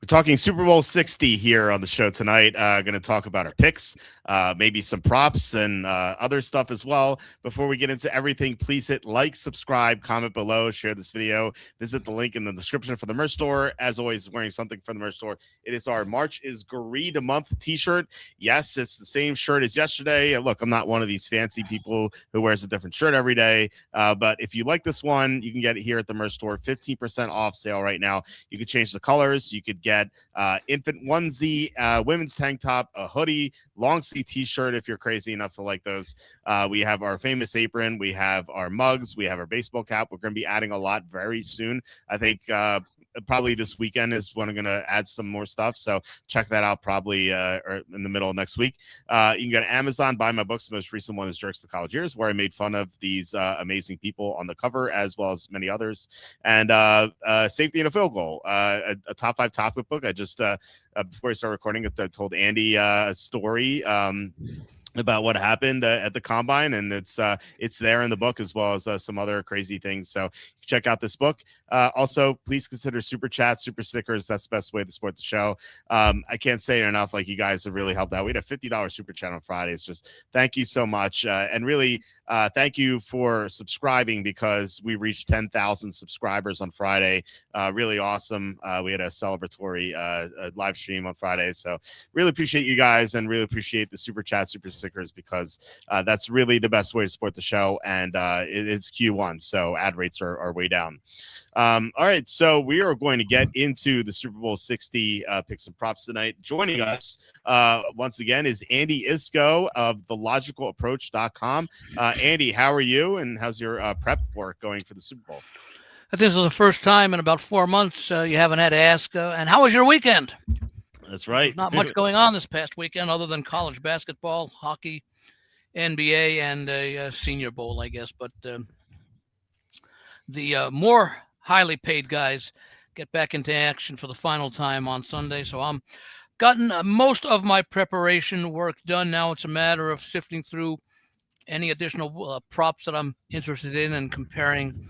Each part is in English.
We're talking Super Bowl 60 here on the show tonight. Going to talk about our picks, maybe some props and other stuff as well. Before we get into everything, please hit like, subscribe, comment below, share this video. Visit the link in the description for the merch store. As always, wearing something from the merch store. It is our March is Greed a Month t-shirt. Yes, it's the same shirt as yesterday. Look, I'm not one of these fancy people who wears a different shirt every day. But if you like this one, you can get it here at the merch store. 15% off sale right now. You could change the colors. You could get infant onesie, women's tank top, a hoodie, long sleeve t-shirt if you're crazy enough to like those. We have our famous apron, we have our mugs, we have our baseball cap. We're going to be adding a lot very soon. I think probably this weekend is when I'm going to add some more stuff, so check that out probably or in the middle of next week. You can go to Amazon, buy my books. The most recent one is Jerks to College Years, where I made fun of these amazing people on the cover as well as many others. And Safety and a Field Goal, a top 5 topic book. I just before I start recording it, I told Andy a story about what happened at the combine, and it's there in the book as well as some other crazy things. So check out this book. Also, please consider super chats, super stickers. That's the best way to support the show. I can't say it enough. Like, you guys have really helped out. We had a $50 super chat on Friday. It's just thank you so much, and really thank you for subscribing, because we reached 10,000 subscribers on Friday. Really awesome. We had a celebratory live stream on Friday, so really appreciate you guys, and really appreciate the super chat, super stickers, because that's really the best way to support the show. And it's Q1, so ad rates are way down. All right, so we are going to get into the Super Bowl 60 picks and props tonight. Joining us once again is Andy Iskoe of thelogicalapproach.com. Andy, how are you, and how's your prep work going for the Super Bowl? I think this is the first time in about 4 months you haven't had to ask, and how was your weekend? That's right. Not much going on this past weekend other than college basketball, hockey, NBA, and a Senior Bowl, I guess. But the more highly paid guys get back into action for the final time on Sunday. So I'm gotten most of my preparation work done. Now it's a matter of sifting through any additional props that I'm interested in and comparing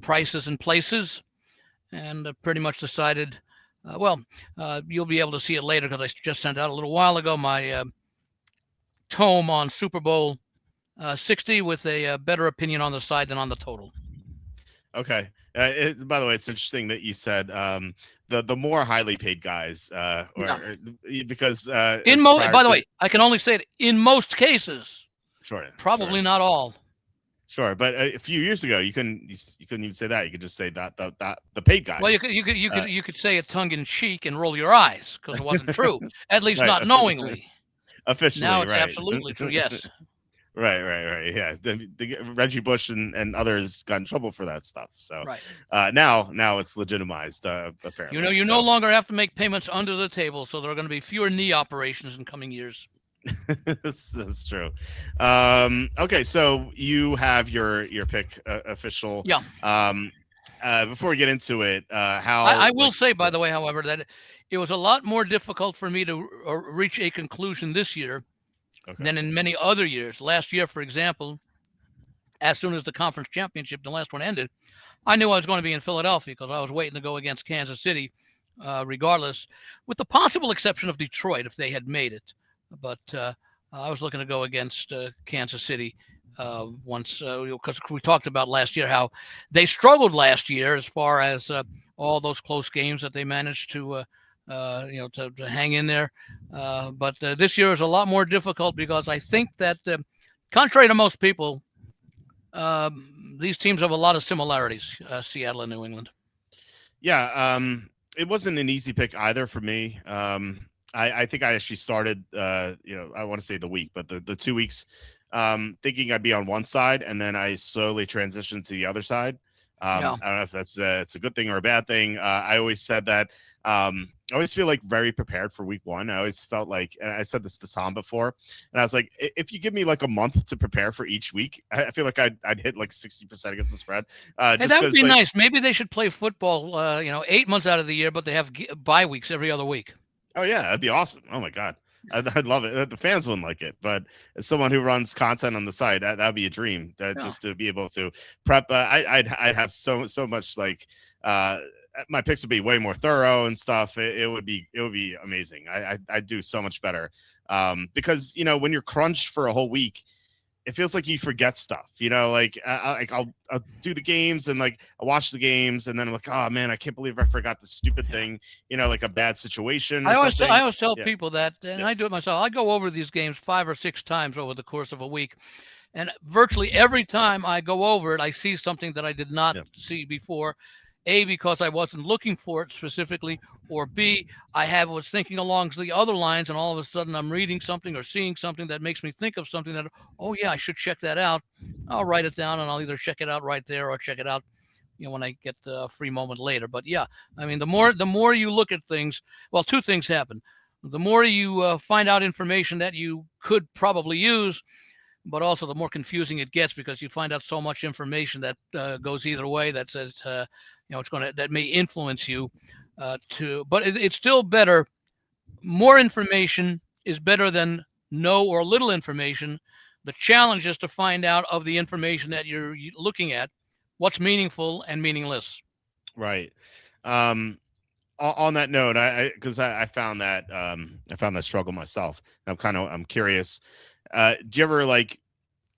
prices and places. And pretty much decided, you'll be able to see it later, because I just sent out a little while ago my tome on Super Bowl 60 with a better opinion on the side than on the total. Okay. By the way, it's interesting that you said the more highly paid guys, because by the way, I can only say it in most cases. Sure. Probably not all. Sure, but a few years ago, you couldn't even say that. You could just say that the paid guys. Well, you could say it tongue in cheek and roll your eyes, because it wasn't true, at least not knowingly. Officially, now it's right. absolutely true. Yes. Right. Yeah, the Reggie Bush and others got in trouble for that stuff. So right. Now it's legitimized. Apparently, you no longer have to make payments under the table, so there are going to be fewer knee operations in coming years. That's true. Okay, so you have your pick official. Yeah. Before we get into it, I will say, by the way, however, that it was a lot more difficult for me to reach a conclusion this year than in many other years. Last year, for example, as soon as the conference championship, the last one ended, I knew I was going to be in Philadelphia, because I was waiting to go against Kansas City, regardless, with the possible exception of Detroit if they had made it. But I was looking to go against Kansas City once, because we talked about last year how they struggled last year as far as all those close games that they managed to hang in there. But this year is a lot more difficult, because I think that, contrary to most people, these teams have a lot of similarities, Seattle and New England. Yeah, it wasn't an easy pick either for me. I think I actually started, I want to say the week, but the 2 weeks, thinking I'd be on one side, and then I slowly transitioned to the other side. I don't know if that's it's a good thing or a bad thing. I always said that I always feel like very prepared for week one. I always felt like, and I said this to Tom before, and I was like, if you give me like a month to prepare for each week, I feel like I'd hit like 60% against the spread. And that would be nice. Maybe they should play football, 8 months out of the year, but they have bye weeks every other week. Oh yeah, that'd be awesome. Oh my God. I'd love it. The fans wouldn't like it, but as someone who runs content on the site, that'd be a dream. Just to be able to prep. I'd have so much like my picks would be way more thorough and stuff. It would be amazing. I do so much better because when you're crunched for a whole week, it feels like you forget stuff. Like I'll do the games and like I watch the games and then I'm like, oh man, I can't believe I forgot this stupid thing. Like a bad situation. I always tell Yeah. people that, and I do it myself. I go over these games 5 or 6 times over the course of a week. And virtually every time I go over it, I see something that I did not see before. A, because I wasn't looking for it specifically, or B, I was thinking along the other lines, and all of a sudden I'm reading something or seeing something that makes me think of something that, oh yeah, I should check that out. I'll write it down, and I'll either check it out right there or check it out, when I get a free moment later. But yeah, I mean, the more you look at things, well, 2 things happen. The more you find out information that you could probably use, but also the more confusing it gets because you find out so much information that goes either way that says, that may influence you but it's still better. More information is better than no or little information. The challenge is to find out of the information that you're looking at, what's meaningful and meaningless. Right. On that note, because I found that struggle myself. I'm curious. Do you ever like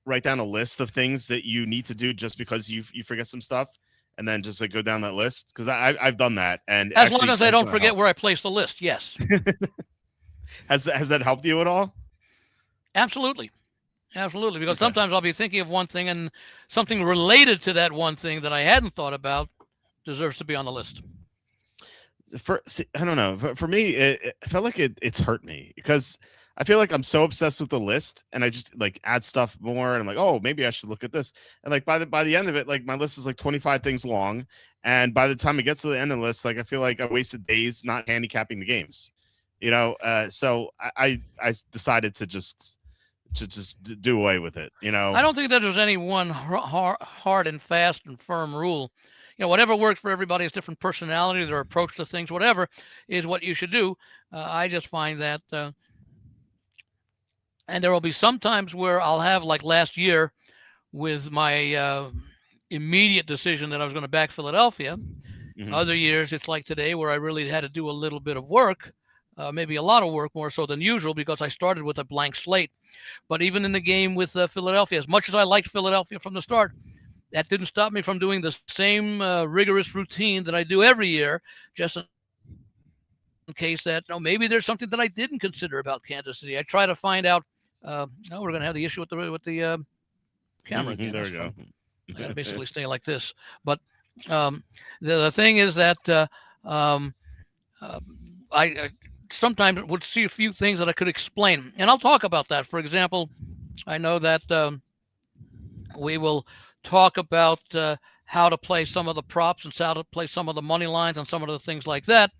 write down a list of things that you need to do just because you forget some stuff, and then just like go down that list? Because I've done that, and as long as I don't forget where I placed the list, yes. Has that helped you at all? Absolutely, because sometimes I'll be thinking of one thing, and something related to that one thing that I hadn't thought about deserves to be on the list. I don't know. For me, it felt like it's hurt me because I feel like I'm so obsessed with the list, and I just like add stuff more, and I'm like, oh, maybe I should look at this. And like by the end of it, like my list is like 25 things long, and by the time it gets to the end of the list, like I feel like I wasted days not handicapping the games, So I decided to just do away with it. I don't think that there's any one hard and fast and firm rule. Whatever works for everybody has different personality, their approach to things, whatever is what you should do. I just find that. And there will be some times where I'll have, like last year, with my immediate decision that I was going to back Philadelphia. Mm-hmm. Other years, it's like today, where I really had to do a little bit of work, maybe a lot of work, more so than usual, because I started with a blank slate. But even in the game with Philadelphia, as much as I liked Philadelphia from the start, that didn't stop me from doing the same rigorous routine that I do every year, just in case that maybe there's something that I didn't consider about Kansas City. I try to find out. We're going to have the issue with the camera again. There we go. I got to basically stay like this. But the thing is that I sometimes would see a few things that I could explain, and I'll talk about that. For example, I know that we will talk about how to play some of the props and how to play some of the money lines and some of the things like that.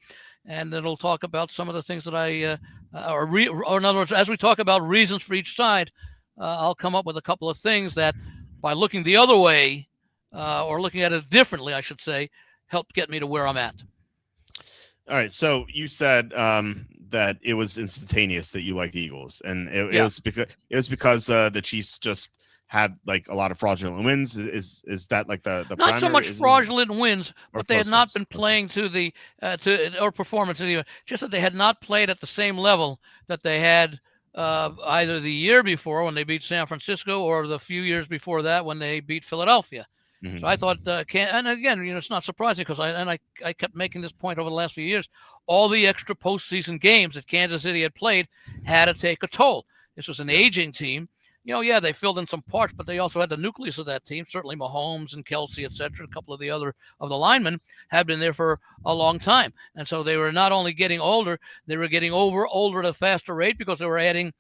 And it'll talk about some of the things that or in other words, as we talk about reasons for each side, I'll come up with a couple of things that, by looking the other way or looking at it differently, I should say, helped get me to where I'm at. All right. So you said that it was instantaneous that you liked the Eagles, and it was because the Chiefs just had like a lot of fraudulent wins. Is that like the not so much fraudulent wins, but they had not been playing to the or performance anyway. Just that they had not played at the same level that they had either the year before when they beat San Francisco or the few years before that when they beat Philadelphia. Mm-hmm. So I thought, and again, it's not surprising because I kept making this point over the last few years. All the extra postseason games that Kansas City had played had to take a toll. This was an aging team. They filled in some parts, but they also had the nucleus of that team. Certainly Mahomes and Kelsey, et cetera. A couple of the other of the linemen had been there for a long time. And so they were not only getting older, they were getting older at a faster rate because they were adding,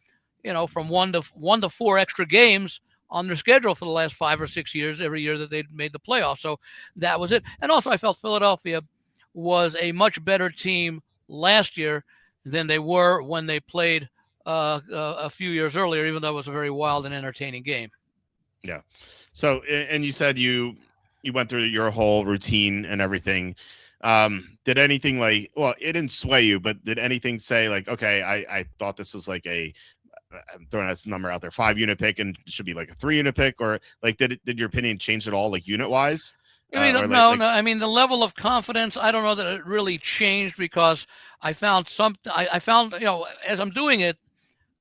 from one to four extra games on their schedule for the last 5 or 6 years, every year that they'd made the playoffs. So that was it. And also I felt Philadelphia was a much better team last year than they were when they played a few years earlier, even though it was a very wild and entertaining game. Yeah. So, and you said you went through your whole routine and everything. Did anything it didn't sway you, but did anything say like, okay, I thought this was like I'm throwing this number out there, 5-unit pick, and it should be like a 3-unit pick, or like did your opinion change at all, like unit wise? I mean, the level of confidence, I don't know that it really changed because I found I found, as I'm doing it,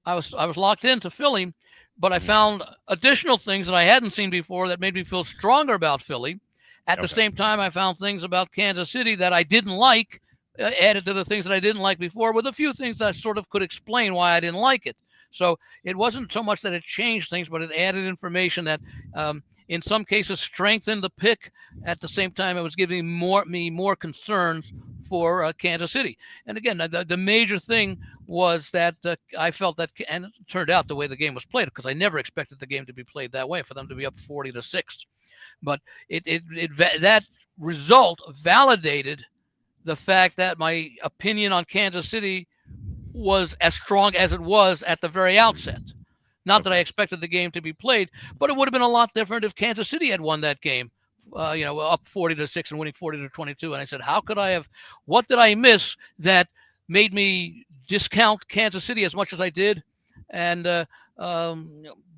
I was locked into Philly, but I found additional things that I hadn't seen before that made me feel stronger about Philly. At the same time, I found things about Kansas City that I didn't like, added to the things that I didn't like before, with a few things that I sort of could explain why I didn't like it. So it wasn't so much that it changed things, but it added information that, in some cases, strengthened the pick. At the same time, it was giving me more concerns for Kansas City. And again, the major thing was that I felt that, and it turned out the way the game was played, because I never expected the game to be played that way, for them to be up 40-6. But that result validated the fact that my opinion on Kansas City was as strong as it was at the very outset. Not that I expected the game to be played, but it would have been a lot different if Kansas City had won that game, up 40-6 and winning 40-22. And I said, what did I miss that made me discount Kansas City as much as I did, and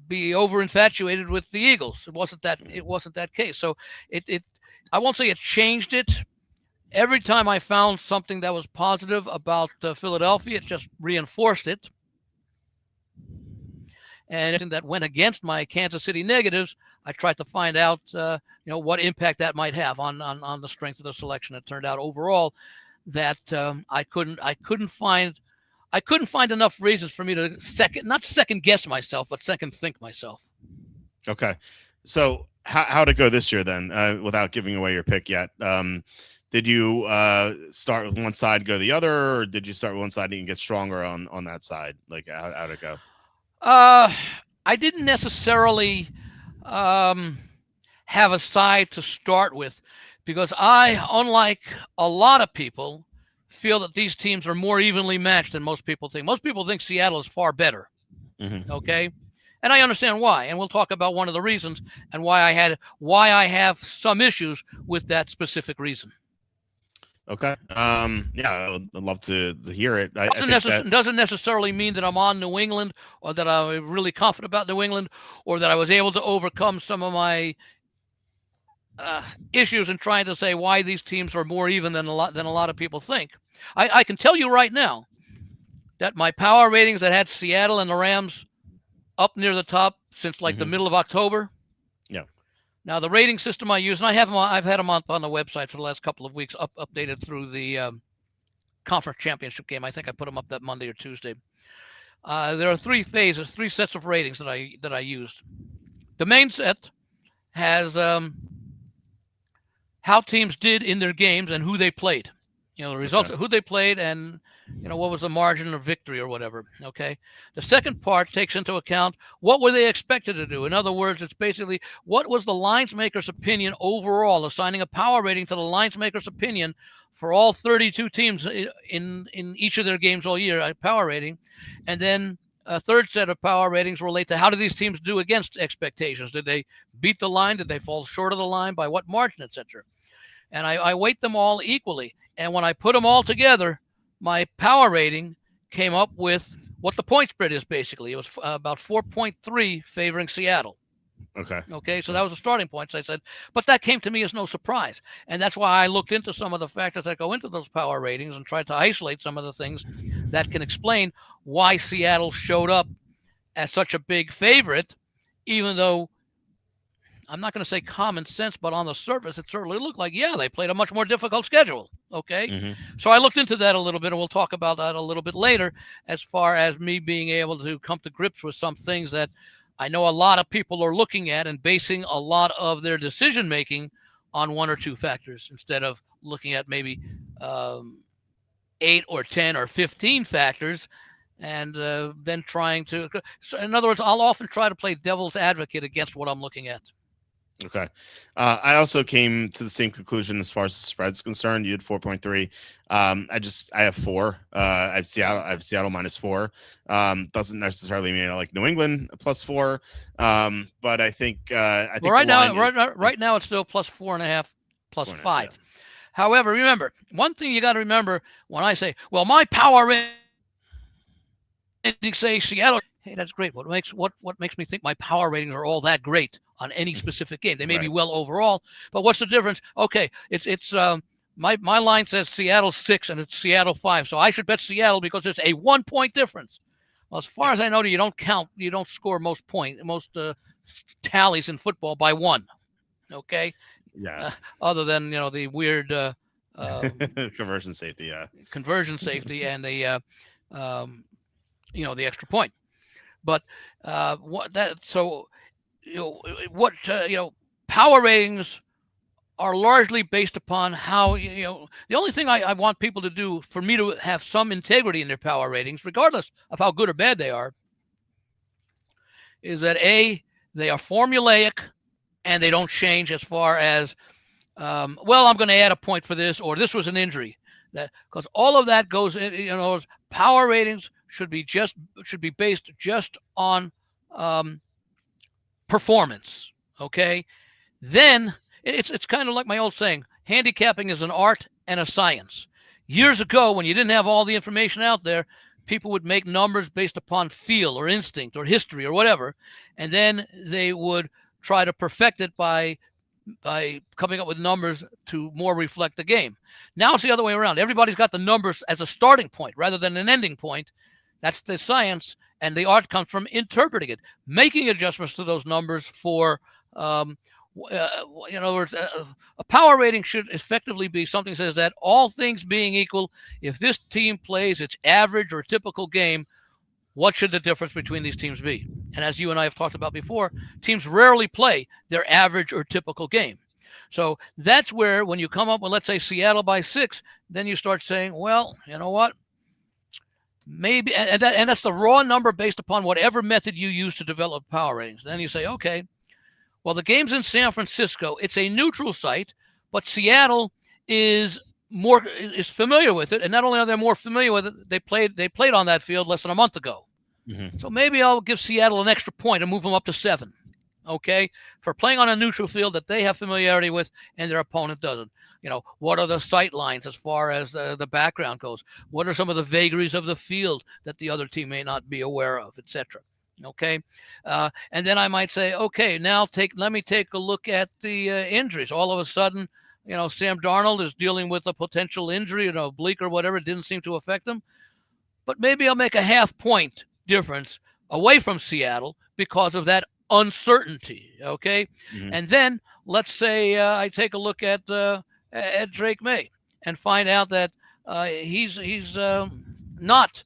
be over infatuated with the Eagles? It wasn't that case. So I won't say it changed it. Every time I found something that was positive about Philadelphia, it just reinforced it. And anything that went against my Kansas City negatives, I tried to find out, what impact that might have on the strength of the selection. It turned out overall that I couldn't find enough reasons for me to not second guess myself, but second think myself. Okay, so how to go this year then, without giving away your pick yet? Did you start with one side, go the other, or did you start with one side and get stronger on that side? Like, how'd it go? I didn't necessarily have a side to start with, because I, unlike a lot of people, feel that these teams are more evenly matched than most people think. Most people think Seattle is far better. Mm-hmm. Okay. And I understand why. And we'll talk about one of the reasons and why I have some issues with that specific reason. Okay. Yeah, I'd love to hear it. Doesn't necessarily mean that I'm on New England, or that I'm really confident about New England, or that I was able to overcome some of my issues in trying to say why these teams are more even than a lot of people think. I can tell you right now that my power ratings that had Seattle and the Rams up near the top since the middle of October. Yeah. Now the rating system I use, and I've had them up on the website for the last couple of weeks, updated through the conference championship game. I think I put them up that Monday or Tuesday. There are three sets of ratings that I used. The main set has how teams did in their games and who they played. The results of who they played and what was the margin of victory or whatever. Okay. The second part takes into account what were they expected to do. In other words, it's basically what was the lines maker's opinion overall, assigning a power rating to the lines maker's opinion for all 32 teams in each of their games all year, a power rating. And then a third set of power ratings relate to how do these teams do against expectations? Did they beat the line? Did they fall short of the line? By what margin, etc.? And I weight them all equally. And when I put them all together, my power rating came up with what the point spread is, basically. It was about 4.3 favoring Seattle. Okay, so that was a starting point. So I said, but that came to me as no surprise. And that's why I looked into some of the factors that go into those power ratings and tried to isolate some of the things that can explain why Seattle showed up as such a big favorite, even though I'm not going to say common sense, but on the surface, it certainly looked like, they played a much more difficult schedule. Okay. Mm-hmm. So I looked into that a little bit, and we'll talk about that a little bit later, as far as me being able to come to grips with some things that I know a lot of people are looking at and basing a lot of their decision making on one or two factors, instead of looking at maybe 8 or 10 or 15 factors, and then trying to. So in other words, I'll often try to play devil's advocate against what I'm looking at. Okay. I also came to the same conclusion as far as the spread's concerned. You had 4.3. I have 4. I have Seattle -4. Doesn't necessarily mean I like New England +4. But I think right now it's still +4.5, +5. Yeah. However, remember, one thing you got to remember when I say, well, my power rating say Seattle. hey, that's great. What makes me think my power ratings are all that great on any specific game? They may be well overall, but what's the difference? Okay, it's my line says Seattle 6 and it's Seattle 5, so I should bet Seattle because it's a 1 point difference. Well, as far as I know, you don't score most tallies in football by 1. Okay. Yeah. Other than the weird conversion safety, and the the extra point. But power ratings are largely based upon how the only thing I want people to do for me to have some integrity in their power ratings, regardless of how good or bad they are, is that they are formulaic and they don't change as far as I'm going to add a point for this, or this was an injury, because all of that goes in. Power ratings should be based just on performance. Okay, then it's kind of like my old saying: handicapping is an art and a science. Years ago, when you didn't have all the information out there, people would make numbers based upon feel or instinct or history or whatever, and then they would try to perfect it by coming up with numbers to more reflect the game. Now it's the other way around. Everybody's got the numbers as a starting point rather than an ending point. That's the science, and the art comes from interpreting it, making adjustments to those numbers for in other words, a power rating should effectively be something that says that all things being equal, if this team plays its average or typical game, what should the difference between these teams be? And as you and I have talked about before, teams rarely play their average or typical game. So that's where when you come up with, let's say, Seattle by 6, then you start saying, well, you know what? Maybe, and that's the raw number based upon whatever method you use to develop power ratings. Then you say, okay, well, the game's in San Francisco. It's a neutral site, but Seattle is familiar with it, and not only are they more familiar with it, they played on that field less than a month ago. Mm-hmm. So maybe I'll give Seattle an extra point and move them up to 7. Okay, for playing on a neutral field that they have familiarity with and their opponent doesn't. What are the sight lines as far as the background goes? What are some of the vagaries of the field that the other team may not be aware of, etc. Okay, and then I might say, okay, now let me take a look at the injuries. All of a sudden, Sam Darnold is dealing with a potential injury, oblique or whatever. It didn't seem to affect him, but maybe I'll make a half-point difference away from Seattle because of that uncertainty. Okay, mm-hmm. And then let's say I take a look at Drake May and find out that he's not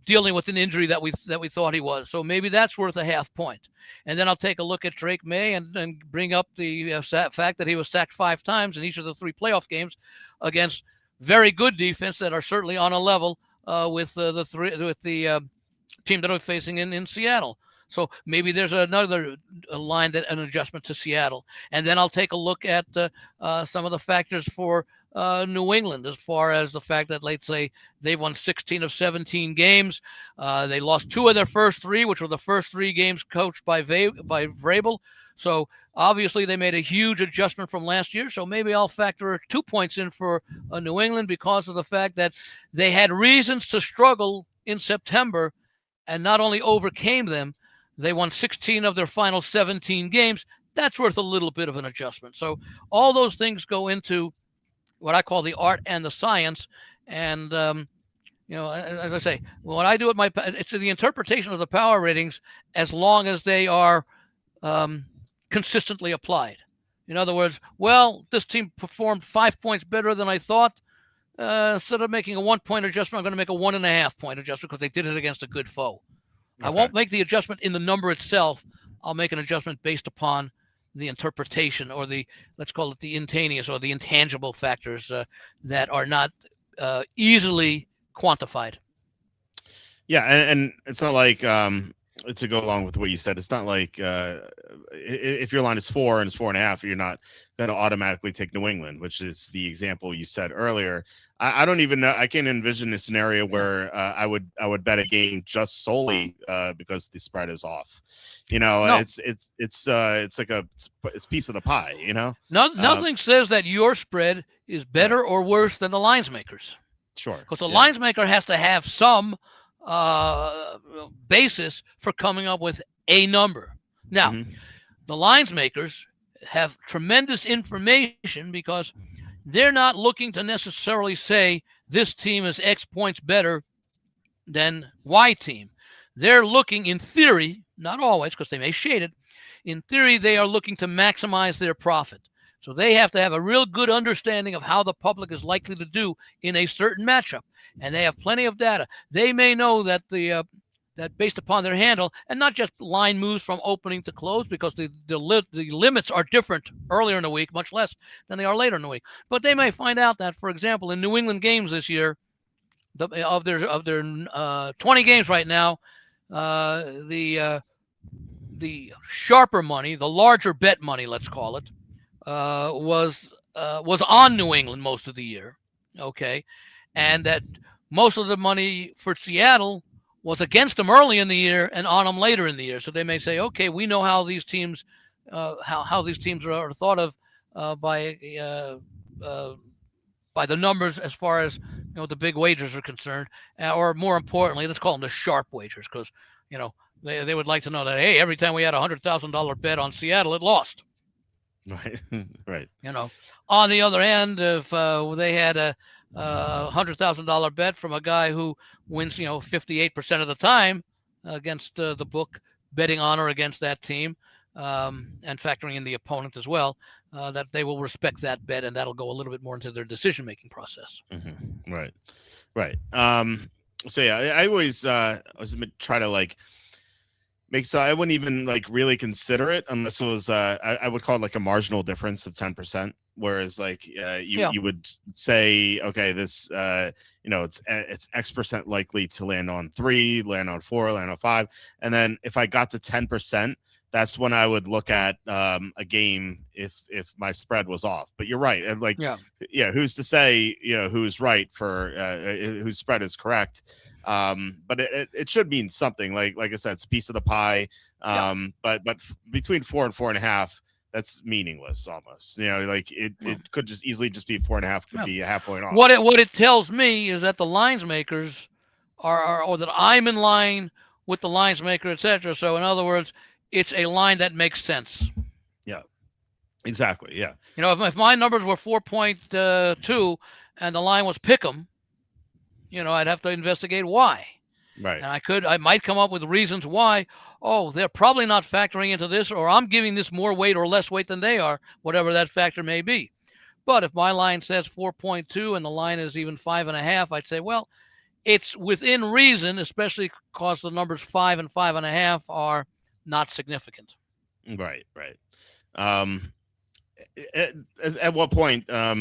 dealing with an injury that we thought he was. So maybe that's worth a half point. And then I'll take a look at Drake May and bring up the fact that he was sacked 5 times in each of the 3 playoff games against very good defense that are certainly on a level with the team that I'm facing in Seattle. So maybe there's another line an adjustment to Seattle. And then I'll take a look at some of the factors for New England, as far as the fact that, let's say, they've won 16 of 17 games. They lost 2 of their first 3, which were the first 3 games coached by Vrabel. So obviously they made a huge adjustment from last year. So maybe I'll factor 2 points in for New England because of the fact that they had reasons to struggle in September and not only overcame them, they won 16 of their final 17 games. That's worth a little bit of an adjustment. So all those things go into what I call the art and the science. And, as I say, what I do it's the interpretation of the power ratings as long as they are consistently applied. In other words, this team performed 5 points better than I thought. Instead of making a 1-point adjustment, I'm going to make a 1.5-point adjustment because they did it against a good foe. Okay. I won't make the adjustment in the number itself. I'll make an adjustment based upon the interpretation, or let's call it the intangible or the intangible factors that are not easily quantified. Yeah, and it's not like to go along with what you said. It's not like if your line is 4 and it's 4.5, you're not going to automatically take New England, which is the example you said earlier. I don't even know. I can't envision a scenario where I would bet a game just solely because the spread is off. No. It's like it's a piece of the pie. Nothing says that your spread is better or worse than the lines makers. Sure, because the lines maker has to have some basis for coming up with a number. Now, the lines makers have tremendous information because they're not looking to necessarily say this team is X points better than Y team. They're looking, in theory, not always, because they may shade it, in theory, they are looking to maximize their profit. So they have to have a real good understanding of how the public is likely to do in a certain matchup. And they have plenty of data. They may know that that based upon their handle, and not just line moves from opening to close, because the limits are different earlier in the week, much less than they are later in the week. But they may find out that, for example, in New England games this year, of their 20 games right now, the sharper money, the larger bet money, let's call it, was on New England most of the year. Okay, and that most of the money for Seattle was against them early in the year and on them later in the year. So they may say, okay, we know how these teams how these teams are thought of by the numbers as far as the big wagers are concerned, or more importantly, let's call them the sharp wagers, because they would like to know that, hey, every time we had $100,000 bet on Seattle, it lost. Right, right. On the other hand, if they had a $100,000 bet from a guy who wins 58% of the time against the book, betting on or against that team, and factoring in the opponent as well, that they will respect that bet, and that'll go a little bit more into their decision-making process. Right. So yeah, I always try to so I wouldn't even really consider it unless it was I would call it a marginal difference of 10%. Whereas you would say, okay, this it's X% likely to land on 3, land on 4, land on 5, and then if I got to 10%, that's when I would look at a game if my spread was off. But you're right, and who's to say who's right for whose spread is correct? But it should mean something. Like I said, it's a piece of the pie. But between 4 and 4.5, that's meaningless almost. It could just easily just be 4.5, could be a half point off. What it tells me is that the lines makers are or that I'm in line with the lines maker, etc. So in other words, it's a line that makes sense. Yeah, exactly. Yeah. If my numbers were 4.2 and the line was pick 'em, I'd have to investigate why. Right. And I might come up with reasons why. Oh, they're probably not factoring into this, or I'm giving this more weight or less weight than they are, whatever that factor may be. But if my line says 4.2 and the line is even 5.5, I'd say, well, it's within reason, especially because the numbers 5 and 5.5 are not significant. Right. At what point? At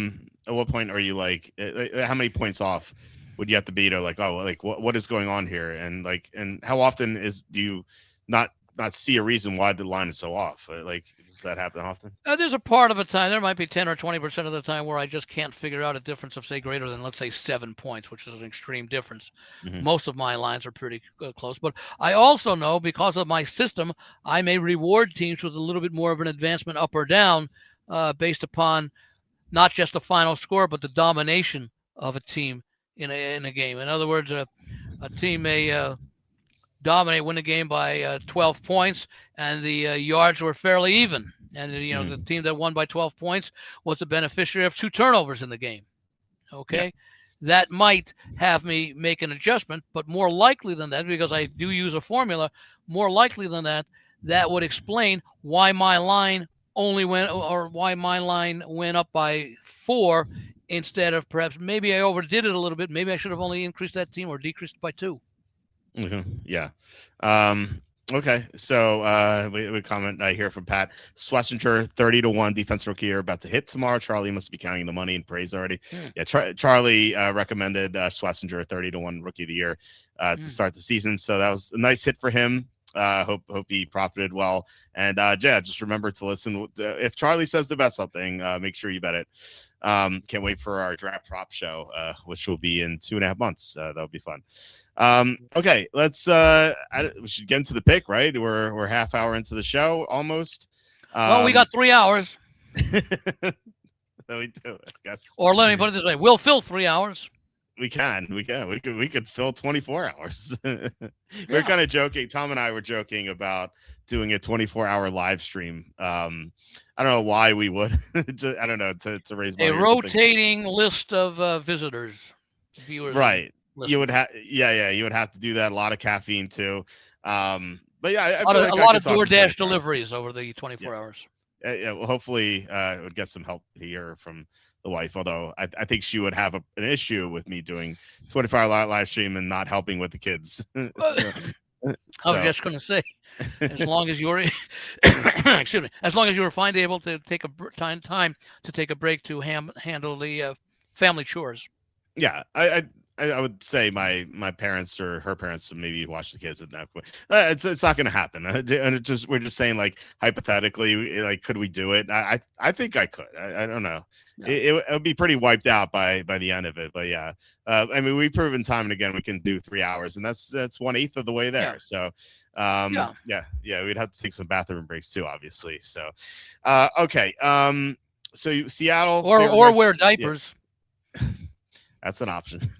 what point are you how many points off would you have to be to what is going on here, and how often do you not see a reason why the line is so off? Does that happen often? There's a part of a time, there might be 10 or 20% of the time, where I just can't figure out a difference of, say, greater than, let's say, 7 points, which is an extreme difference. Most of my lines are pretty close. But I also know, because of my system, I may reward teams with a little bit more of an advancement up or down based upon not just the final score, but the domination of a team in a game. In other words, a team may dominate, win the game by 12 points, and the yards were fairly even. And the team that won by 12 points was the beneficiary of 2 turnovers in the game. Okay, that might have me make an adjustment, but more likely than that, because I do use a formula, more likely than that, that would explain why my line went up by 4 instead of, perhaps, maybe I overdid it a little bit. Maybe I should have only increased that team or decreased it by 2. Yeah. Okay. So we comment I hear from Pat Schlesinger, 30-1 defense rookie year about to hit tomorrow. Charlie must be counting the money and praise already. Charlie recommended Schlesinger 30-1 rookie of the year to start the season. So that was a nice hit for him. Hope he profited well. And just remember to listen. If Charlie says to bet something, make sure you bet it. Can't wait for our draft prop show, which will be in 2.5 months. That'll be fun. Okay, let's we should get into the pick, right? We're half hour into the show almost. Well, we got 3 hours. So we do, I guess. Or let me put it this way, we'll fill 3 hours. We could fill 24 hours. We're Yeah. kind of joking. Tom and I were joking about doing a 24-hour live stream. I don't know why we would. I don't know, to raise money A or something. rotating list of visitors, viewers. Right. You would have. yeah, you would have to do that. A lot of caffeine too. But yeah, I A lot feel of, like a I lot could of talk for DoorDash 24 hours. deliveries over the 24 hours. Yeah, well, hopefully it would get some help here from the wife, although I think she would have an issue with me doing 24-hour live stream and not helping with the kids. I was just going to say, as long as you were, excuse me, as long as you were fine able to take a time to take a break to handle the family chores. Yeah, I would say my parents or her parents maybe watch the kids at that point. It's not going to happen. And we're just saying, like, hypothetically, like, could we do it? I think I could. I don't know. No. It would be pretty wiped out by the end of it. But yeah, I mean, we've proven time and again we can do 3 hours, and that's 1/8 of the way there. Yeah. So yeah, we'd have to take some bathroom breaks too, obviously. So okay, so Seattle or wear diapers. Yeah. That's an option.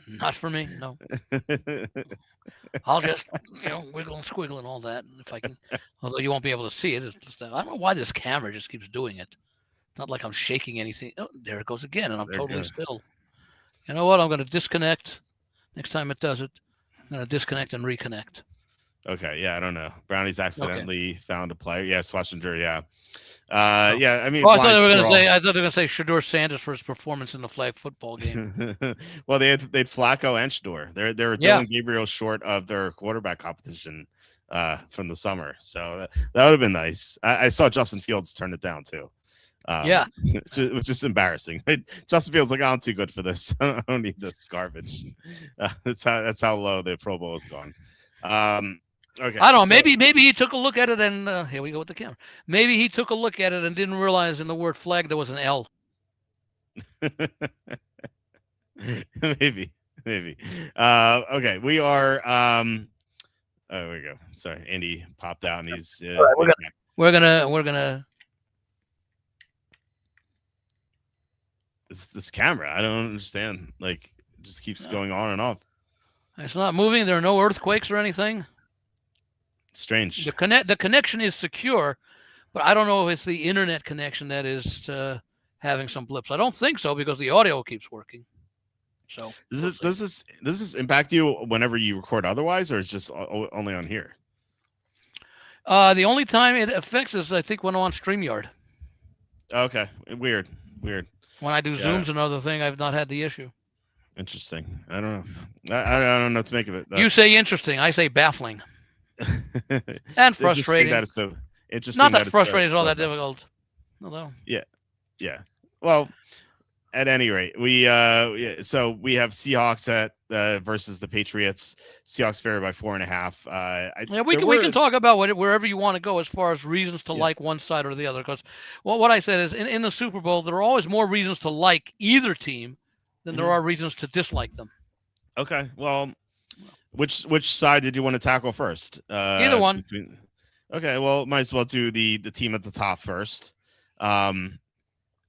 Not for me, no. I'll just, wiggle and squiggle and all that if I can. Although you won't be able to see it. It's just, I don't know why this camera just keeps doing it. Not like I'm shaking anything. Oh, there it goes again, and I'm totally still. You know what? I'm going to disconnect. Next time it does it, I'm going to disconnect and reconnect. Okay, yeah, I don't know. Brownies accidentally found a player. Yeah, Swashinger, yeah. Oh. Yeah, I mean, I thought they were going to say Shedeur Sanders for his performance in the flag football game. Well, they'd Flacco and Shedeur. They're Dylan Gabriel short of their quarterback competition from the summer, so that would have been nice. I saw Justin Fields turn it down too. Which is embarrassing. Justin Fields like, I'm too good for this. I don't need this garbage. That's how low the Pro Bowl has gone. Okay, I don't know. Maybe he took a look at it and here we go with the camera. Maybe he took a look at it and didn't realize in the word flag there was an L. maybe. Okay, we are. Oh, there we go. Sorry, Andy popped out and he's. We're gonna. This camera, I don't understand. Like, it just keeps going on and off. It's not moving. There are no earthquakes or anything. Strange. The connection is secure, but I don't know if it's the internet connection that is having some blips. I don't think so because the audio keeps working. So does this impact you whenever you record otherwise, or is just only on here? The only time it affects is I think when I'm on StreamYard. Okay, weird. When I do Zooms and other thing, I've not had the issue. Interesting. I don't know. I don't know what to make of it. You say interesting. I say baffling. And frustrating. That is so interesting. Not that frustrating is all that difficult. Although. Yeah. Well, at any rate, so we have Seahawks at versus the Patriots. Seahawks favored by 4.5. We can talk about wherever you want to go as far as reasons to like one side or the other. Because what I said is in the Super Bowl, there are always more reasons to like either team than there are reasons to dislike them. Okay. Well, which side did you want to tackle first? Either one. Okay. Well, might as well do the team at the top first.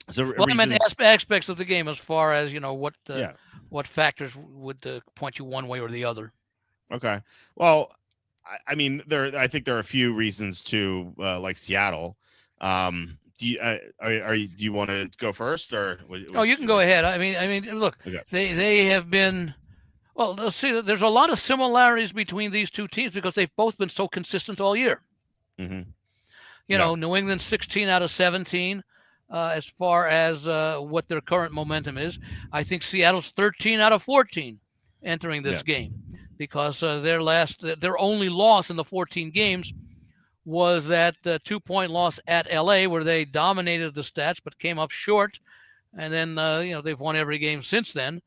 So I meant aspects of the game as far as what factors would point you one way or the other. Okay. Well, I mean, I think there are a few reasons to like Seattle. Do you want to go first, or? You can go ahead. I mean, look, they have been. Well, let's see. There's a lot of similarities between these two teams because they've both been so consistent all year. Mm-hmm. New England 16 out of 17. As far as what their current momentum is, I think Seattle's 13 out of 14 entering this game because their only loss in the 14 games was that 2-point loss at LA where they dominated the stats but came up short, and then they've won every game since then,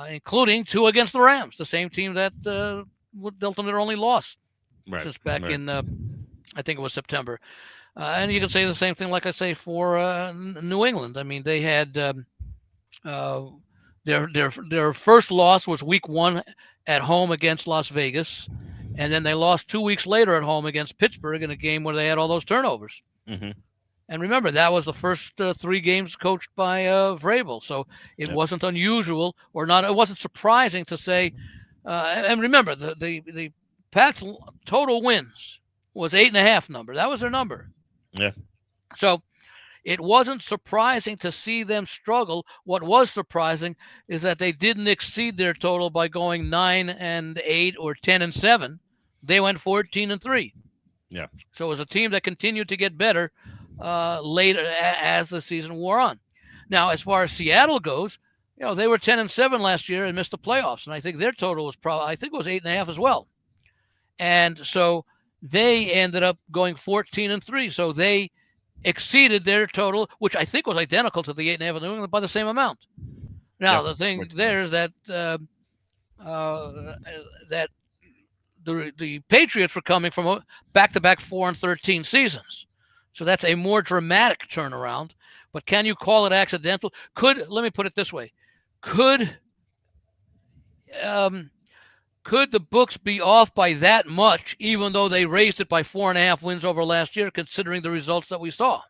including 2 against the Rams, the same team that dealt them their only loss since back in I think it was September. And you can say the same thing, like I say, for New England. I mean, they had their first loss was week 1 at home against Las Vegas, and then they lost 2 weeks later at home against Pittsburgh in a game where they had all those turnovers. Mm-hmm. And remember, that was the first 3 games coached by Vrabel, so it wasn't unusual or not. It wasn't surprising to say. And remember, the Pats' total wins was 8.5 number. That was their number. Yeah. So it wasn't surprising to see them struggle. What was surprising is that they didn't exceed their total by going 9-8 or 10-7. They went 14-3. Yeah. So it was a team that continued to get better later as the season wore on. Now, as far as Seattle goes, they were 10-7 last year and missed the playoffs, and I think their total was I think it was 8.5 as well. And so they ended up going 14-3. So they exceeded their total, which I think was identical to the 8.5 of New England, by the same amount. Now, the thing there is that that the Patriots were coming from a back-to-back 4-13 seasons. So that's a more dramatic turnaround. But can you call it accidental? Let me put it this way. Could the books be off by that much, even though they raised it by 4.5 wins over last year, considering the results that we saw?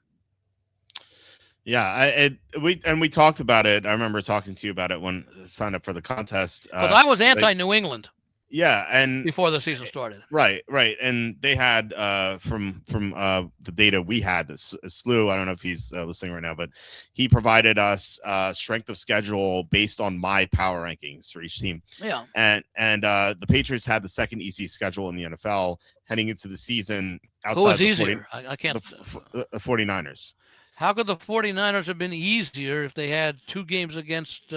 Yeah, we talked about it. I remember talking to you about it when I signed up for the contest. Because I was anti-New England. Yeah, and before the season started. Right, and they had from the data we had, this Slew. I don't know if he's listening right now, but he provided us strength of schedule based on my power rankings for each team. Yeah, and the Patriots had the second easiest schedule in the NFL heading into the season. Who was easier? I can't. The 49ers. How could the 49ers have been easier if they had 2 games against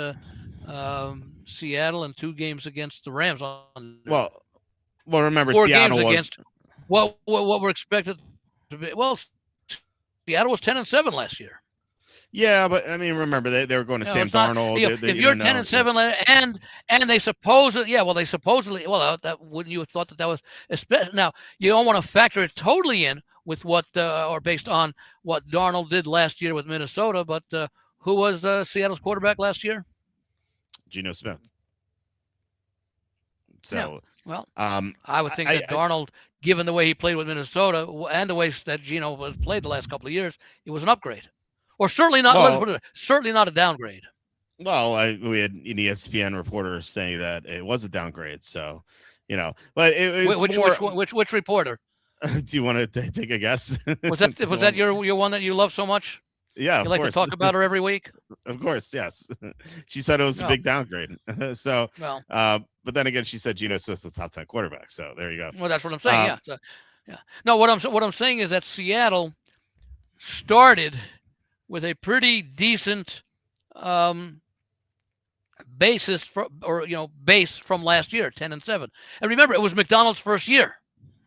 Seattle and 2 games against the Rams? Well, remember 4 Seattle games was against what were expected to be. Well, Seattle was 10-7 last year. Yeah, but I mean, remember they were going to Sam Darnold. If you're 10-7 and they supposedly, that wouldn't you have thought that was especially? Now you don't want to factor it totally in with what or based on what Darnold did last year with Minnesota, but who was Seattle's quarterback last year? Geno Smith. So, I would think that Darnold, given the way he played with Minnesota and the way that Geno was played the last couple of years, it was an upgrade, or certainly not. Certainly not a downgrade. Well, we had an ESPN reporter saying that it was a downgrade. So, but it was which reporter? Do you want to take a guess? Was that your one that you love so much? Yeah, you like to talk about her every week. Of course, yes. She said it was a big downgrade. So, but then again, she said Geno Smith's the top 10 quarterback. So there you go. Well, that's what I'm saying. Yeah. No, what I'm saying is that Seattle started with a pretty decent base from last year, 10-7. And remember, it was McDonald's first year.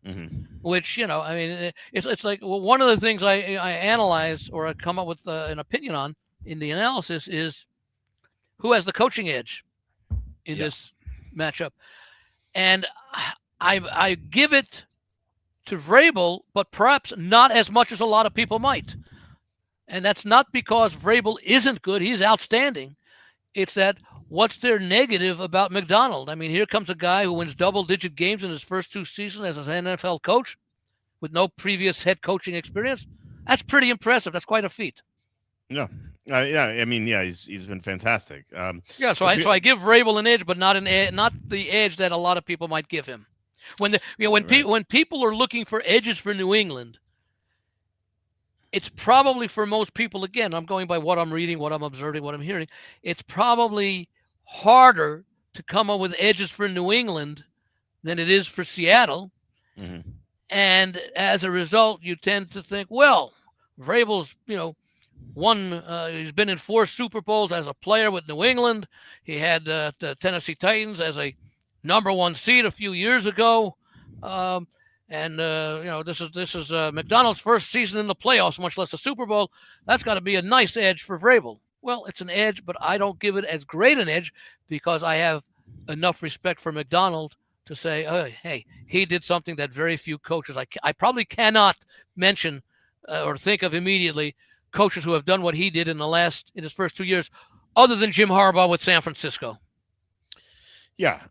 Mm-hmm. Which, I mean, it's like one of the things I analyze or I come up with an opinion on in the analysis is who has the coaching edge in this matchup. And I give it to Vrabel, but perhaps not as much as a lot of people might. And that's not because Vrabel isn't good. He's outstanding. It's that what's their negative about McDonald? I mean, here comes a guy who wins double-digit games in his first 2 seasons as an NFL coach with no previous head coaching experience. That's pretty impressive. That's quite a feat. Yeah. I mean, he's been fantastic. So I give Vrabel an edge, but not the edge that a lot of people might give him. When people are looking for edges for New England, it's probably for most people, again, I'm going by what I'm reading, what I'm observing, what I'm hearing, it's probably harder to come up with edges for New England than it is for Seattle. Mm-hmm. And as a result, you tend to think, well, Vrabel's, he's been in 4 Super Bowls as a player with New England. He had the Tennessee Titans as a number 1 seed a few years ago. This is McDonald's first season in the playoffs, much less a Super Bowl. That's got to be a nice edge for Vrabel. Well, it's an edge, but I don't give it as great an edge because I have enough respect for McDonald to say, oh, hey, he did something that very few coaches. I probably cannot mention or think of immediately coaches who have done what he did in his first 2 years, other than Jim Harbaugh with San Francisco. Yeah.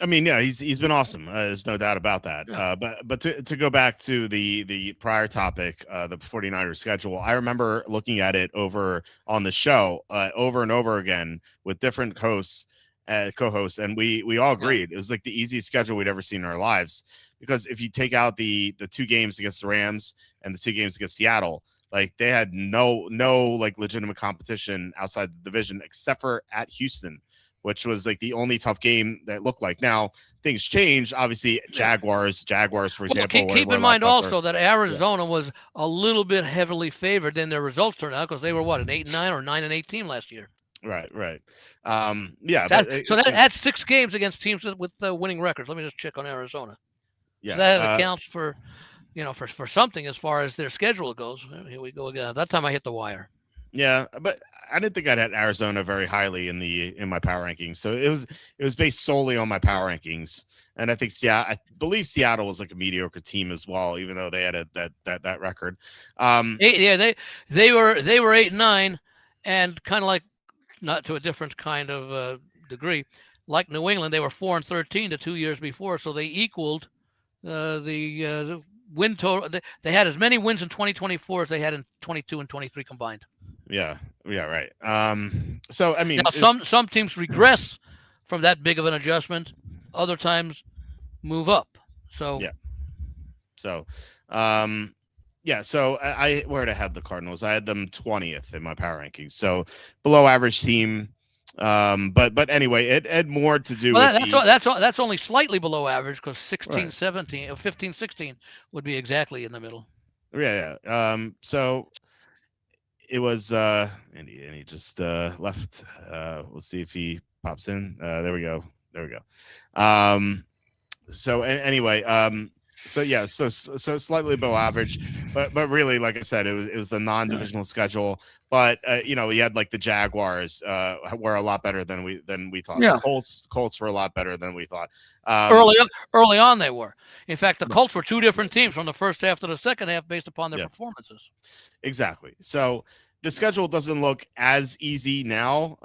I mean, yeah, he's been awesome. There's no doubt about that. Yeah. But to go back to the prior topic, the 49ers schedule, I remember looking at it over on the show over and over again with different hosts, co-hosts, and we all agreed it was like the easiest schedule we'd ever seen in our lives. Because if you take out the 2 games against the Rams and the 2 games against Seattle, like they had no like legitimate competition outside the division except for at Houston, which was like the only tough game that looked like. Now things changed. Obviously, Jaguars, for example. Keep in mind also that Arizona was a little bit heavily favored in their results turned out because they were what, an 8-9 or 9-8 team last year. Right. So that's 6 games against teams with winning records. Let me just check on Arizona. Yeah, so that accounts for, for something as far as their schedule goes. Here we go again. That time I hit the wire. Yeah, but I didn't think I'd had Arizona very highly in my power rankings. So it was based solely on my power rankings, and I think I believe Seattle was like a mediocre team as well, even though they had that record. They were 8-9, and kind of like, not to a different kind of degree, like New England, they were 4-13 the 2 years before, so they equaled the win total. They had as many wins in 2024 as they had in 22 and 23 combined. Yeah, right. So I mean, now, some teams regress from that big of an adjustment. Other times move up. So So I where did I have the Cardinals? I had them 20th in my power rankings. So below average team. But anyway, it had more to do with that's only slightly below average because 16-17 or 15-16 would be exactly in the middle. Yeah. So it was Andy just left. We'll see if he pops in. There we go. So anyway, so slightly below average, but really, like I said, it was the non-divisional schedule. But you had like the Jaguars were a lot better than we thought. Yeah. The Colts were a lot better than we thought. Early on, they were. In fact, the Colts were 2 different teams from the first half to the second half based upon their performances. Exactly. So the schedule doesn't look as easy now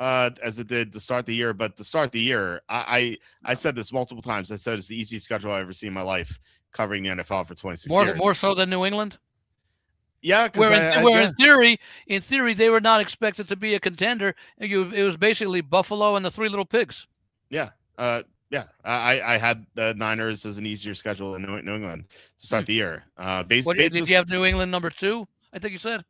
as it did to start the year. But to start the year, I said this multiple times. I said it's the easiest schedule I've ever seen in my life, covering the NFL for 26 years. More so than New England? Yeah, in theory, they were not expected to be a contender. It was basically Buffalo and the 3 Little Pigs. Yeah. I had the Niners as an easier schedule than New England to start the year. Did you have New England number 2? I think you said.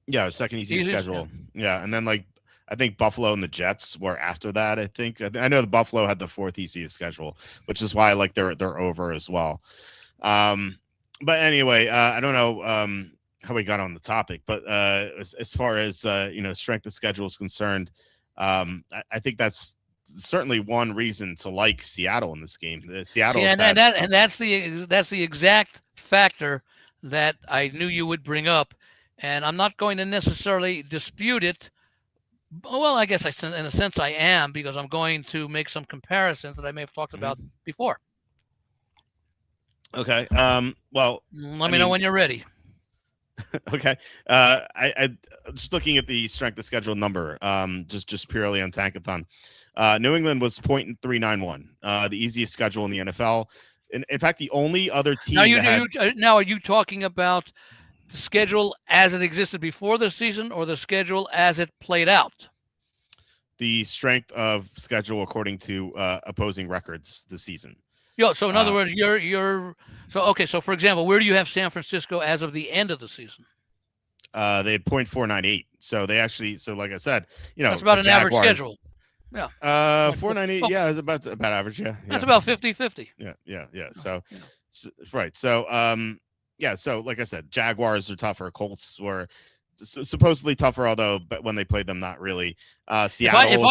Yeah, second easiest schedule. Yeah, and then like I think Buffalo and the Jets were after that. I think I know the Buffalo had the 4th easiest schedule, which is why like they're over as well. But anyway, I don't know how we got on the topic, but as far as strength of schedule is concerned, I think that's certainly one reason to like Seattle in this game. Seattle, that's the exact factor that I knew you would bring up, and I'm not going to necessarily dispute it. Well, I guess in a sense I am, because I'm going to make some comparisons that I may have talked about before. Okay. Well, let me know when you're ready. Okay. I just looking at the strength of schedule number, just purely on Tankathon. New England was 0.391, the easiest schedule in the NFL. In fact, the only other team. Now, are you talking about the schedule as it existed before the season, or the schedule as it played out? The strength of schedule according to opposing records this season. So in other words, so for example, where do you have San Francisco as of the end of the season? They had 0.498. So they actually, like I said, that's about an average schedule. Yeah. 498. Yeah, it's about average. Yeah. That's about 50-50. Yeah. So, right. So, so like I said, Jaguars are tougher. Colts were supposedly tougher, although but when they played them, not really. Seattle. If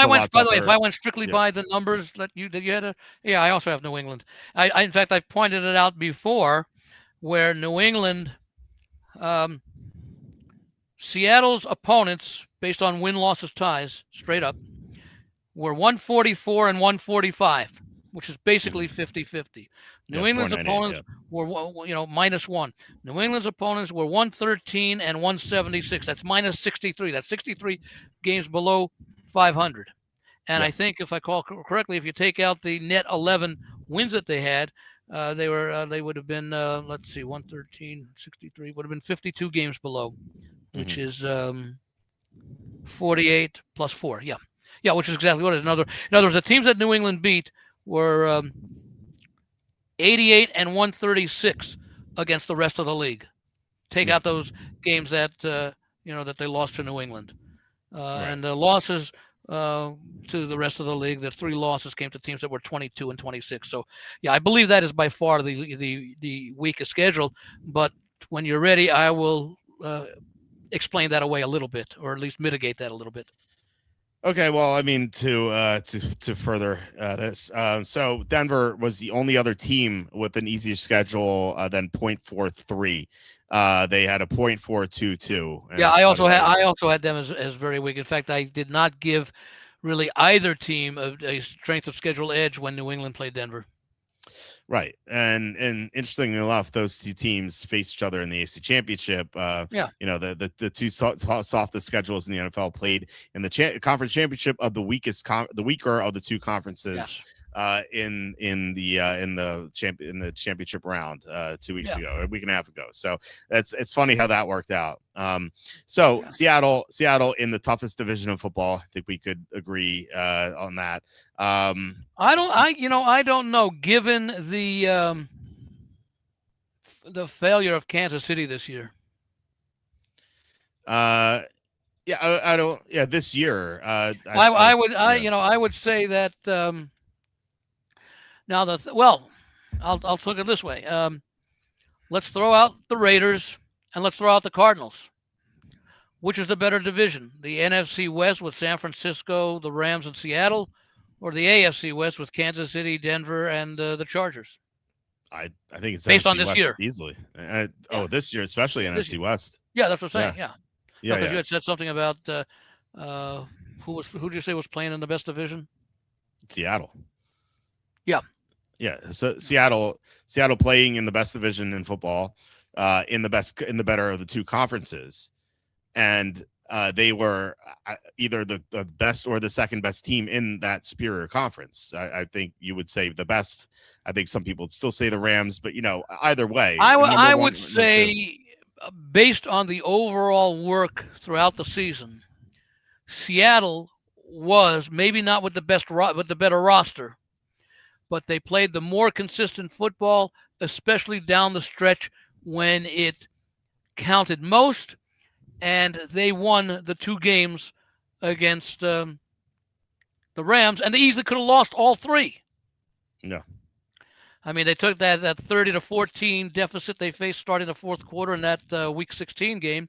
I went strictly by the numbers that you had, I also have New England. In fact, I've pointed it out before, where New England, Seattle's opponents, based on win losses ties, straight up, were 144 and 145, which is basically 50-50. New England's opponents were -1. New England's opponents were 113 and 176. That's -63. That's 63 games below 500. And I think, if I call correctly, if you take out the net 11 wins that they had, they would have been, let's see, 113, 63, would have been 52 games below, which is 48 plus 4. Yeah, which is exactly what it is. In other words, the teams that New England beat were 88 and 136 against the rest of the league. Take out those games that that they lost to New England, and the losses to the rest of the league. The 3 losses came to teams that were 22 and 26. So, yeah, I believe that is by far the weakest schedule. But when you're ready, I will explain that away a little bit, or at least mitigate that a little bit. Okay, well, I mean, to further this, so Denver was the only other team with an easier schedule than 0.43. They had a 0.422. Yeah, I also had them as very weak. In fact, I did not give really either team a strength of schedule edge when New England played Denver. Right, and interestingly enough, those 2 teams faced each other in the AFC Championship. The 2 softest schedules in the NFL played in the conference championship of the weaker of the 2 conferences. Yes. In the championship round 2 weeks ago, a week and a half ago. So it's funny how that worked out. Seattle in the toughest division of football. I think we could agree on that. I don't know. Given the failure of Kansas City this year. I don't. Yeah, this year. I would say that. Now I'll look at it this way. Let's throw out the Raiders and let's throw out the Cardinals. Which is the better division? The NFC West with San Francisco, the Rams, and Seattle, or the AFC West with Kansas City, Denver, and the Chargers? I think it's based NFC on this West year easily. This year, especially NFC West. Yeah, that's what I'm saying. Yeah. Because you had said something about who did you say was playing in the best division? Seattle. Yeah. So Seattle playing in the best division in football, in the better of the 2 conferences, and they were either the best or the second best team in that superior conference. I think you would say the best. I think some people would still say the Rams, but either way, I would say, based on the overall work throughout the season, Seattle was maybe not with the better roster, but they played the more consistent football, especially down the stretch when it counted most, and they won the 2 games against the Rams, and they easily could have lost all 3. No. I mean, they took that 30-14 deficit they faced starting the 4th quarter in that Week 16 game,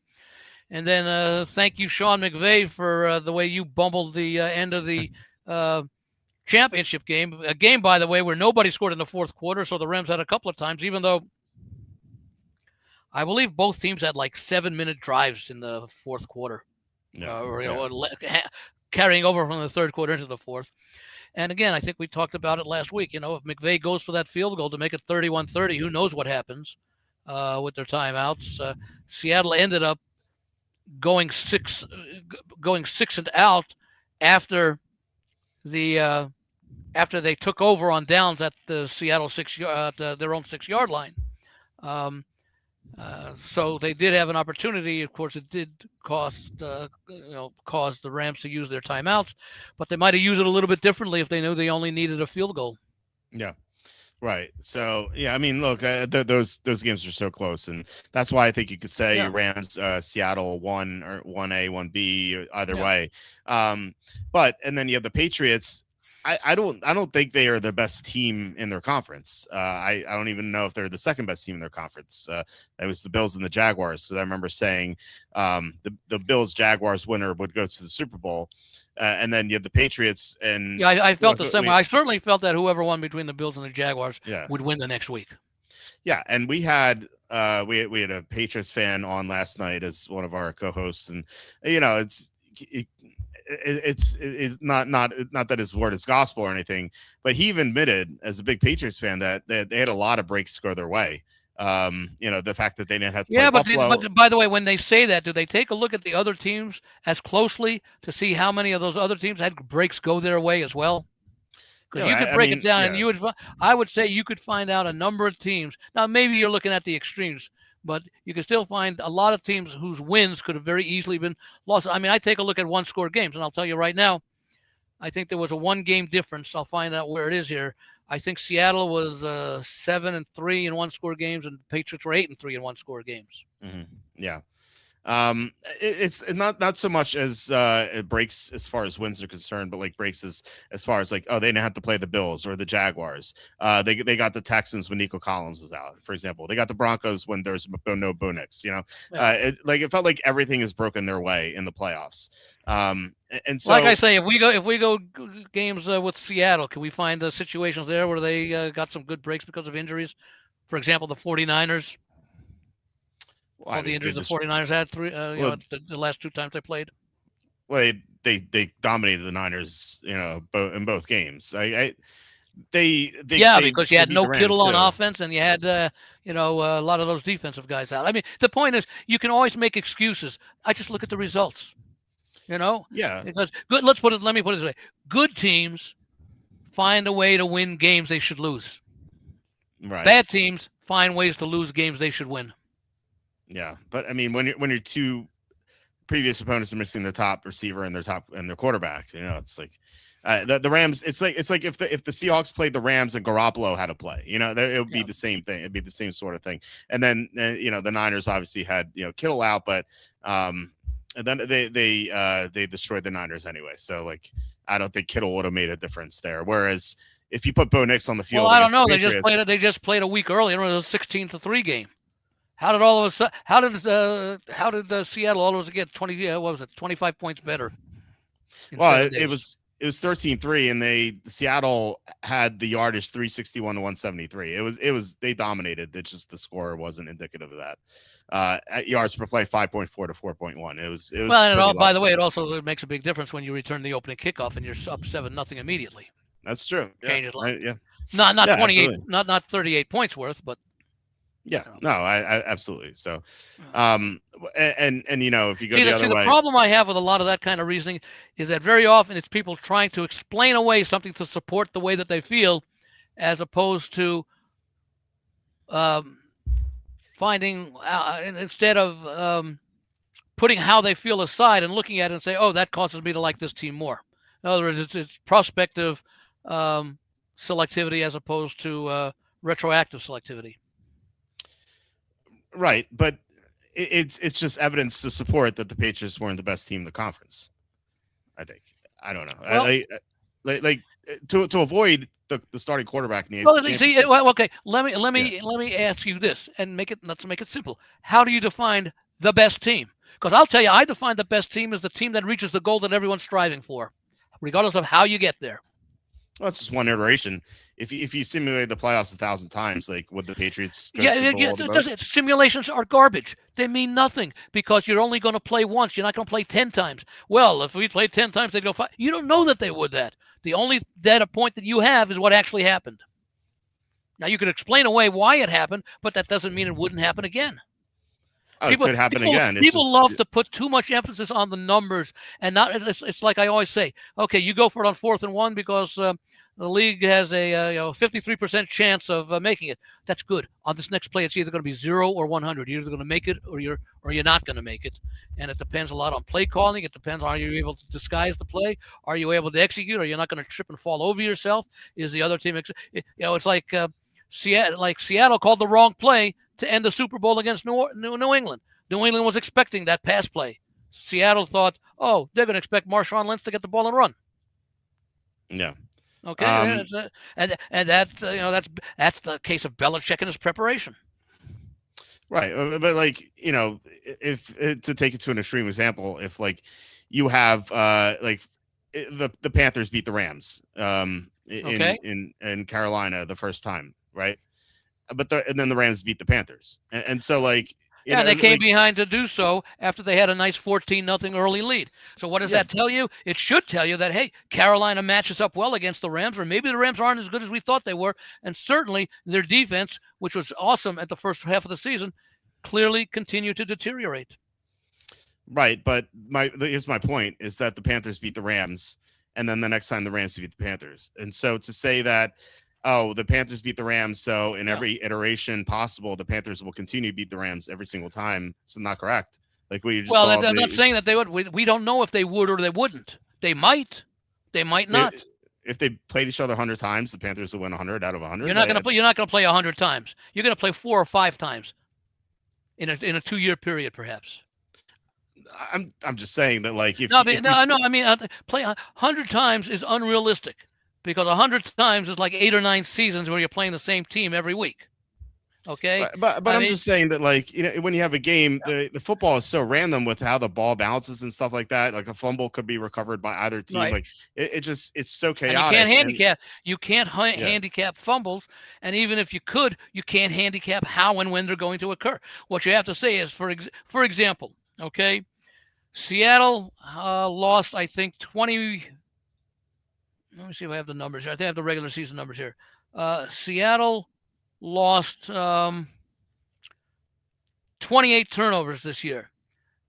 and then thank you, Sean McVay, for the way you bumbled the end of the championship game. A game, by the way, where nobody scored in the 4th quarter, so the Rams had a couple of times, even though I believe both teams had like 7-minute drives in the 4th quarter, carrying over from the 3rd quarter into the 4th. And again, I think we talked about it last week. If McVay goes for that field goal to make it 31-30, who knows what happens with their timeouts. Seattle ended up going 6 and out after they took over on downs at the Seattle their own 6-yard line. So they did have an opportunity. Of course, it did cause the Rams to use their timeouts, but they might have used it a little bit differently if they knew they only needed a field goal. Yeah. Right. So, I mean, look, those games are so close, and that's why I think you could say Rams, Seattle 1 or 1A, 1B, either way. But then you have the Patriots. I don't think they are the best team in their conference. I don't even know if they're the second best team in their conference. It was the Bills and the Jaguars. So I remember saying the Bills Jaguars winner would go to the Super Bowl, and then you have the Patriots. And I felt the same way. I certainly felt that whoever won between the Bills and the Jaguars would win the next week. Yeah, and we had we had a Patriots fan on last night as one of our co-hosts, and it's not that his word is gospel or anything, but he even admitted as a big Patriots fan that they had a lot of breaks go their way The fact that they didn't have to play Yeah, Buffalo. but by the way, when they say that, do they take a look at the other teams as closely to see how many of those other teams had breaks go their way as well? Because you could break it down, and I would say you could find out a number of teams. Now, maybe you're looking at the extremes, but you can still find a lot of teams whose wins could have very easily been lost. I mean, I take a look at one-score games, and I'll tell you right now, I think there was a one-game difference. I'll find out where it is here. I think Seattle was 7-3 in one-score games, and the Patriots were 8-3 in one-score games. Mm-hmm. Yeah. It's not so much as it breaks as far as wins are concerned, but like breaks as far as like, oh, they didn't have to play the Bills or the Jaguars. They got the Texans when Nico Collins was out, for example. They got the Broncos when there's no Bo Nix. It felt like everything is broken their way in the playoffs. And so, like I say, if we go games with Seattle, can we find the situations there where they got some good breaks because of injuries? For example, the 49ers. All the injuries the 49ers had the last two times they played. Well, they dominated the Niners, in both games. Because you had no Kittle on offense, and you had a lot of those defensive guys out. I mean, the point is, you can always make excuses. I just look at the results. Yeah. Because let me put it this way: good teams find a way to win games they should lose. Right. Bad teams find ways to lose games they should win. Yeah, but I mean, when your two previous opponents are missing their top receiver and their quarterback, it's like the Rams. It's like if the Seahawks played the Rams and Garoppolo had to play, it would be the same thing. It'd be the same sort of thing. And then the Niners obviously had Kittle out, but and then they destroyed the Niners anyway. So like, I don't think Kittle would have made a difference there. Whereas if you put Bo Nix on the field, well, I don't know. They just played a week earlier. It was a 16-3 game. How did Seattle all of us get 25 points better? Well, it was 13-3, and Seattle had the yardage 361 to 173. It was they dominated. It's just the score wasn't indicative of that. At yards per play, 5.4 to 4.1. It was well, and by the way, it also makes a big difference when you return the opening kickoff and you're up 7-0 immediately. That's true. Changes not 28, absolutely. not 38 points worth, but. Yeah, no, I absolutely. So, and if you go the other way, the problem I have with a lot of that kind of reasoning is that very often it's people trying to explain away something to support the way that they feel, as opposed to finding instead of putting how they feel aside and looking at it and say, oh, that causes me to like this team more. In other words, it's prospective selectivity as opposed to retroactive selectivity. Right, but it's just evidence to support that the Patriots weren't the best team in the conference. I think. I don't know. Well, to avoid the starting quarterback in the AFC. Well, okay. Let me ask you this, and let's make it simple. How do you define the best team? Because I'll tell you, I define the best team as the team that reaches the goal that everyone's striving for, regardless of how you get there. Well, it's just one iteration. If you simulate the playoffs 1,000 times, like would the Patriots? Simulations are garbage. They mean nothing because you're only going to play once. You're not going to play 10 times. Well, if we played 10 times, they'd go 5. You don't know that they would that. The only data point that you have is what actually happened. Now you could explain away why it happened, but that doesn't mean it wouldn't happen again. It could happen again. People love to put too much emphasis on the numbers, and not. It's like I always say. Okay, you go for it on 4th and 1 because the league has a 53% chance of making it. That's good. On this next play, it's either going to be 0 or 100. You're either going to make it or you're not going to make it, and it depends a lot on play calling. It depends on are you able to disguise the play? Are you able to execute? Are you not going to trip and fall over yourself? Is the other team? It's like Seattle called the wrong play to end the Super Bowl against New England. New England was expecting that pass play. Seattle thought, oh, they're going to expect Marshawn Lynch to get the ball and run. Yeah. Okay, and that's the case of Belichick and his preparation. Right, but if to take it to an extreme example, if you have the Panthers beat the Rams in Carolina the first time, right? And then the Rams beat the Panthers, and so Yeah, they came behind to do so after they had a nice 14-0 early lead. So what does that tell you? It should tell you that, hey, Carolina matches up well against the Rams, or maybe the Rams aren't as good as we thought they were. And certainly their defense, which was awesome at the first half of the season, clearly continued to deteriorate. Right, but here's my point, is that the Panthers beat the Rams, and then the next time the Rams beat the Panthers. And so to say that, oh, the Panthers beat the Rams, so in every iteration possible, the Panthers will continue to beat the Rams every single time. It's not correct. Like we just I'm not saying that they would. We don't know if they would or they wouldn't. They might. They might not. If they played each other 100 times, the Panthers will win 100 out of 100. You're not going to play 100 times. You're going to play 4 or 5 times in a 2-year period, perhaps. I'm just saying that, like, play 100 times is unrealistic, because 100 times is like 8 or 9 seasons where you're playing the same team every week. Okay, but I'm just saying that, like, when you have a game, the football is so random with how the ball bounces and stuff like that. Like a fumble could be recovered by either team. Right. Like it's so chaotic. And you can't handicap. You can't handicap fumbles, and even if you could, you can't handicap how and when they're going to occur. What you have to say is, for example, okay, Seattle lost, I think, 20. Let me see if I have the numbers here. I think I have the regular season numbers here. Seattle lost 28 turnovers this year.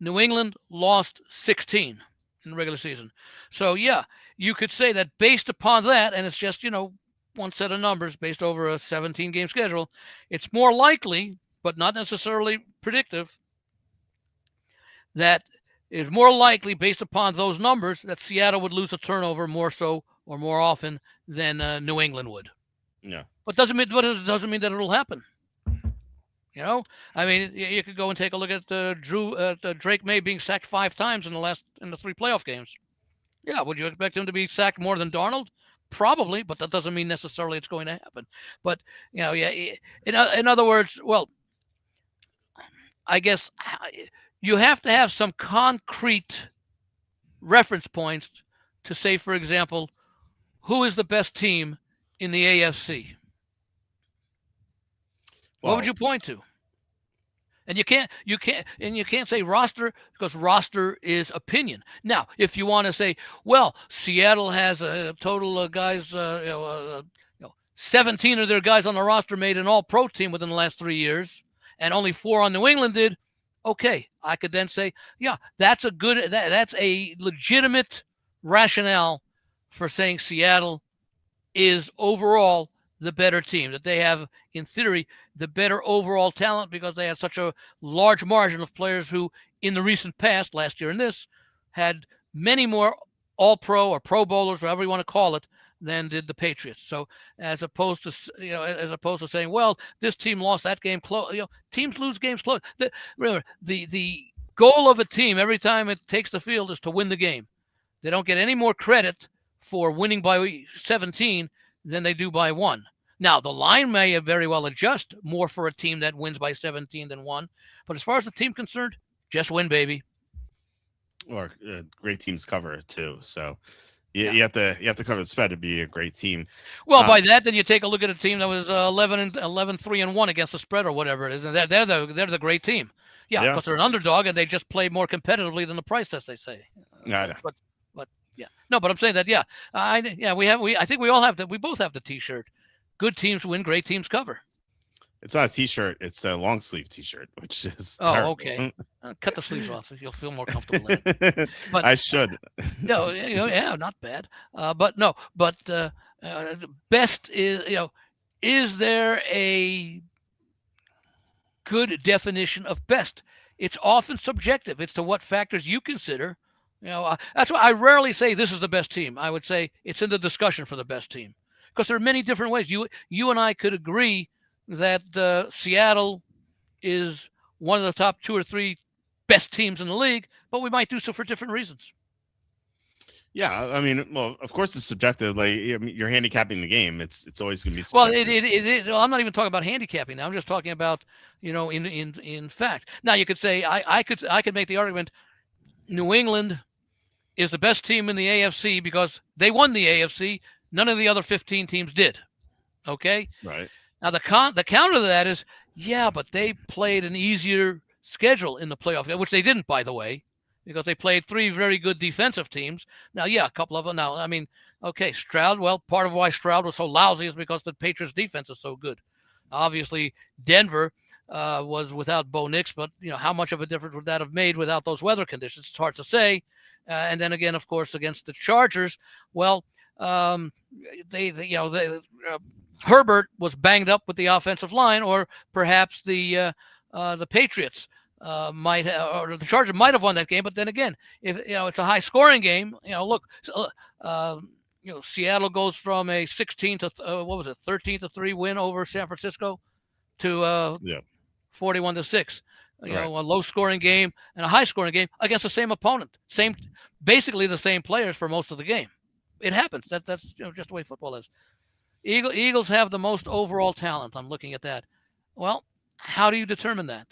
New England lost 16 in the regular season. So, yeah, you could say that based upon that, and it's just, one set of numbers based over a 17-game schedule, it's more likely, but not necessarily predictive, that it's more likely based upon those numbers that Seattle would lose a turnover more so or more often than New England would. Yeah. But it doesn't mean that it'll happen. I mean, you could go and take a look at Drake May being sacked 5 times in the 3 playoff games. Yeah, would you expect him to be sacked more than Darnold? Probably, but that doesn't mean necessarily it's going to happen. But in other words, well, I guess you have to have some concrete reference points to say, for example, who is the best team in the AFC? What would you point to? And you can't say roster, because roster is opinion. Now, if you want to say, well, Seattle has a total of guys, 17 of their guys on the roster made an all-pro team within the last 3 years, and only 4 on New England did. Okay, I could then say, yeah, that's a legitimate rationale for saying Seattle is overall the better team, that they have, in theory, the better overall talent because they had such a large margin of players who, in the recent past, last year and this, had many more all-pro or pro bowlers, whatever you want to call it, than did the Patriots. So as opposed to saying, well, this team lost that game close, teams lose games close. Remember, the goal of a team every time it takes the field is to win the game. They don't get any more credit for winning by 17 than they do by 1. Now, the line may very well adjust more for a team that wins by 17 than 1. But as far as the team's concerned, just win, baby. Or great teams cover too. So you have to cover the spread to be a great team. Well, by that, then you take a look at a team that was 11-3-1 against the spread or whatever it is, and they're the great team. Yeah, because they're an underdog and they just play more competitively than the price, as they say. But yeah, no, but I'm saying that I think we all have that. We both have the T-shirt. Good teams win, great teams cover. It's not a T-shirt; it's a long sleeve T-shirt, which is terrible. Okay. Cut the sleeves off, so you'll feel more comfortable in it. But I should. No, not bad. Best is is there a good definition of best? It's often subjective. It's to what factors you consider. That's why I rarely say this is the best team. I would say it's in the discussion for the best team, because there are many different ways. You and I could agree that Seattle is one of the top 2 or 3 best teams in the league, but we might do so for different reasons. Yeah, I mean, well, of course it's subjective. Like, you're handicapping the game. It's always going to be subjective. Well, I'm not even talking about handicapping now. I'm just talking about in fact. Now you could say I could make the argument New England is the best team in the AFC because they won the AFC. None of the other 15 teams did. Okay? Right. Now the counter to that is, but they played an easier schedule in the playoff, which they didn't, by the way, because they played 3 very good defensive teams. Now, yeah, a couple of them. Now, I mean, okay, Stroud. Well, part of why Stroud was so lousy is because the Patriots' defense is so good. Obviously, Denver was without Bo Nix, but how much of a difference would that have made without those weather conditions? It's hard to say. And then again, of course, against the Chargers, well, Herbert was banged up with the offensive line, or perhaps the Patriots might have, or the Chargers might have won that game. But then again, if it's a high scoring game, look, Seattle goes from a 13-3 win over San Francisco to 41-6. A low scoring game and a high scoring game against the same opponent, basically the same players for most of the game. It happens. That's just the way football is. Eagles have the most overall talent. I'm looking at that. Well, how do you determine that?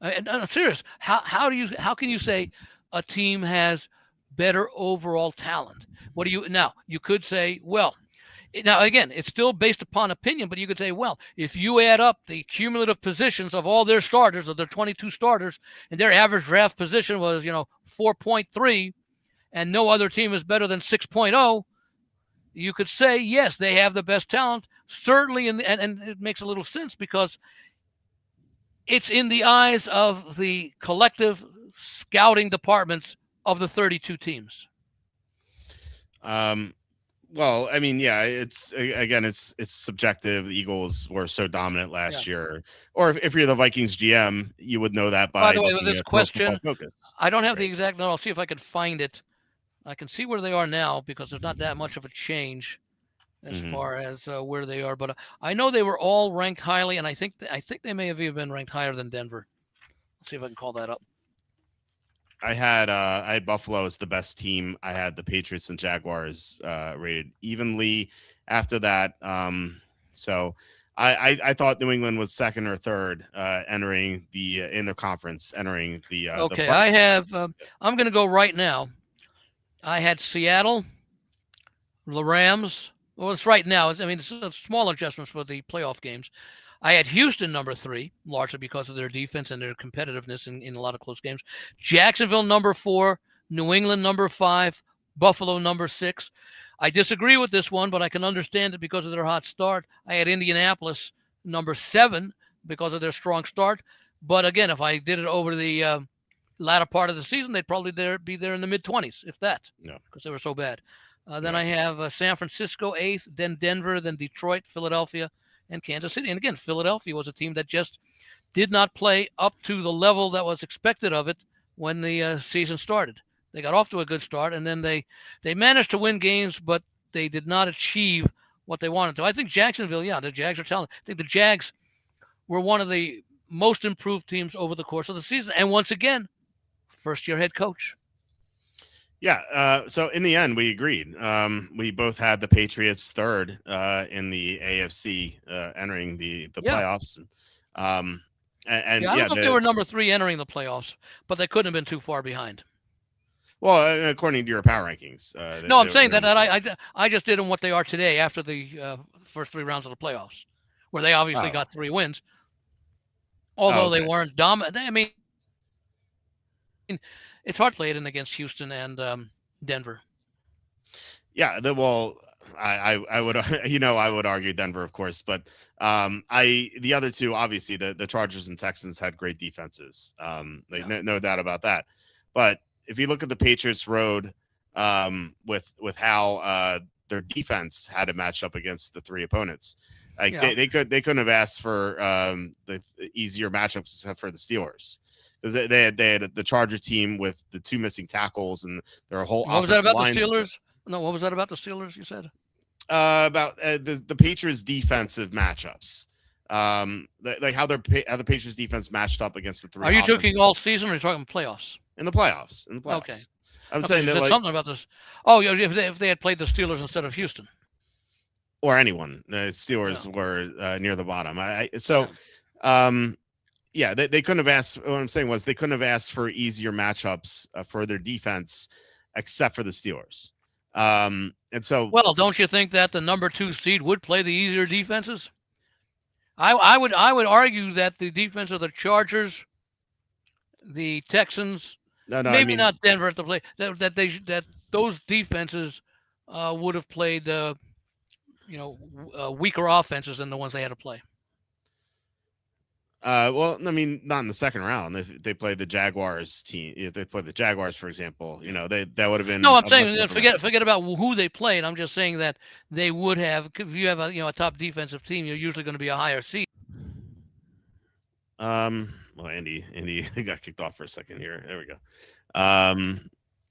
I'm serious. How can you say a team has better overall talent? You could say, well, now again, it's still based upon opinion, but you could say, well, if you add up the cumulative positions of all their starters, of their 22 starters, and their average draft position was 4.3, and no other team is better than 6.0, you could say, yes, they have the best talent, certainly, and it makes a little sense because it's in the eyes of the collective scouting departments of the 32 teams. Well, I mean, yeah, it's subjective. The Eagles were so dominant last year. Or if you're the Vikings GM, you would know that by the way, with this question, Focus. I don't have the exact number. I'll see if I can find it. I can see where they are now because there's not that much of a change as far as where they are. But I know they were all ranked highly, and I think they may have even been ranked higher than Denver. Let's see if I can call that up. I had Buffalo as the best team. I had the Patriots and Jaguars rated evenly after that. So I thought New England was second or third entering in their conference, entering the okay, I have I'm going to go right now. I had Seattle, the Rams. Well, it's right now. It's small adjustments for the playoff games. I had Houston number 3, largely because of their defense and their competitiveness in a lot of close games. Jacksonville number 4, New England number 5, Buffalo number 6. I disagree with this one, but I can understand it because of their hot start. I had Indianapolis number 7 because of their strong start. But again, if I did it over the latter part of the season, they'd probably be there in the mid-20s, if that, because they were so bad. Then I have San Francisco 8th, then Denver, then Detroit, Philadelphia, and Kansas City. And again, Philadelphia was a team that just did not play up to the level that was expected of it when the season started. They got off to a good start, and then they managed to win games, but they did not achieve what they wanted to. I think Jacksonville, the Jags are talented. I think the Jags were one of the most improved teams over the course of the season. And once again, first-year head coach. Yeah. So in the end, we agreed. We both had the Patriots third in the AFC entering the playoffs. I don't know if they were number 3 entering the playoffs, but they couldn't have been too far behind. Well, according to your power rankings. No, I'm saying that I just did them what they are today after the first 3 rounds of the playoffs, where they obviously got 3 wins, although they weren't dominant. I mean, it's hard to play it in against Houston and Denver. Yeah, I would I would argue Denver, of course, but the other two, obviously the Chargers and Texans had great defenses. No doubt about that. But if you look at the Patriots road with how their defense had it matched up against the 3 opponents, they couldn't have asked for the easier matchups except for the Steelers. Because they had the Charger team with the 2 missing tackles and their whole. What was that about the Steelers? No, what was that about the Steelers? You said about the Patriots defensive matchups. Like how the Patriots defense matched up against the 3. Are you talking all season, or are you talking playoffs? In the playoffs. Okay. I'm saying that something about this. Oh, if they had played the Steelers instead of Houston, or anyone, the Steelers were near the bottom. Yeah, they couldn't have asked. What I'm saying was they couldn't have asked for easier matchups for their defense, except for the Steelers. And so, well, don't you think that the number 2 seed would play the easier defenses? I would argue that the defense of the Chargers, the Texans, No, I maybe mean, not Denver at the play, that those defenses would have played weaker offenses than the ones they had to play. well, I mean, not in the second round. If they played the Jaguars team, if they played the Jaguars, for example, that would have been. No, I'm saying forget about who they played. I'm just saying that they would have. If you have a top defensive team, you're usually going to be a higher seed. Well, Andy got kicked off for a second here. There we go.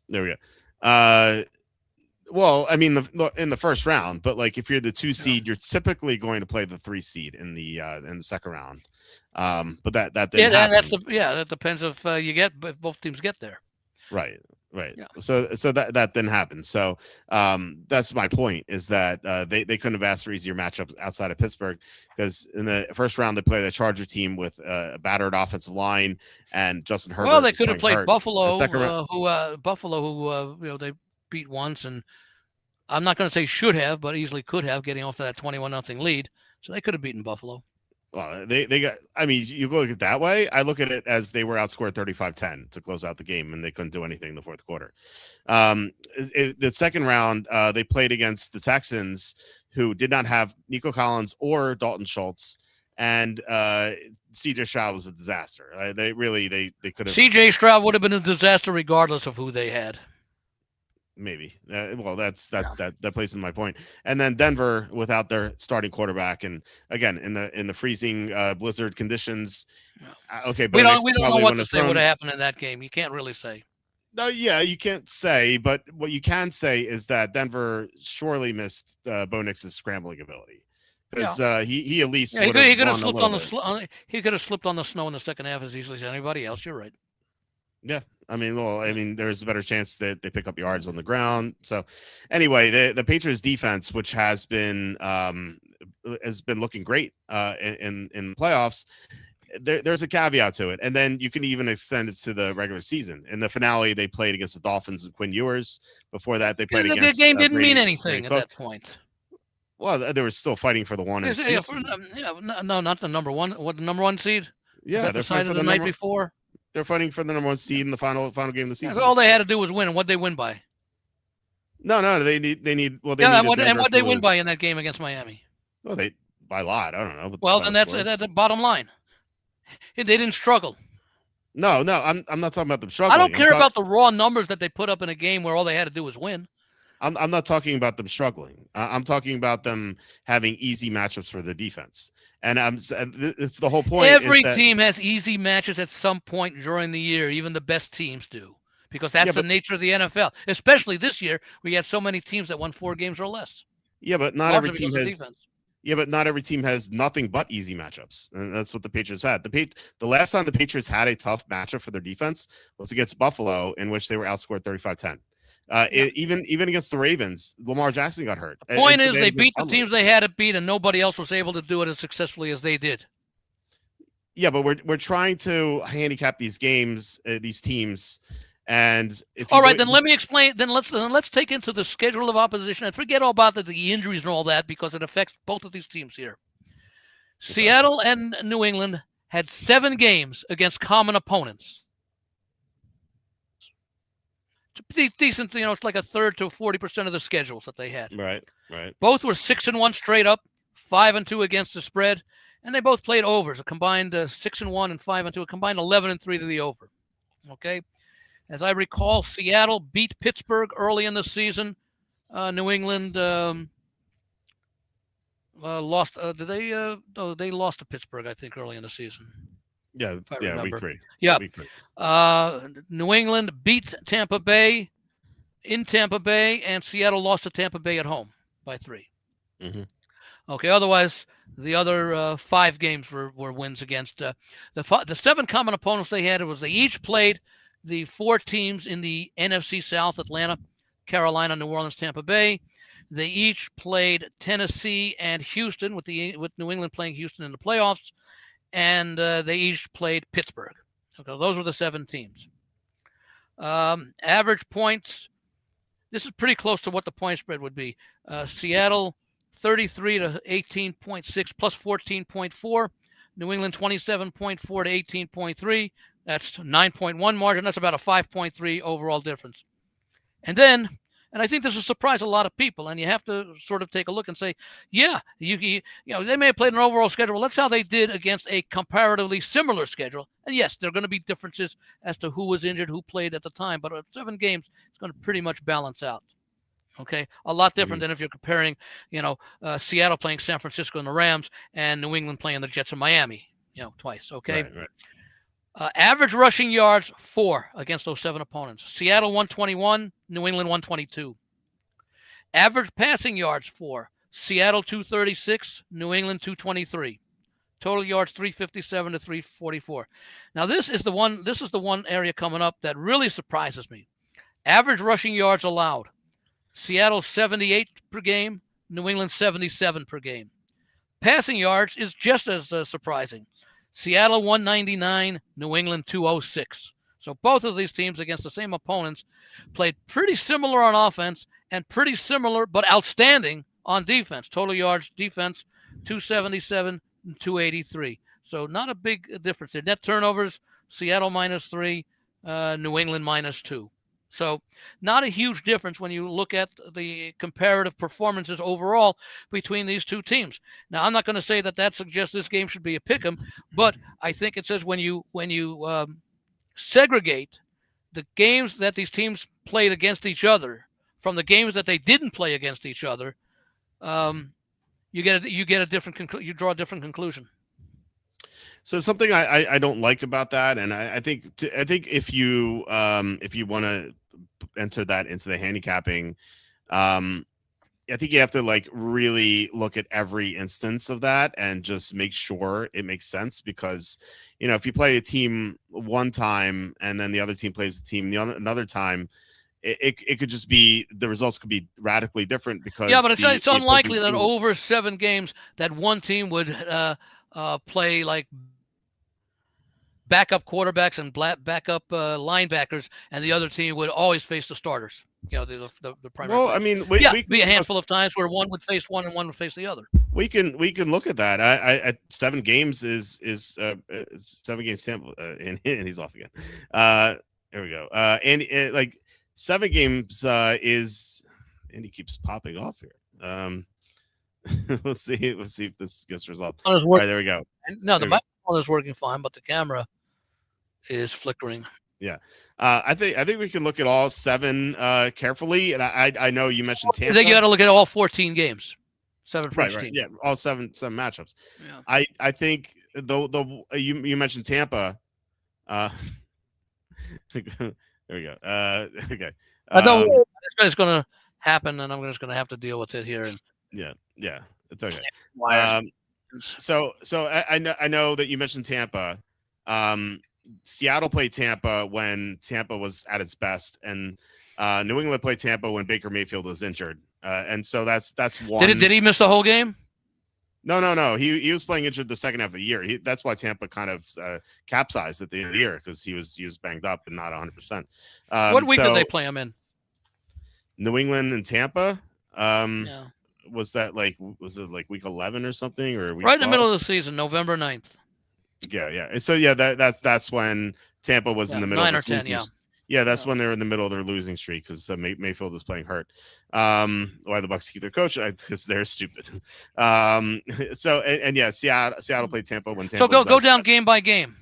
There we go. Well, I mean, in the first round, but like if you're the 2 seed, you're typically going to play the 3 seed in the second round. But that didn't happen. That depends if both teams get there. Right. Yeah. So that didn't happen. So that's my point, is that they couldn't have asked for easier matchups outside of Pittsburgh, because in the first round they played a Charger team with a battered offensive line and Justin Herbert. Well, they could have played Buffalo, who they beat once, and I'm not going to say should have, but easily could have, getting off to that 21-0 lead. So they could have beaten Buffalo. Well, they got. I mean, you look at it that way. I look at it as they were outscored 35-10 to close out the game, and they couldn't do anything in the fourth quarter. The second round, they played against the Texans, who did not have Nico Collins or Dalton Schultz, and C.J. Stroud was a disaster. They could have. C.J. Stroud would have been a disaster regardless of who they had. Maybe. Well, that plays in my point. And then Denver without their starting quarterback, and again in the freezing blizzard conditions. Okay, but we don't know what to say would have happened in that game. You can't really say. No, yeah, you can't say, but what you can say is that Denver surely missed Bo Nix's scrambling ability, because he at least he could have slipped on the he could have slipped on the snow in the second half as easily as anybody else. You're right. Yeah. I mean, there's a better chance that they pick up yards on the ground. So anyway, the Patriots defense, which has been looking great in the playoffs, there's a caveat to it. And then you can even extend it to the regular season. In the finale, they played against the Dolphins and Quinn Ewers. Before that, they played against the game didn't mean anything at that point. Well, they were still fighting for the 1 and 2 seed. No, not the number one. What, the number 1 seed? Yeah, they're decided the night before. They're fighting for the number 1 seed in the final game of the season. All they had to do was win. And what'd they win by? No, they need. Well, they and what'd they win by in that game against Miami? Well, they by a lot. I don't know. Well, then that's the bottom line. They didn't struggle. No, I'm not talking about them struggling. I don't care about the raw numbers that they put up in a game where all they had to do was win. I'm not talking about them struggling. I'm talking about them having easy matchups for the defense. And it's the whole point. Every team has easy matches at some point during the year. Even the best teams do, because that's the nature of the NFL. Especially this year, we had so many teams that won 4 games or less. Yeah, but not every team has. Defense. Yeah, but not every team has nothing but easy matchups, and that's what the Patriots had. The last time the Patriots had a tough matchup for their defense was against Buffalo, in which they were outscored 35-10. Even against the Ravens, Lamar Jackson got hurt. The point is, they beat the teams they had to beat, and nobody else was able to do it as successfully as they did. Yeah, but we're trying to handicap these games, these teams, and then let me explain. Then let's take into the schedule of opposition and forget all about the injuries and all that, because it affects both of these teams here. Okay. Seattle and New England had 7 games against common opponents. Decent, it's like a third to 40% of the schedules that they had. Right. Both were 6-1 straight up, 5-2 against the spread, and they both played overs. A combined 6-1 and 5-2, a combined 11-3 to the over. Okay, as I recall, Seattle beat Pittsburgh early in the season. New England lost. They lost to Pittsburgh, I think, early in the season. Yeah, week 3. Yeah. Week 3. New England beat Tampa Bay in Tampa Bay, and Seattle lost to Tampa Bay at home by 3. Mm-hmm. Okay, otherwise, the other 5 games were wins against the 7 common opponents they had. They each played the 4 teams in the NFC South: Atlanta, Carolina, New Orleans, Tampa Bay. They each played Tennessee and Houston, with New England playing Houston in the playoffs. And they each played Pittsburgh. Okay, those were the 7 teams. Average points. This is pretty close to what the point spread would be. Seattle 33 to 18.6 plus 14.4. New England 27.4 to 18.3. That's 9.1 margin. That's about a 5.3 overall difference. And then, and I think this will surprise a lot of people, and you have to sort of take a look and say, yeah, you know, they may have played an overall schedule. Well, that's how they did against a comparatively similar schedule. And yes, there are going to be differences as to who was injured, who played at the time, but at 7 games, it's going to pretty much balance out. Okay, a lot different than if you're comparing, you know, Seattle playing San Francisco and the Rams and New England playing the Jets and Miami, you know, twice. Okay. Right. Average rushing yards 4 against those 7 opponents. Seattle 121, New England 122. Average passing yards 4. Seattle 236, New England 223. Total yards 357 to 344. Now this is the one area coming up that really surprises me. Average rushing yards allowed. Seattle 78 per game, New England 77 per game. Passing yards is just as surprising. Seattle 199, New England 206. So both of these teams against the same opponents played pretty similar on offense and pretty similar but outstanding on defense. Total yards defense 277 and 283. So not a big difference there. Net turnovers, Seattle -3, New England -2. So not a huge difference when you look at the comparative performances overall between these two teams. Now, I'm not going to say that suggests this game should be a pick 'em, but I think it says when you segregate the games that these teams played against each other from the games that they didn't play against each other, you get a different you draw a different conclusion. So something I don't like about that, and I think if you want to enter that into the handicapping, I think you have to like really look at every instance of that and just make sure it makes sense, because you know, if you play a team one time and then the other team plays the team another time, it could just be, the results could be radically different, because but it's unlikely that over 7 games that one team would play like backup quarterbacks and backup linebackers, and the other team would always face the starters. You know, the primary. Well, players. I mean, we be a handful of times where one would face one and one would face the other. We can look at that. I 7 games is 7 games sample, and he's off again. There we go. And like 7 games is, and he keeps popping off here. Let's see if this gets resolved. All right, there we go. No, the microphone is working fine, but the camera is flickering. Yeah. I think we can look at all 7 carefully, and I know you mentioned Tampa. I think you got to look at all 14 games. 7 for each team. Yeah, all 7 matchups. Yeah. I think you mentioned Tampa. There we go. Okay. I thought it's going to happen, and I'm just going to have to deal with it here. And yeah, it's okay. So I know that you mentioned Tampa. Seattle played Tampa when Tampa was at its best, and New England played Tampa when Baker Mayfield was injured. And so that's one. Did he miss the whole game? No. He was playing injured the second half of the year. That's why Tampa kind of capsized at the end of the year, because he was banged up and not 100%. What week did they play him in? New England and Tampa. Was it like week 11 or something, or week right in 12? the middle of the season, November 9th? Yeah. So yeah, that's when Tampa was in the middle 9 of the or 10, season. Yeah, that's when they're in the middle of their losing streak, because Mayfield is playing hurt. Why the Bucs keep their coach? Because they're stupid. So yeah, Seattle played Tampa when Tampa. So go down game by game.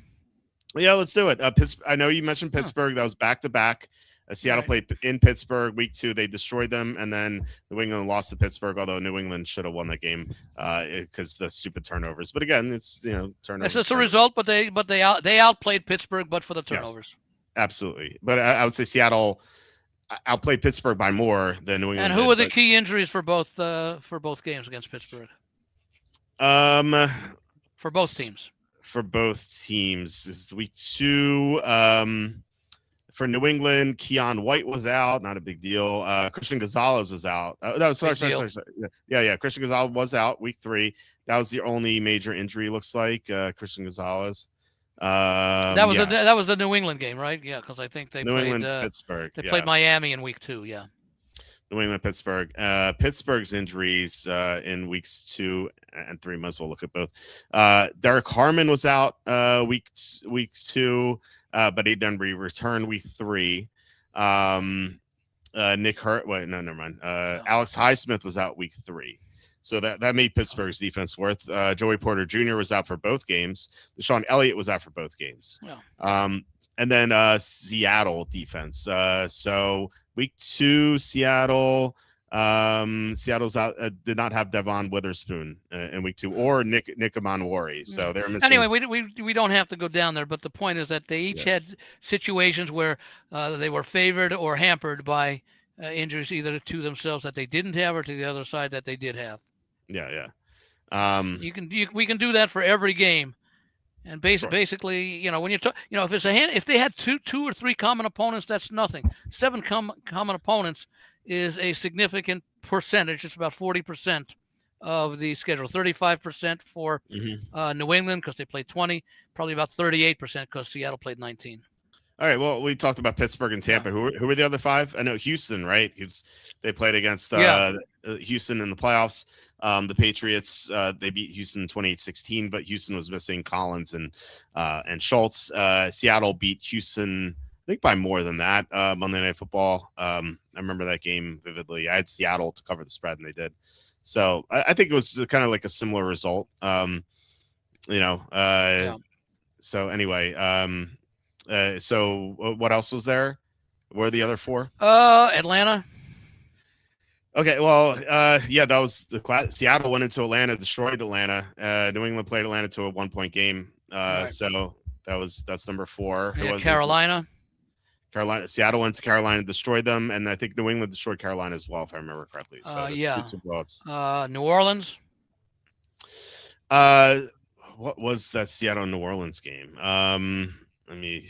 Yeah, let's do it. I know you mentioned Pittsburgh. That was back to back. Seattle played in Pittsburgh week 2. They destroyed them, and then New England lost to Pittsburgh. Although New England should have won that game because the stupid turnovers. But again, it's turnovers. It's just a result, but they outplayed Pittsburgh, but for the turnovers. Yes, absolutely. But I would say Seattle outplayed Pittsburgh by more than New England. And who were the key injuries for both games against Pittsburgh? For both teams. For both teams, this is week 2. For New England, Keon White was out. Not a big deal. Christian Gonzalez was out. Sorry. Yeah. Christian Gonzalez was out week 3. That was the only major injury, looks like. Christian Gonzalez. That was the New England game, right? Yeah, because I think they played England, Pittsburgh. They played Miami in week 2. Yeah. New England, Pittsburgh. Pittsburgh's injuries in weeks 2 and 3. Might as well look at both. Derek Harmon was out week 2, but he then returned week 3. Nick Hurt. Wait, no, never mind. Alex Highsmith was out week 3. So that made Pittsburgh's defense worth. Joey Porter Jr. was out for both games. Deshaun Elliott was out for both games. Yeah. And then Seattle defense. So week 2, Seattle's out. Did not have Devon Witherspoon in week 2, or Nick Amanwari. So they're missing. Anyway, we don't have to go down there. But the point is that they each had situations where they were favored or hampered by injuries, either to themselves that they didn't have, or to the other side that they did have. Yeah. We can do that for every game. And basically, when you talk, if they had two or three common opponents, that's nothing. 7 common opponents is a significant percentage. It's about 40% of the schedule. 35% for New England because they played 20. Probably about 38% because Seattle played 19. All right. Well, we talked about Pittsburgh and Tampa. Yeah. Who were the other 5? I know Houston, right? Because they played against Houston in the playoffs. The Patriots, they beat Houston in 28-16, but Houston was missing Collins and Schultz. Seattle beat Houston, I think, by more than that. Monday Night Football. I remember that game vividly. I had Seattle to cover the spread, and they did. So I think it was kind of like a similar result. So anyway. So what else was there? What are the other 4? Atlanta. Okay, well, that was the class. Seattle went into Atlanta, destroyed Atlanta. New England played Atlanta to a 1-point game. Right. So that's number 4. Carolina. Seattle went to Carolina, destroyed them, and I think New England destroyed Carolina as well, if I remember correctly. So two blowouts. New Orleans. What was that Seattle New Orleans game? Let me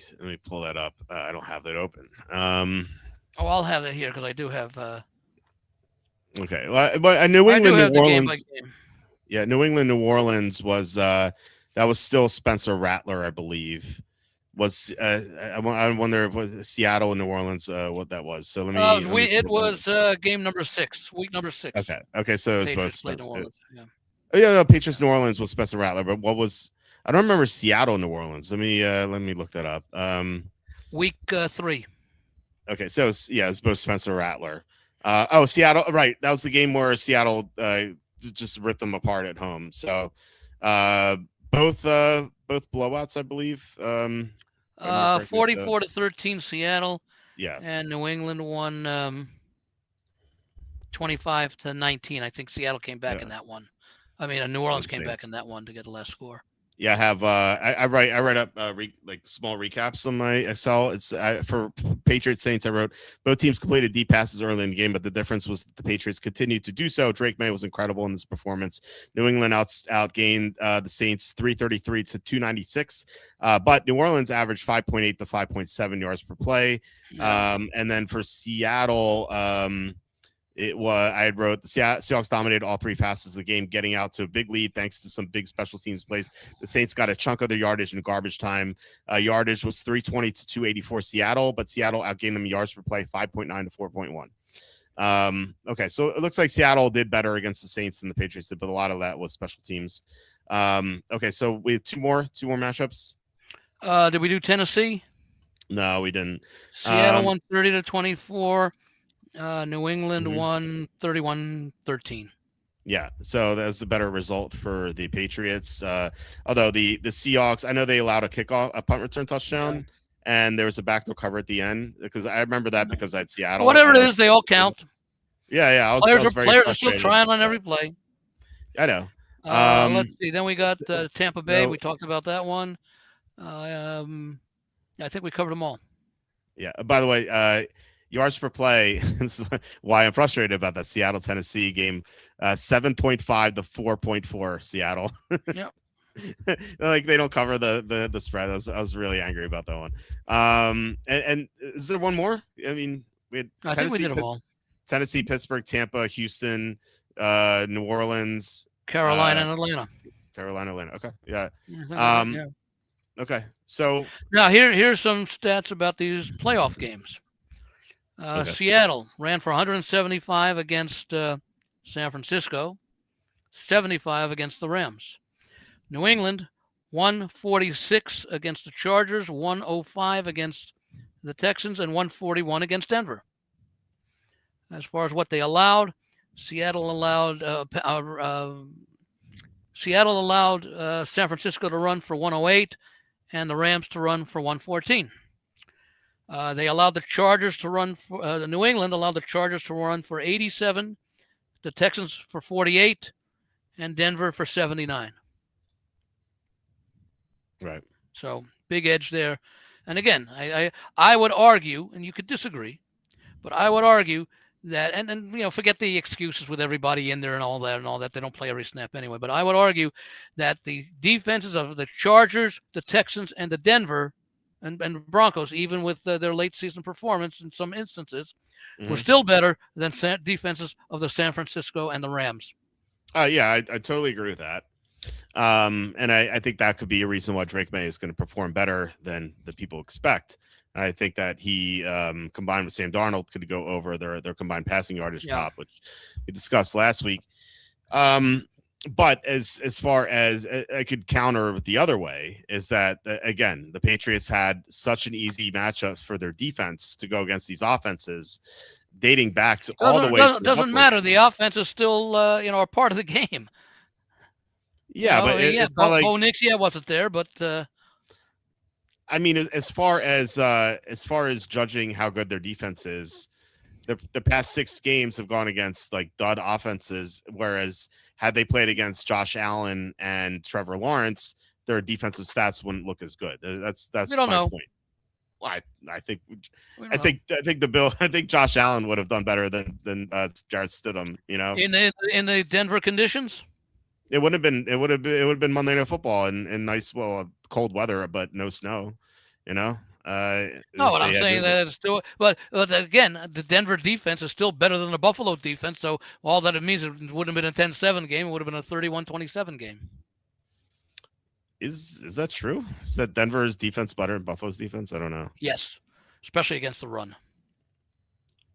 pull that up. I don't have that open. I'll have it here because I do have. Okay, well, but New England, New Orleans. Yeah, New England, New Orleans was that was still Spencer Rattler, I believe. Was I wonder if it was Seattle and New Orleans what that was. So let me. It was game number 6, week number 6. Okay. So it was both. Yeah. Patriots New Orleans was Spencer Rattler, but what was? I don't remember Seattle, New Orleans. Let me look that up. Week 3. Okay, so it's both Spencer Rattler. Seattle, right? That was the game where Seattle just ripped them apart at home. So both blowouts, I believe. 44-13 Seattle. Yeah, and New England won 25-19. I think Seattle came back in that one. I mean, New Orleans came back in that one to get the last score. Yeah, I have. I write up small recaps on my Excel. It's for Patriots Saints. I wrote both teams completed deep passes early in the game, but the difference was that the Patriots continued to do so. Drake May was incredible in this performance. New England outgained the Saints 333 to 296, but New Orleans averaged 5.8 to 5.7 yards per play. And then for Seattle, I wrote the Seahawks dominated all 3 passes of the game, getting out to a big lead thanks to some big special teams plays. The Saints got a chunk of their yardage in garbage time. Yardage was 320 to 284 Seattle, but Seattle outgained them yards per play 5.9 to 4.1. Okay, so it looks like Seattle did better against the Saints than the Patriots did, but a lot of that was special teams. Okay, so we have two more matchups. Did we do Tennessee? No, we didn't. Seattle won 30-24. New England won 31-13. Yeah, so that's a better result for the Patriots. Although the Seahawks, I know they allowed a punt return touchdown, and there was a backdoor cover at the end because I remember that because I had Seattle. Whatever it is, they all count. Yeah. Players are still trying on every play. I know. Let's see. Then we got Tampa Bay. We talked about that one. I think we covered them all. Yeah. By the way, yards per play. This is why I'm frustrated about that Seattle Tennessee game. 7.5 to 4.4 Seattle. Yeah. Like they don't cover the spread. I was really angry about that one. And is there one more? I mean, I think we did them all. Tennessee, Pittsburgh, Tampa, Houston, New Orleans, Carolina, and Atlanta. Atlanta. Okay. Yeah. Okay. So now here's some stats about these playoff games. Okay. Seattle ran for 175 against San Francisco, 75 against the Rams. New England, 146 against the Chargers, 105 against the Texans, and 141 against Denver. As far as what they allowed, Seattle allowed San Francisco to run for 108 and the Rams to run for 114. They allowed the Chargers to run for New England allowed the Chargers to run for 87, the Texans for 48, and Denver for 79. Right. So big edge there. And again, I would argue, and you could disagree, but I would argue that, and forget the excuses with everybody in there and all that. They don't play every snap anyway. But I would argue that the defenses of the Chargers, the Texans, and the Denver and Broncos, even with their late season performance in some instances, were still better than defenses of the San Francisco and the Rams. Yeah, I totally agree with that. And I think that could be a reason why Drake May is going to perform better than the people expect. I think that he, combined with Sam Darnold, could go over their combined passing yardage prop, which we discussed last week. But as far as I could counter with the other way is that, again, the Patriots had such an easy matchup for their defense to go against these offenses, dating back to all the way. Doesn't matter. The offense is still, a part of the game. Yeah, but Bo Nix, wasn't there, but I mean, as far as judging how good their defense is, the past 6 games have gone against like dud offenses, whereas had they played against Josh Allen and Trevor Lawrence, their defensive stats wouldn't look as good. That's my point. Well, I think Josh Allen would have done better than Jarrett Stidham. In the Denver conditions. It would have been Monday Night Football in nice, cold weather, but no snow. No, what I'm saying that it's still, but again, the Denver defense is still better than the Buffalo defense. So all that it means, it wouldn't have been a 10-7 game. It would have been a 31-27 game. Is that true? Is that Denver's defense better than Buffalo's defense? I don't know. Yes, especially against the run.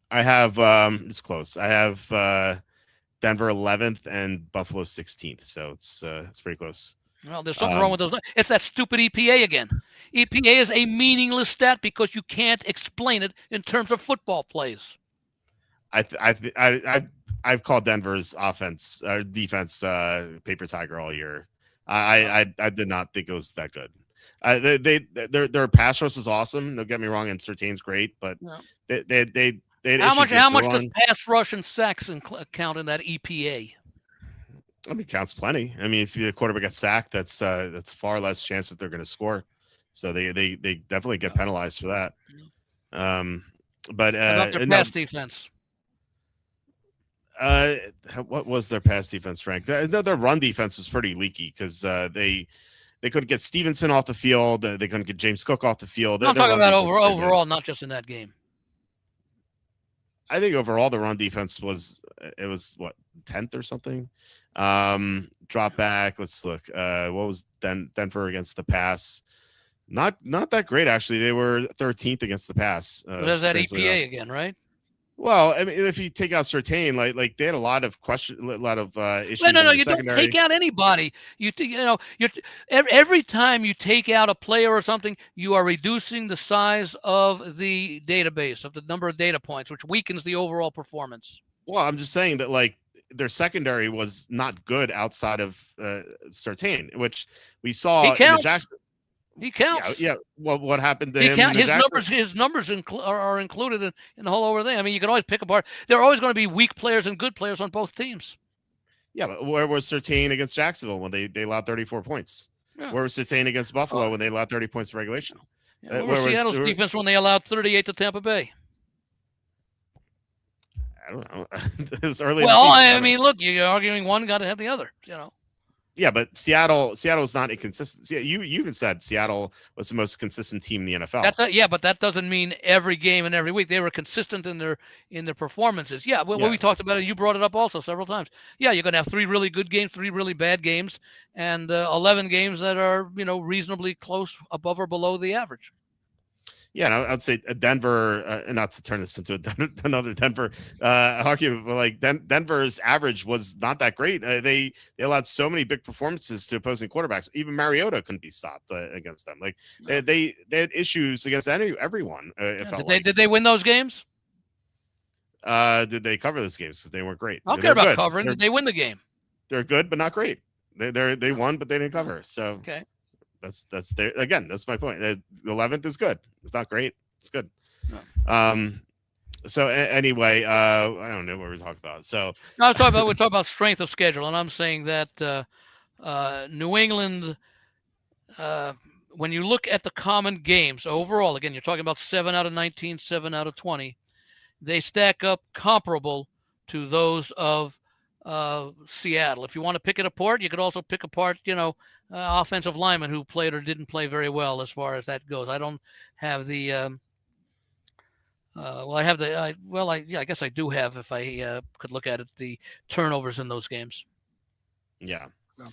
I have it's close. I have Denver 11th and Buffalo 16th, so it's pretty close. Well, there's something wrong with those. It's that stupid EPA again. EPA is a meaningless stat because you can't explain it in terms of football plays. I've called Denver's defense paper tiger all year. I did not think it was that good. Their pass rush is awesome. Don't get me wrong, and Surtain's great, but they how much does pass rush and sacks count in that EPA? I mean, it counts plenty. I mean, if the quarterback gets sacked, that's far less chance that they're going to score. So they definitely get penalized for that. But about their pass defense. What was their pass defense, Frank? Their run defense was pretty leaky because they couldn't get Stevenson off the field. They couldn't get James Cook off the field. I'm talking about overall, not just in that game. I think overall the run defense was 10th or something. Drop back. Let's look. What was Denver against the pass? Not that great actually. They were 13th against the pass. There's that EPA again, right? Well, I mean, if you take out Surtain, like they had a lot of issues. No, you don't take out anybody. Every time you take out a player or something, you are reducing the size of the database, of the number of data points, which weakens the overall performance. Well, I'm just saying that like their secondary was not good outside of Surtain, which we saw in the Jackson. He counts. Yeah. Well, what happened to him? His numbers are included in the whole over thing. I mean, you can always pick apart. There are always going to be weak players and good players on both teams. Yeah, but where was Surtain against Jacksonville when they allowed 34 points? Yeah. Where was Surtain against Buffalo when they allowed 30 points in regulation? Yeah, where was Seattle's defense when they allowed 38 to Tampa Bay? I don't know. It's early. Well, I mean, look, you're arguing one got to have the other. Yeah, but Seattle's not inconsistent. You even said Seattle was the most consistent team in the NFL. But that doesn't mean every game and every week. They were consistent in their performances. Yeah, when we talked about it, you brought it up also several times. Yeah, you're going to have 3 really good games, 3 really bad games, and 11 games that are reasonably close, above or below the average. Yeah, and I'd say Denver, not to turn this into another Denver argument, but like Denver's average was not that great. They allowed so many big performances to opposing quarterbacks. Even Mariota couldn't be stopped against them. Like they had issues against everyone. It felt did they win those games? Did they cover those games? They weren't great. I don't care about covering. Did they win the game? They're good, but not great. They won, but they didn't cover. So okay. That's that's my point. The 11th is good. It's not great. It's good. No. So anyway, I don't know what we're talking about. So no, we're talking about strength of schedule, and I'm saying that New England, when you look at the common games overall, again, you're talking about 7 out of 19, 7 out of 20. They stack up comparable to those of Seattle. If you want to pick it apart, you could also pick apart, offensive linemen who played or didn't play very well as far as that goes. I don't have the I guess I do have, if I could look at it, the turnovers in those games. Yeah. No.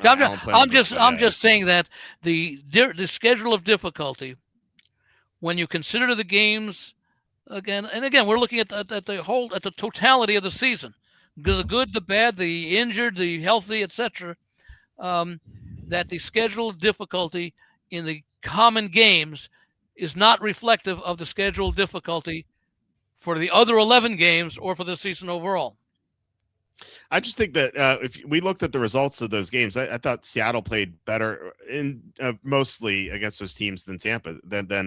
I'm just saying that the schedule of difficulty, when you consider the games again, we're looking at the totality of the season, the good, the bad, the injured, the healthy, etc. That the schedule of difficulty in the common games is not reflective of the schedule difficulty for the other 11 games or for the season overall. I just think that if we looked at the results of those games, I thought Seattle played better in mostly against those teams than Tampa than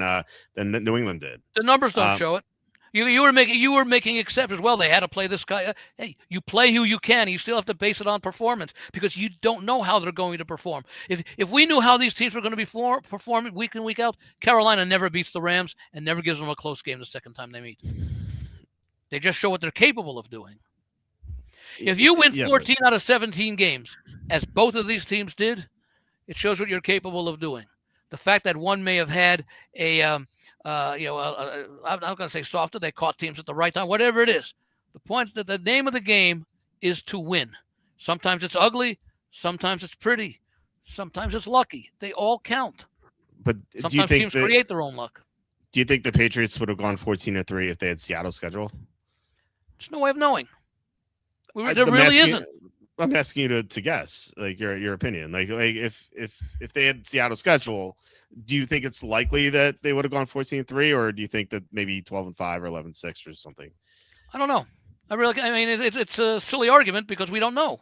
New England did. The numbers don't show it. You were making exceptions. Well, they had to play this guy. Hey, you play who you can. You still have to base it on performance because you don't know how they're going to perform. If we knew how these teams were going to be performing week in, week out, Carolina never beats the Rams and never gives them a close game the second time they meet. They just show what they're capable of doing. If you win 14 out of 17 games, as both of these teams did, it shows what you're capable of doing. The fact that one may have had I'm not going to say softer. They caught teams at the right time, whatever it is. The point that the name of the game is to win. Sometimes it's ugly. Sometimes it's pretty. Sometimes it's lucky. They all count. But sometimes teams create their own luck. Do you think the Patriots would have gone 14-3 if they had Seattle's schedule? There's no way of knowing. There really isn't. I'm asking you to guess, like your opinion. Like if they had Seattle's schedule, do you think it's likely that they would have gone 14-3, or do you think that maybe 12-5 or 11-6 or something? I don't know. It's a silly argument because we don't know.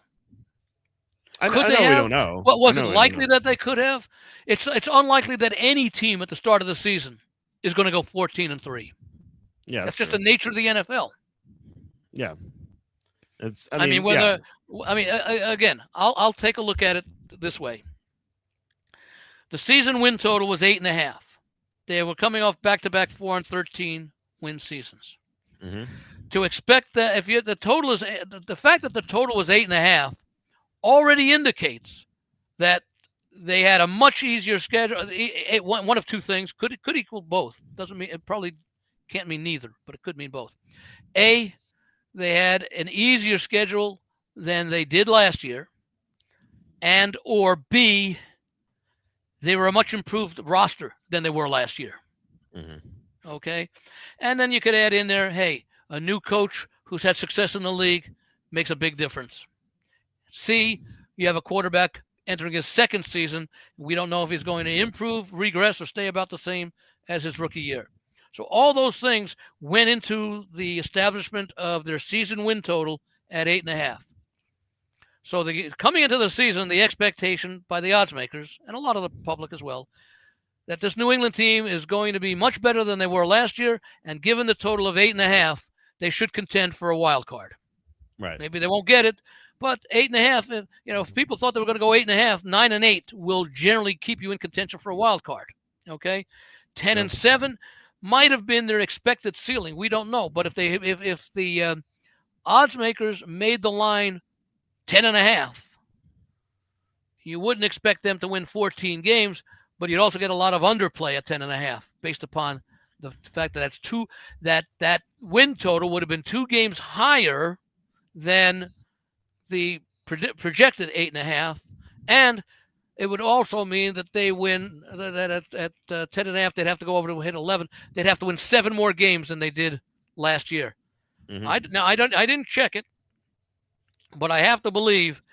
I know we don't know. What was it likely that they could have? It's unlikely that any team at the start of the season is going to go 14-3. Yeah, that's just the nature of the NFL. Yeah. Again, I'll take a look at it this way. The season win total was 8.5. They were coming off back-to-back 4-13 win seasons. Mm-hmm. To expect that the fact that the total was 8.5 already indicates that they had a much easier schedule. One of two things could equal both. Doesn't mean it probably can't mean neither, but it could mean both. A, they had an easier schedule than they did last year, and or B, they were a much improved roster than they were last year. Mm-hmm. Okay, and then you could add in there, hey, a new coach who's had success in the league makes a big difference. C, you have a quarterback entering his second season. We don't know if he's going to improve, regress, or stay about the same as his rookie year. So all those things went into the establishment of their season win total at 8.5. So coming into the season, the expectation by the odds makers, and a lot of the public as well, that this New England team is going to be much better than they were last year, and given the total of 8.5, they should contend for a wild card. Right. Maybe they won't get it, but 8.5, if people thought they were going to go 8.5, 9 and 8 will generally keep you in contention for a wild card. Okay? 10 and 7 might have been their expected ceiling. We don't know. But if the odds makers made the line 10.5, you wouldn't expect them to win 14 games, but you'd also get a lot of underplay at 10.5 based upon the fact that that win total would have been 2 games higher than the projected 8.5. And it would also mean that they win that at 10.5, they'd have to go over to hit 11. They'd have to win 7 more games than they did last year. Mm-hmm. I didn't check it, but I have to believe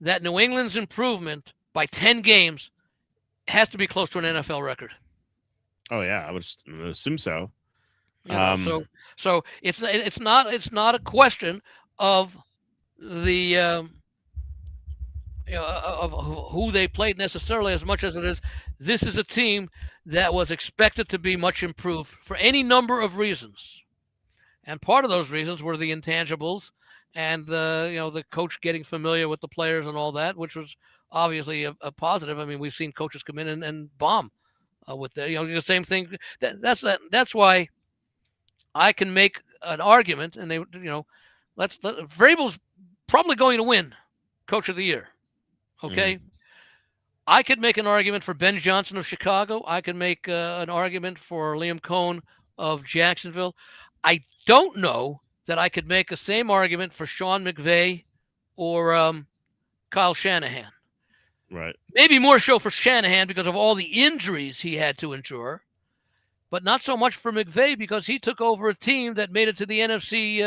that New England's improvement by 10 games has to be close to an NFL record. Oh yeah, I would assume so. So it's not a question of the of who they played necessarily as much as it is. This is a team that was expected to be much improved for any number of reasons, and part of those reasons were the intangibles and the coach getting familiar with the players and all that, which was obviously a positive. I mean, we've seen coaches come in and bomb with the same thing. That's why I can make an argument, and Vrabel's probably going to win Coach of the Year. Okay, I could make an argument for Ben Johnson of Chicago. I could make an argument for Liam Cohen of Jacksonville. I don't know that I could make the same argument for Sean McVay or Kyle Shanahan. Right. Maybe more so for Shanahan because of all the injuries he had to endure, but not so much for McVay because he took over a team that made it to the NFC,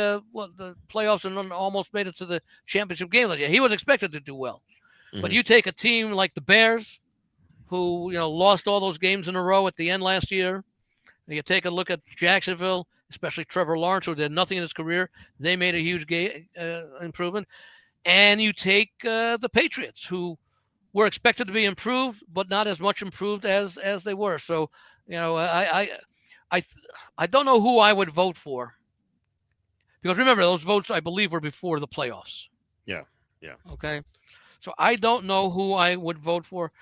the playoffs, and almost made it to the championship game last year. He was expected to do well. Mm-hmm. But you take a team like the Bears, who lost all those games in a row at the end last year. You take a look at Jacksonville, especially Trevor Lawrence, who did nothing in his career. They made a huge improvement. And you take the Patriots, who were expected to be improved, but not as much improved as they were. So, I don't know who I would vote for. Because remember, those votes, I believe, were before the playoffs. Yeah. Okay. So I don't know who I would vote for.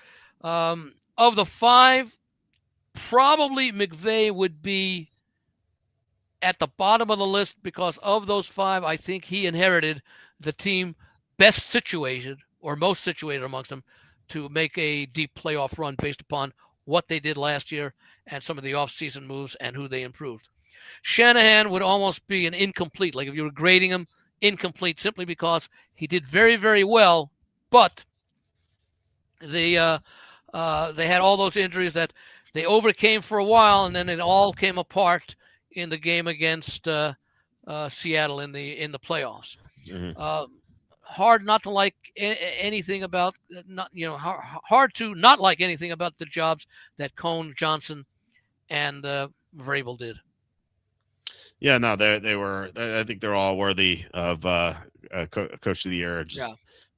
Of the 5, probably McVay would be at the bottom of the list because of those 5, I think he inherited the team best situated or most situated amongst them to make a deep playoff run based upon what they did last year and some of the offseason moves and who they improved. Shanahan would almost be an incomplete, like if you were grading him, incomplete simply because he did very, very well, but they had all those injuries that they overcame for a while, and then it all came apart in the game against Seattle in the playoffs. Mm-hmm. Hard not to like anything about hard to not like anything about the jobs that Cohen, Johnson, and Vrabel did. Yeah, no, they were. I think they're all worthy of Coach of the Year.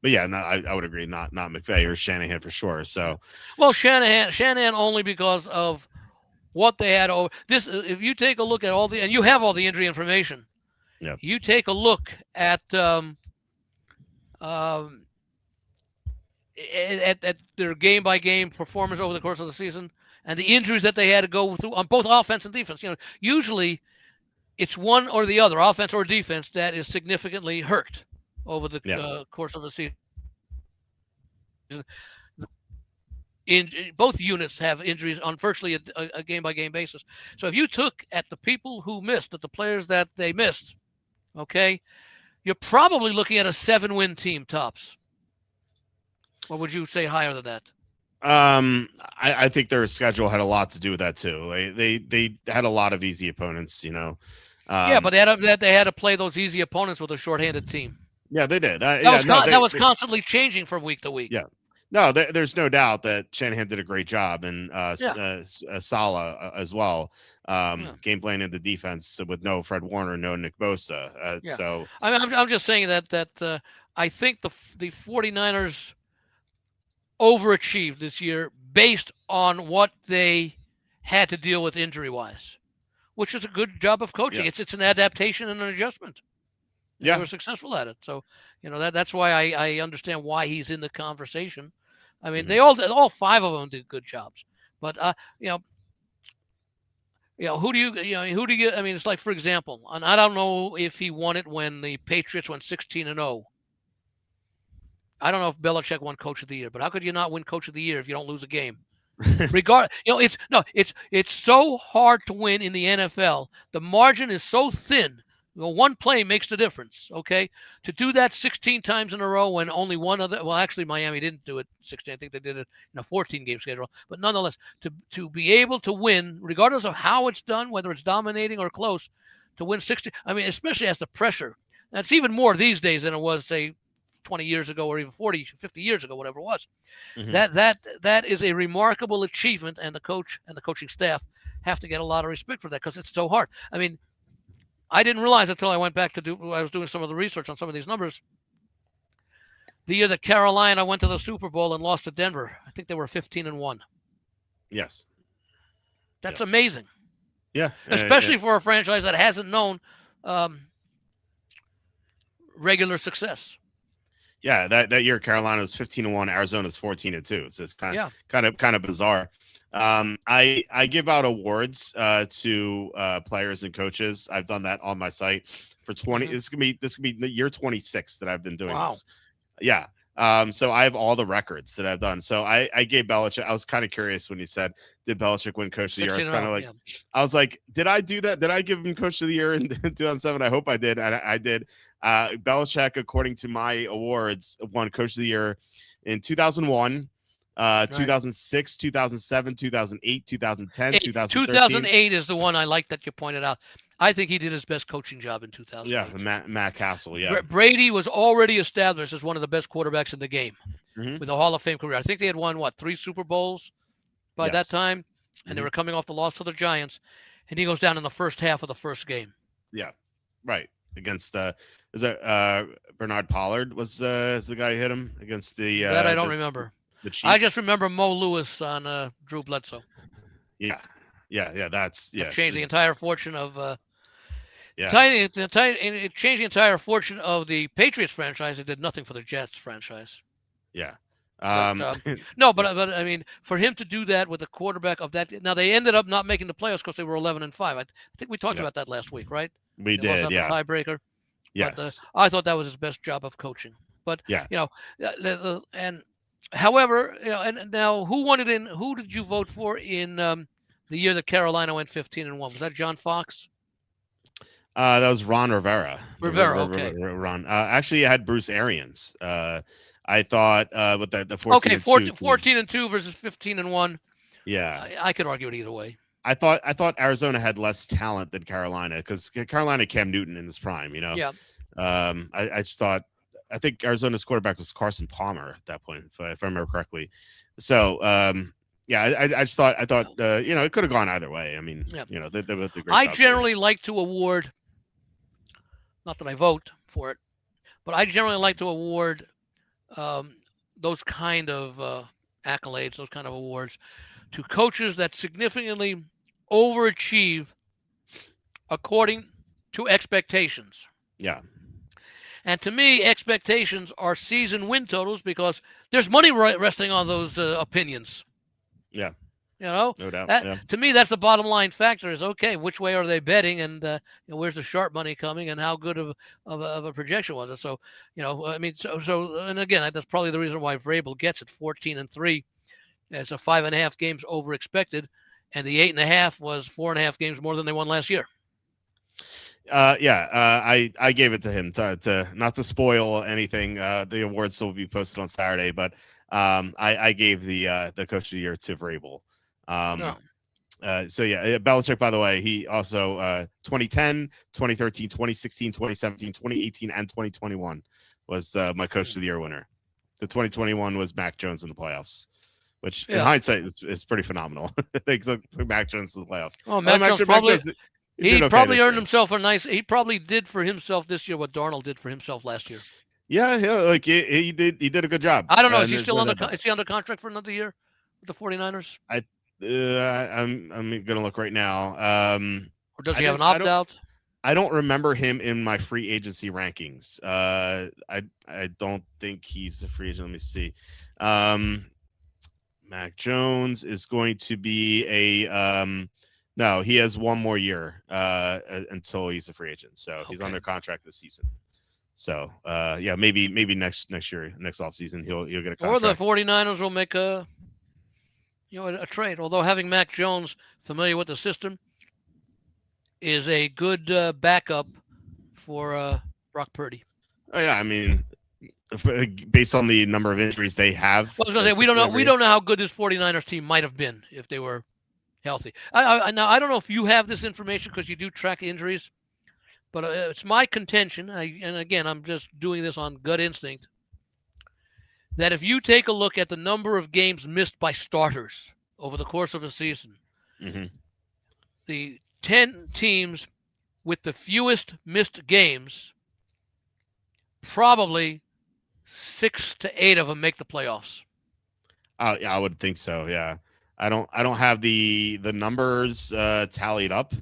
But yeah, no, I would agree. Not McVay or Shanahan for sure. So, well, Shanahan only because of what they had over this. If you take a look at and you have all the injury information. Yeah. You take a look at their game by game performance over the course of the season and the injuries that they had to go through on both offense and defense. Usually it's one or the other, offense or defense, that is significantly hurt over the course of the season. Both units have injuries on virtually a game-by-game basis. So if you took at the people who missed, at the players that they missed, okay, you're probably looking at a 7-win team tops. Or would you say higher than that? I think their schedule had a lot to do with that too. They had a lot of easy opponents, yeah, but they had to play those easy opponents with a shorthanded team. Yeah, they did. That was constantly changing from week to week. Yeah. No, there's no doubt that Shanahan did a great job, and Saleh as well. Game planning the defense with no Fred Warner, no Nick Bosa. So I'm just saying that I think the 49ers overachieved this year based on what they had to deal with injury-wise, which is a good job of coaching. Yeah. It's an adaptation and an adjustment. They were successful at it. So, that's why I understand why he's in the conversation. I mean, they all 5 of them did good jobs. But who do you I mean, it's like, for example, and I don't know if he won it when the Patriots went 16-0. I don't know if Belichick won Coach of the Year, but how could you not win Coach of the Year if you don't lose a game? It's so hard to win in the NFL. The margin is so thin Well, one play makes the difference, okay? To do that 16 times in a row when only one other, well, actually, Miami didn't do it 16. I think they did it in a 14-game schedule. But nonetheless, to be able to win, regardless of how it's done, whether it's dominating or close, to win 60, I mean, especially as the pressure. That's even more these days than it was, say, 20 years ago or even 40, 50 years ago, whatever it was. Mm-hmm. That is a remarkable achievement, and the coach and the coaching staff have to get a lot of respect for that because it's so hard. I mean, I didn't realize until I went back I was doing some of the research on some of these numbers. The year that Carolina went to the Super Bowl and lost to Denver, I think they were 15-1. Yes. That's amazing. Yeah. Especially for a franchise that hasn't known regular success. Yeah, that year Carolina was 15-1, Arizona's 14-2. So it's kind of bizarre. I give out awards to players and coaches. I've done that on my site for 20. Mm-hmm. This could be the year 26 that I've been doing this. Yeah. So I have all the records that I've done. So I gave Belichick. I was kind of curious when you said, did Belichick win Coach of the Year? I was kind of like, I was like, did I do that? Did I give him Coach of the Year in 2007? I hope I did. I did. Belichick, according to my awards, won Coach of the Year in 2001. 2006, 2007, 2008, 2010, 2013. 2008 is the one I like that you pointed out. I think he did his best coaching job in 2008. Yeah, Matt Castle, yeah. Brady was already established as one of the best quarterbacks in the game with a Hall of Fame career. I think they had won, 3 Super Bowls by that time, and they were coming off the loss to the Giants, and he goes down in the first half of the first game. Yeah, right. Against Bernard Pollard was the guy who hit him against the that I don't remember. I just remember Mo Lewis on Drew Bledsoe. Yeah. That changed the entire fortune of. It changed the entire fortune of the Patriots franchise. It did nothing for the Jets franchise. Yeah. But I mean, for him to do that with a quarterback of that. Now they ended up not making the playoffs because they were 11-5. I think we talked about that last week, right? We did. Yeah. The tiebreaker. Yes. But, I thought that was his best job of coaching. But and. However, and now who did you vote for in the year that Carolina went 15-1? Was that John Fox? That was Ron Rivera. Okay. Ron. Actually, I had Bruce Arians. I thought with the 14 14-2 versus 15-1. Yeah, I could argue it either way. I thought Arizona had less talent than Carolina because Carolina Cam Newton in his prime. Yeah. I just thought. I think Arizona's quarterback was Carson Palmer at that point, if I remember correctly. So, I thought it could have gone either way. I mean, they both did great. I generally like to award, not that I vote for it, but I generally like to award those kind of accolades, those kind of awards to coaches that significantly overachieve according to expectations. Yeah. And to me, expectations are season win totals because there's money resting on those opinions. Yeah. No doubt. To me, that's the bottom line factor is, okay, which way are they betting and where's the sharp money coming and how good of a projection was it? So, I mean, so and again, that's probably the reason why Vrabel gets it 14-3 as a 5.5 games over expected. And the 8.5 was 4.5 games more than they won last year. I gave it to him to not to spoil anything. The awards will be posted on Saturday, but I gave the Coach of the Year to Vrabel. Belichick, by the way, he also 2010, 2013, 2016, 2017, 2018, and 2021 was my Coach of the Year winner. The 2021 was Mac Jones in the playoffs, which in hindsight is pretty phenomenal. They took Mac Jones to the playoffs. Oh, Mac Jones probably. He probably earned himself he probably did for himself this year what Darnold did for himself last year. Yeah, like he did a good job. I don't know. Is he still is he under contract for another year with the 49ers? I'm gonna look right now. Or does he have an opt-out? I don't remember him in my free agency rankings. I don't think he's a free agent. Let me see. Mac Jones is going to be a no, he has one more year until he's a free agent. So he's under contract this season. So maybe next year, next offseason, he'll get a contract. Or the 49ers will make a trade. Although having Mac Jones familiar with the system is a good backup for Brock Purdy. Oh yeah, I mean, based on the number of injuries they have. Well, I was going to say we don't know how good this 49ers team might have been if they were healthy. Now I don't know if you have this information because you do track injuries, but it's my contention, and again I'm just doing this on gut instinct, that if you take a look at the number of games missed by starters over the course of a season, the 10 teams with the fewest missed games, probably 6 to 8 of them make the playoffs. Yeah, I would think so. Yeah, I don't have the numbers tallied up.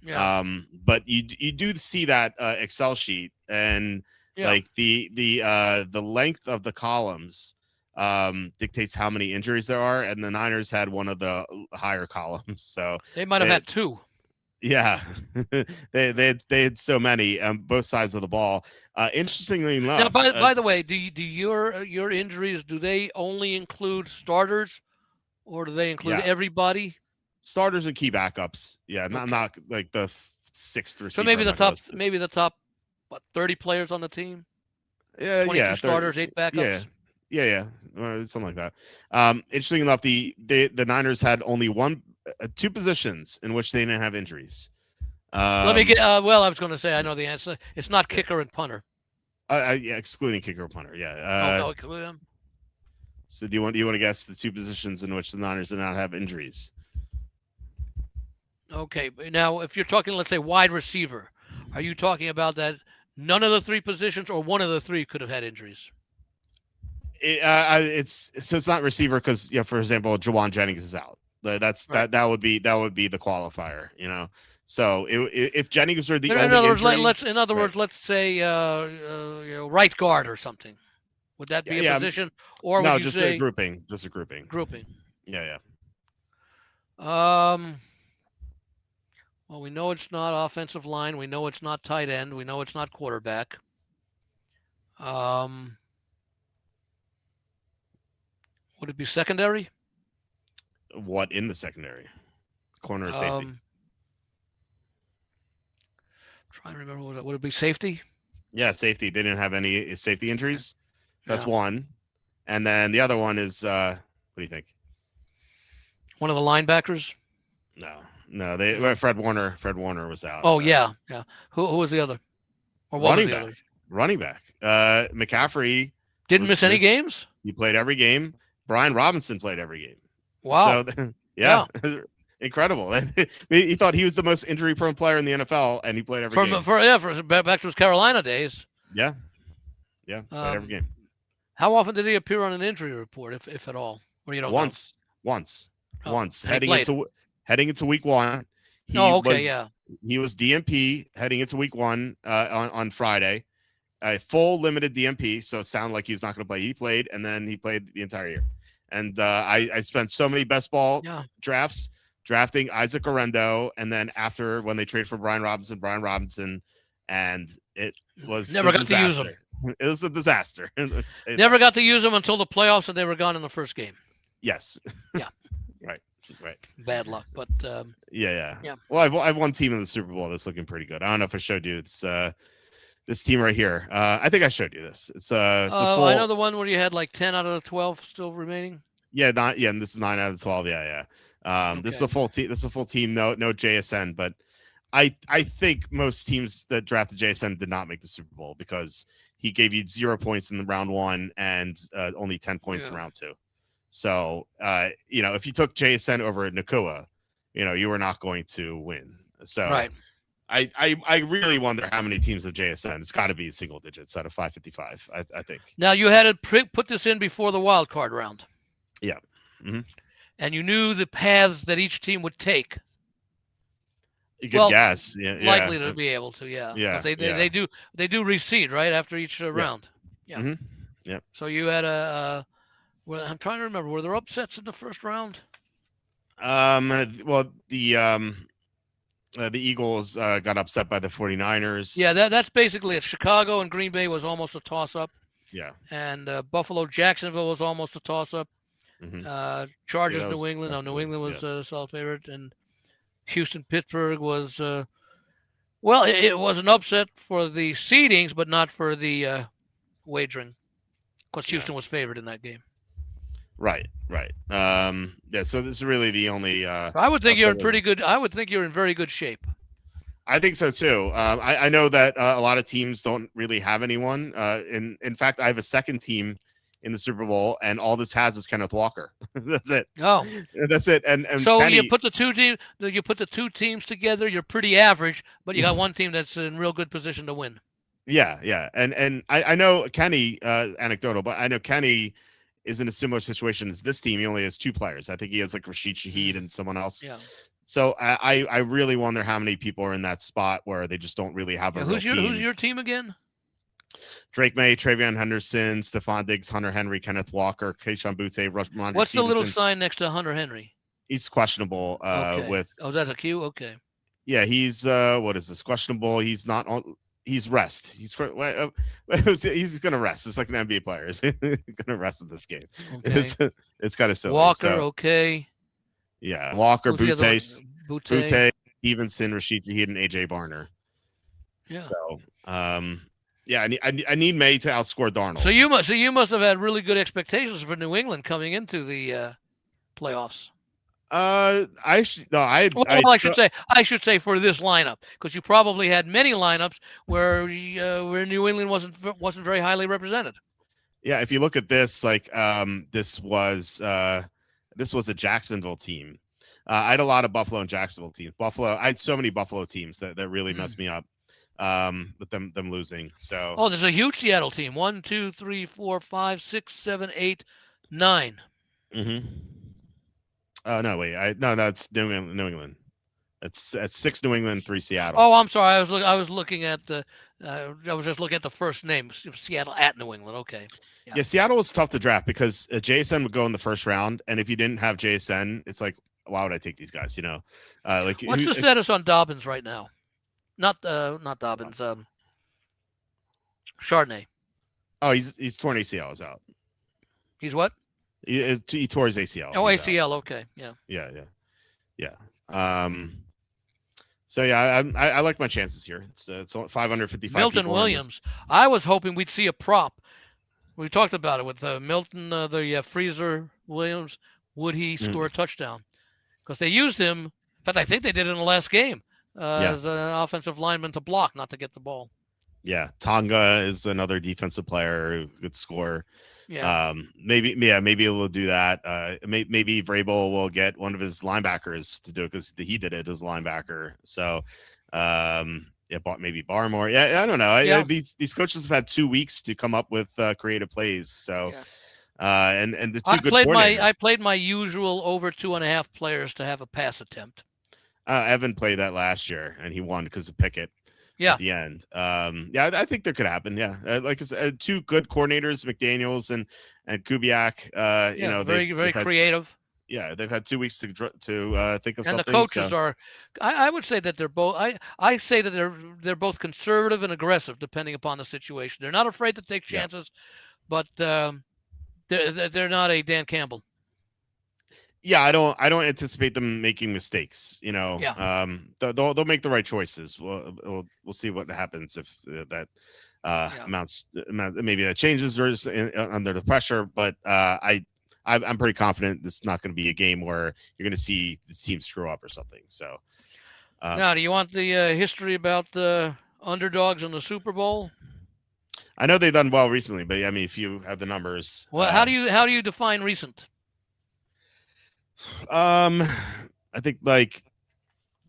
Yeah. But you do see that Excel sheet, and like the length of the columns dictates how many injuries there are, and the Niners had one of the higher columns, so they might have had 2. Yeah, they had so many on both sides of the ball. Interestingly enough, now by the way, do your injuries, do they only include starters, or do they include everybody? Starters and key backups. Yeah, not like the sixth receiver. So maybe the top 30 players on the team. Yeah, 22 starters, 8 backups. Yeah, something like that. Interesting enough, the Niners had only 2 positions in which they didn't have injuries. Let me get. Well, I was going to say I know the answer. It's not kicker and punter. Yeah, excluding kicker and punter. Yeah. No, exclude them. So do you want to guess the 2 positions in which the Niners did not have injuries? Okay, now if you're talking, let's say wide receiver, are you talking about that none of the 3 positions or one of the 3 could have had injuries? It's not receiver because for example, Jawan Jennings is out. That's right. that would be the qualifier, So if Jennings were the only in other words, let's say right guard or something. Would that be a position, or no? Would you just say a grouping. Just a grouping. Grouping. Yeah. Well, we know it's not offensive line. We know it's not tight end. We know it's not quarterback. Would it be secondary? What in the secondary? Corner or safety? Trying to remember. Would it be safety? Yeah, safety. They didn't have any safety injuries. That's one. And then the other one is, what do you think? One of the linebackers? No. They Fred Warner was out. Oh, yeah. Who was the other? Or what running was the back. other? Running back. McCaffrey didn't miss any games? He played every game. Brian Robinson played every game. Wow. So, yeah. Incredible. He thought he was the most injury-prone player in the NFL, and he played every game. For back to his Carolina days. Yeah, played every game. How often did he appear on an injury report, if at all? Or you don't know? Once. Heading into week 1. He was DNP heading into week 1 on Friday. A full limited DNP, so it sounded like he was not going to play. He played, and then he played the entire year. And I spent so many best ball drafts drafting Isaac Orendo, and then after when they traded for Brian Robinson, and it was never got to use him. It was a disaster. Never got to use him until the playoffs, and they were gone in the first game. Yes. Yeah. Right. Bad luck, but yeah. Well, I've one team in the Super Bowl that's looking pretty good. I don't know if I showed you. It's this team right here. I think I showed you this. It's a full... I know the one where you had like 10 out of the 12 still remaining. And this is 9 out of 12. Yeah. This is a full team. This is a full team. No JSN, but I think most teams that drafted JSN did not make the Super Bowl because he gave you 0 points in the round 1 and only 10 points in round 2. So if you took JSN over Nakua, you were not going to win. So right. I really wonder how many teams have JSN. It's got to be single digits out of 555, I think. Now, you had to put this in before the wild card round. Yeah. Mm-hmm. And you knew the paths that each team would take. You could guess. Yeah. Likely to be able to, yeah. Yeah. But they do reseed, right, after each round. Yeah. Mm-hmm. Yeah. So you had I'm trying to remember, were there upsets in the first round? Well, the Eagles got upset by the 49ers. Yeah, that's basically it. Chicago and Green Bay was almost a toss-up. Yeah. And Buffalo, Jacksonville was almost a toss-up. Mm-hmm. Chargers, New England. New England was a solid favorite. And Houston, Pittsburgh was Well, it was an upset for the seedings, but not for the wagering, because Yeah. Houston was favored in that game. Right. Yeah. So this is really the only I would think you're upset. in pretty good. I would think you're in very good shape. I think so too. I know that a lot of teams don't really have anyone. In fact, I have a second team in the Super Bowl, and all this has is Kenneth Walker. That's it. Oh, That's it. And so Kenny, you put the two teams together. You're pretty average, but you got one team that's in real good position to win. yeah. And I know Kenny, anecdotal, but I know Kenny is in a similar situation as this team. He only has two players. I think he has like Rashid Shaheed and someone else. Yeah. So I really wonder how many people are in that spot where they just don't really have a real team. Who's your team again? Drake May, Travion Henderson, Stephon Diggs, Hunter Henry, Kenneth Walker, Keyshawn Butte, Ramondre What's Stevenson. the little sign next to Hunter Henry? He's questionable Okay. with. Oh, that's a Q? Okay. Yeah, he's what is this? Questionable. He's not on. He's rest. He's he's gonna rest. It's like an NBA player. He's gonna rest in this game. Okay. It's kind of silly. Walker, so, okay. Yeah, Walker, Who's Butte, Stevenson, Rashid Shaheed, and AJ Barner. Yeah. So, yeah, I need May to outscore Darnold. So you must have had really good expectations for New England coming into the playoffs. I should say for this lineup, because you probably had many lineups where New England wasn't very highly represented. Yeah, if you look at this, like this was a Jacksonville team. I had a lot of Buffalo and Jacksonville teams. I had so many Buffalo teams that really messed me up with them losing. So there's a huge Seattle team. 1, 2, 3, 4, 5, 6, 7, 8, 9. Mm-hmm. Oh no, wait. It's New England. It's 6 New England, 3 Seattle. Oh, I'm sorry. I was looking at the. I was just looking at the first name, Seattle at New England. Okay. Yeah, Seattle was tough to draft because JSN would go in the first round, and if you didn't have JSN, it's like, why would I take these guys? You know, what's the status on Dobbins right now? Not Dobbins. Chardonnay. Oh, he's torn ACL is out. He's what? He tore his ACL. Oh, ACL. Okay. Yeah. So yeah, I like my chances here. It's 555. Milton Williams. I was hoping we'd see a prop. We talked about it with Milton, the Freezer Williams. Would he score a touchdown? Because they used him. In fact, I think they did it in the last game as an offensive lineman to block, not to get the ball. Yeah, Tonga is another defensive player who could score. Yeah. Maybe we'll do that. Maybe Vrabel will get one of his linebackers to do it because he did it as a linebacker. So, maybe Barmore. Yeah, I don't know. These coaches have had 2 weeks to come up with creative plays. So, and the two good coordinators. I played my usual over 2.5 players to have a pass attempt. Evan played that last year and he won because of Pickett. Yeah. At the end. I think that could happen. Yeah. Like I said, 2 good coordinators, McDaniels and Kubiak. Very creative. Yeah, they've had 2 weeks to think of something. And the coaches are. I would say that they're both. I say that they're both conservative and aggressive, depending upon the situation. They're not afraid to take chances, but they're not a Dan Campbell. Yeah, I don't anticipate them making mistakes. They'll make the right choices. We'll see what happens if that maybe that changes or under the pressure. But I'm pretty confident this is not going to be a game where you're going to see the team screw up or something. So now, do you want the history about the underdogs in the Super Bowl? I know they've done well recently, but I mean, if you have the numbers, well, how do you define recent? I think like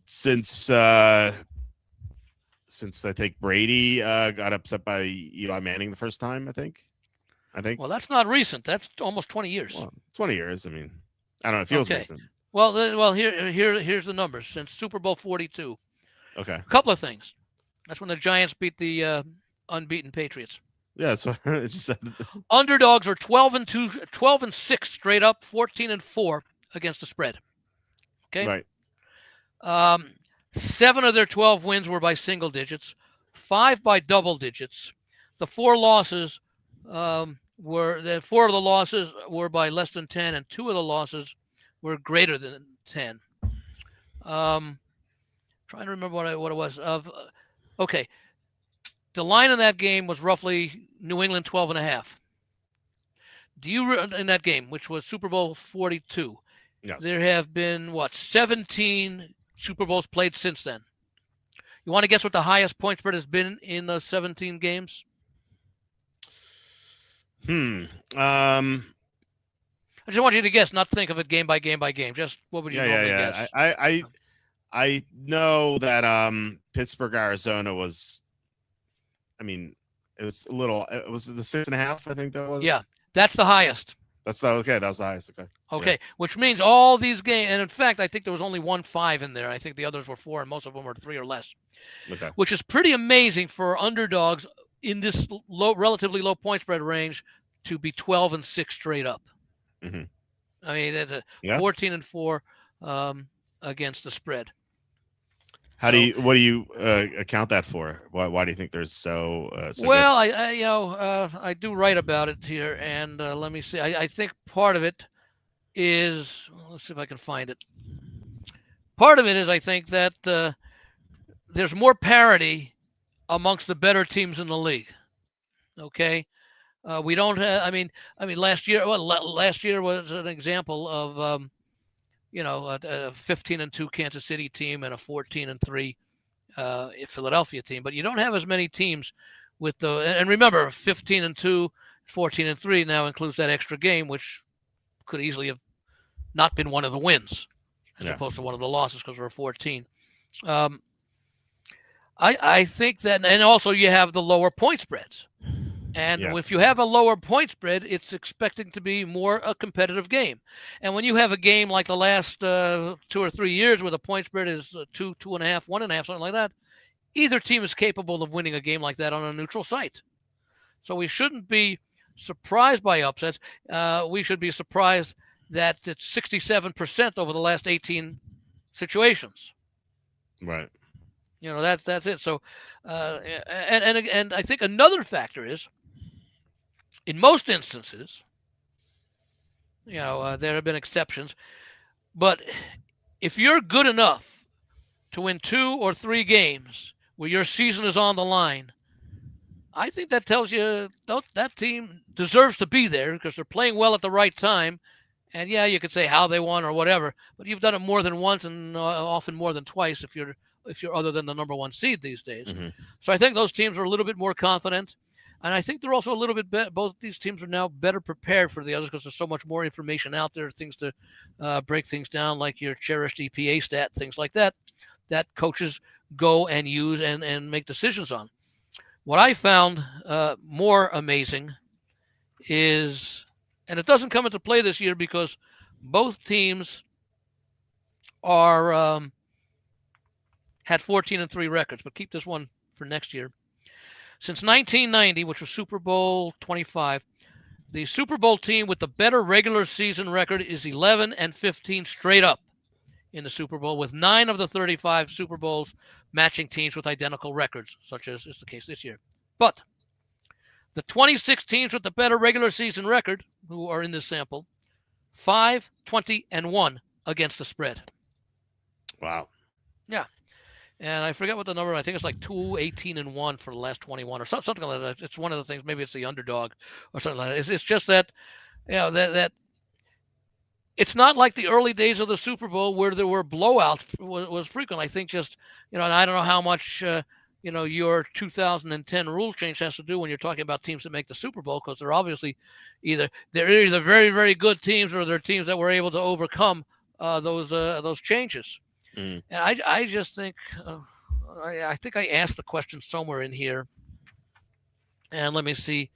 since I think Brady got upset by Eli Manning the first time, I think. Well, that's not recent. That's almost 20 years. Well, 20 years. I mean, I don't know. It feels recent. Well, here's the numbers since Super Bowl 42. Okay. A couple of things. That's when the Giants beat the unbeaten Patriots. Yeah, that's what I just said. Underdogs are 12-6 straight up, 14-4 against the spread. Okay. Right. 7 of their 12 wins were by single digits, 5 by double digits. The 4 losses 4 of the losses were by less than 10, and 2 of the losses were greater than 10. Trying to remember what it was. Okay. The line in that game was roughly New England 12.5. Do you in that game, which was Super Bowl 42? Yes. There have been 17 Super Bowls played since then. You want to guess what the highest point spread has been in those 17 games? I just want you to guess, not think of it game by game by game. Just what would you normally guess? I know that Pittsburgh, Arizona was. I mean, it was a little. It was the 6.5. I think that was. Yeah, that's the highest. Okay. That was the highest. Okay, yeah. Which means all these games, and in fact, I think there was only 1-5 in there. I think the others were 4, and most of them were 3 or less. Okay. Which is pretty amazing for underdogs in this relatively low point spread range to be 12-6 straight up. Mm-hmm. I mean, that's 14-4 against the spread. What do you account that for? Why do you think there's so well, good? I do write about it here, and let me see. I think part of it is, let's see if I can find it. Part of it is I think that there's more parity amongst the better teams in the league. Okay, we don't have. I mean, last year. Well, last year was an example of a 15-2 Kansas City team and a 14-3 Philadelphia team. But you don't have as many teams with the. And remember, 15-2, 14-3 now includes that extra game, which could easily have not been one of the wins, as opposed to one of the losses because we're 14. I think that, and also you have the lower point spreads. And if you have a lower point spread, it's expecting to be more a competitive game. And when you have a game like the last 2 or 3 years where the point spread is 2, 2.5, 1.5, something like that, either team is capable of winning a game like that on a neutral site. So we shouldn't be surprised by upsets. We should be surprised that it's 67% over the last 18 situations. Right. That's it. So, and I think another factor is, in most instances, there have been exceptions, but if you're good enough to win 2 or 3 games where your season is on the line, I think that tells you that team deserves to be there because they're playing well at the right time. And you could say how they won or whatever, but you've done it more than once and often more than twice if you're other than the number 1 seed these days. Mm-hmm. So I think those teams are a little bit more confident. And I think they're also a little bit better. Both these teams are now better prepared for the others because there's so much more information out there, things to break things down, like your cherished EPA stat, things like that coaches go and use and make decisions on. What I found more amazing is, and it doesn't come into play this year because both teams are had 14-3 records, but keep this one for next year. Since 1990, which was Super Bowl 25, the Super Bowl team with the better regular season record is 11-15 straight up in the Super Bowl, with 9 of the 35 Super Bowls matching teams with identical records, such as is the case this year. But the 26 teams with the better regular season record, who are in this sample, 5-20-1 against the spread. Wow. Yeah. And I forget what the number. I think it's like 2-18-1 for the last 21 or something like that. It's one of the things. Maybe it's the underdog or something like that. It's just that, that it's not like the early days of the Super Bowl where there were blowouts was frequent. I think just and I don't know how much your 2010 rule change has to do when you're talking about teams that make the Super Bowl, because they're obviously either very, very good teams or they're teams that were able to overcome those changes. Mm. And I just think I think I asked the question somewhere in here, and let me see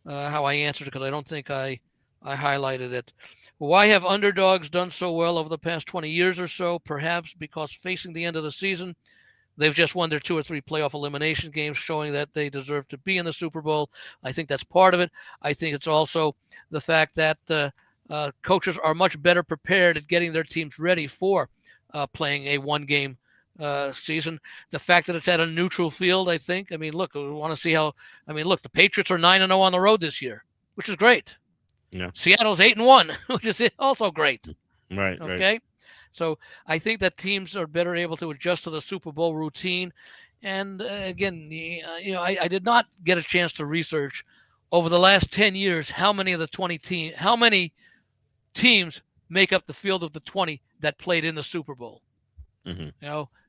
how I answered it, because I don't think I highlighted it. Why have underdogs done so well over the past 20 years or so? Perhaps because facing the end of the season, they've just won their 2 or 3 playoff elimination games, showing that they deserve to be in the Super Bowl. I think that's part of it. I think it's also the fact that coaches are much better prepared at getting their teams ready for playing a 1-game season. The fact that it's at a neutral field, I think. I mean, look, we want to see how. I mean, look, the Patriots are 9-0 on the road this year, which is great. Yeah. Seattle's 8-1, which is also great. Right. Okay. Right. So I think that teams are better able to adjust to the Super Bowl routine, And again, I did not get a chance to research over the last 10 years how many of the how many teams make up the field of the 20 that played in the Super Bowl.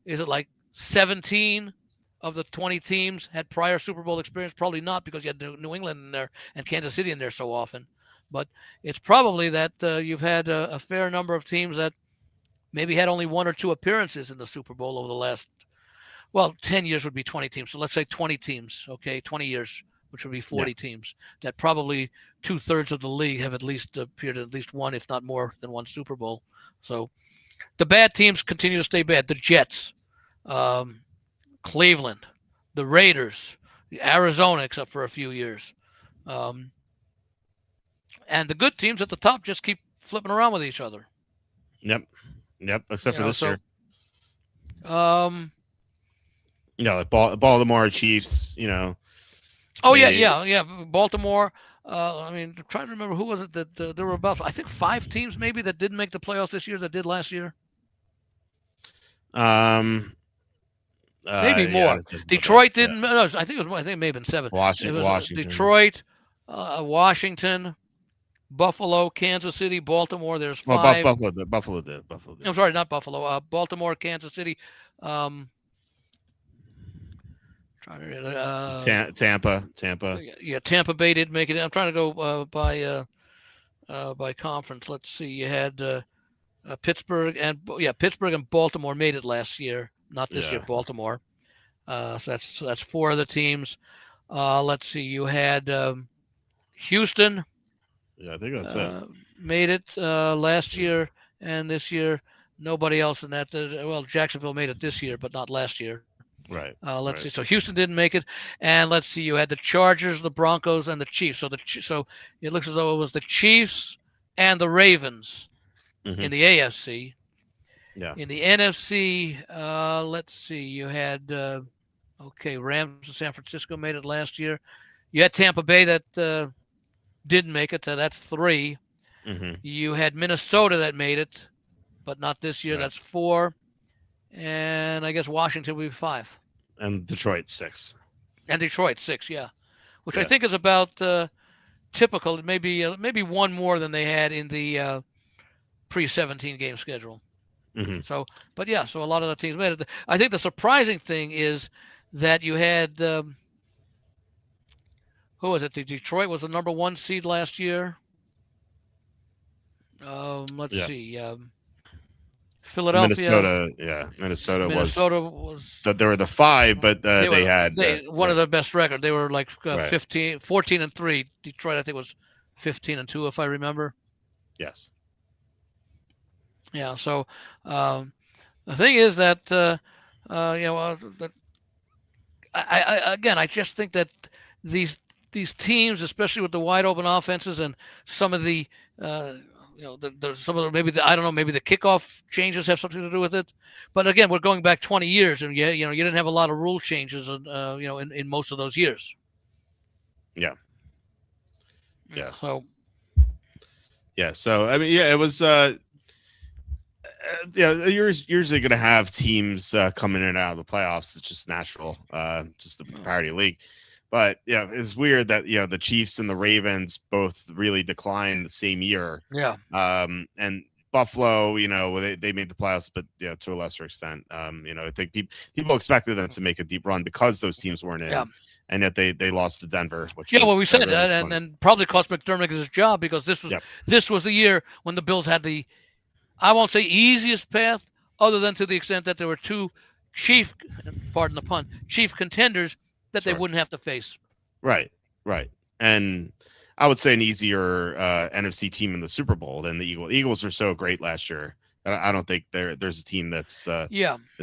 Is it like 17 of the 20 teams had prior Super Bowl experience? Probably not, because you had New England in there and Kansas City in there so often. But it's probably that you've had a fair number of teams that maybe had only one or two appearances in the Super Bowl over the last, 10 years would be 20 teams. So let's say 20 teams, okay, 20 years, which would be 40 teams. That probably 2/3 of the league have at least appeared at least one, if not more than one Super Bowl. So the bad teams continue to stay bad. The Jets, Cleveland, the Raiders, Arizona, except for a few years. And the good teams at the top just keep flipping around with each other. Yep. Except for this year. Like Baltimore Chiefs. Oh yeah. Baltimore. I'm trying to remember who was it that there were about. I think 5 teams maybe that didn't make the playoffs this year that did last year. Maybe more. Detroit didn't. No, I think it may have been 7. Washington. Detroit, Washington, Buffalo, Kansas City, Baltimore. There's 5. Buffalo did. I'm sorry, not Buffalo. Baltimore, Kansas City. Tampa. Yeah, Tampa Bay did make it. I'm trying to go by conference. Let's see. You had Pittsburgh and Baltimore made it last year. Not this year, Baltimore. So that's 4 of the teams. Let's see. You had Houston. Yeah, I think that's it. Made it last year, and this year nobody else in that. Jacksonville made it this year, but not last year. Right. Let's see. So Houston didn't make it, and let's see. You had the Chargers, the Broncos, and the Chiefs. So it looks as though it was the Chiefs and the Ravens in the AFC. Yeah. In the NFC, let's see. You had Rams and San Francisco made it last year. You had Tampa Bay that didn't make it. So that's 3. You had Minnesota that made it, but not this year. Right. That's 4. And I guess Washington will be 5. And Detroit 6. And Detroit 6, yeah. Which I think is about typical. Maybe one more than they had in the pre-17 game schedule. So a lot of the teams made it. I think the surprising thing is that you had who was it? Detroit was the number 1 seed last year. Let's see. Philadelphia. Minnesota was. They were the 5, but they had one of the best record. They were like 14-3. Detroit, I think, was 15-2, if I remember. Yes. Yeah. So the thing is that I just think that these teams, especially with the wide open offenses and some of the maybe the kickoff changes have something to do with it. But again, we're going back 20 years, and you didn't have a lot of rule changes, in most of those years. Yeah. So. Yeah. So it was. You're usually going to have teams come in and out of the playoffs. It's just natural, just the parity league. But it's weird that the Chiefs and the Ravens both really declined the same year. Yeah. And Buffalo, they made the playoffs, but to a lesser extent. I think people expected them to make a deep run because those teams weren't in. Yeah. And yet they lost to Denver. Which we said that, and probably cost McDermott his job, because this was the year when the Bills had the, I won't say easiest path, other than to the extent that there were 2 chief contenders that they wouldn't have to face. Right. And I would say an easier NFC team in the Super Bowl than the Eagles. Eagles are so great last year. I don't think there's a team that's as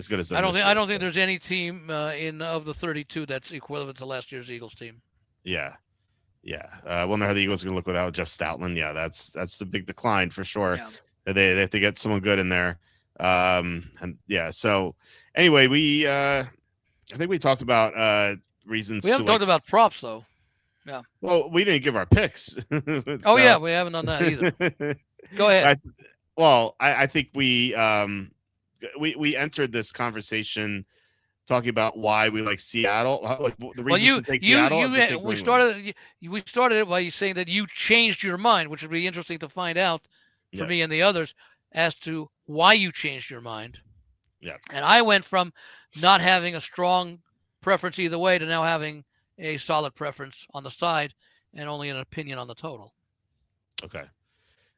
good as them. I don't think there's any team of the 32 that's equivalent to last year's Eagles team. Yeah. Wonder how the Eagles are going to look without Jeff Stoutland. Yeah, that's the big decline for sure. Yeah. They have to get someone good in there. So anyway, I think we talked about reasons. We haven't talked about props though. Yeah. Well, we didn't give our picks. Oh yeah, we haven't done that either. Go ahead. I think we entered this conversation talking about why we like Seattle, like the Well, reasons to take Seattle and to take New we England. started it by you saying that you changed your mind, which would be interesting to find out for Yeah, me and the others as to why you changed your mind. yeah. And I went from not having a strong preference either way to now having a solid preference on the side and only an opinion on the total. Okay.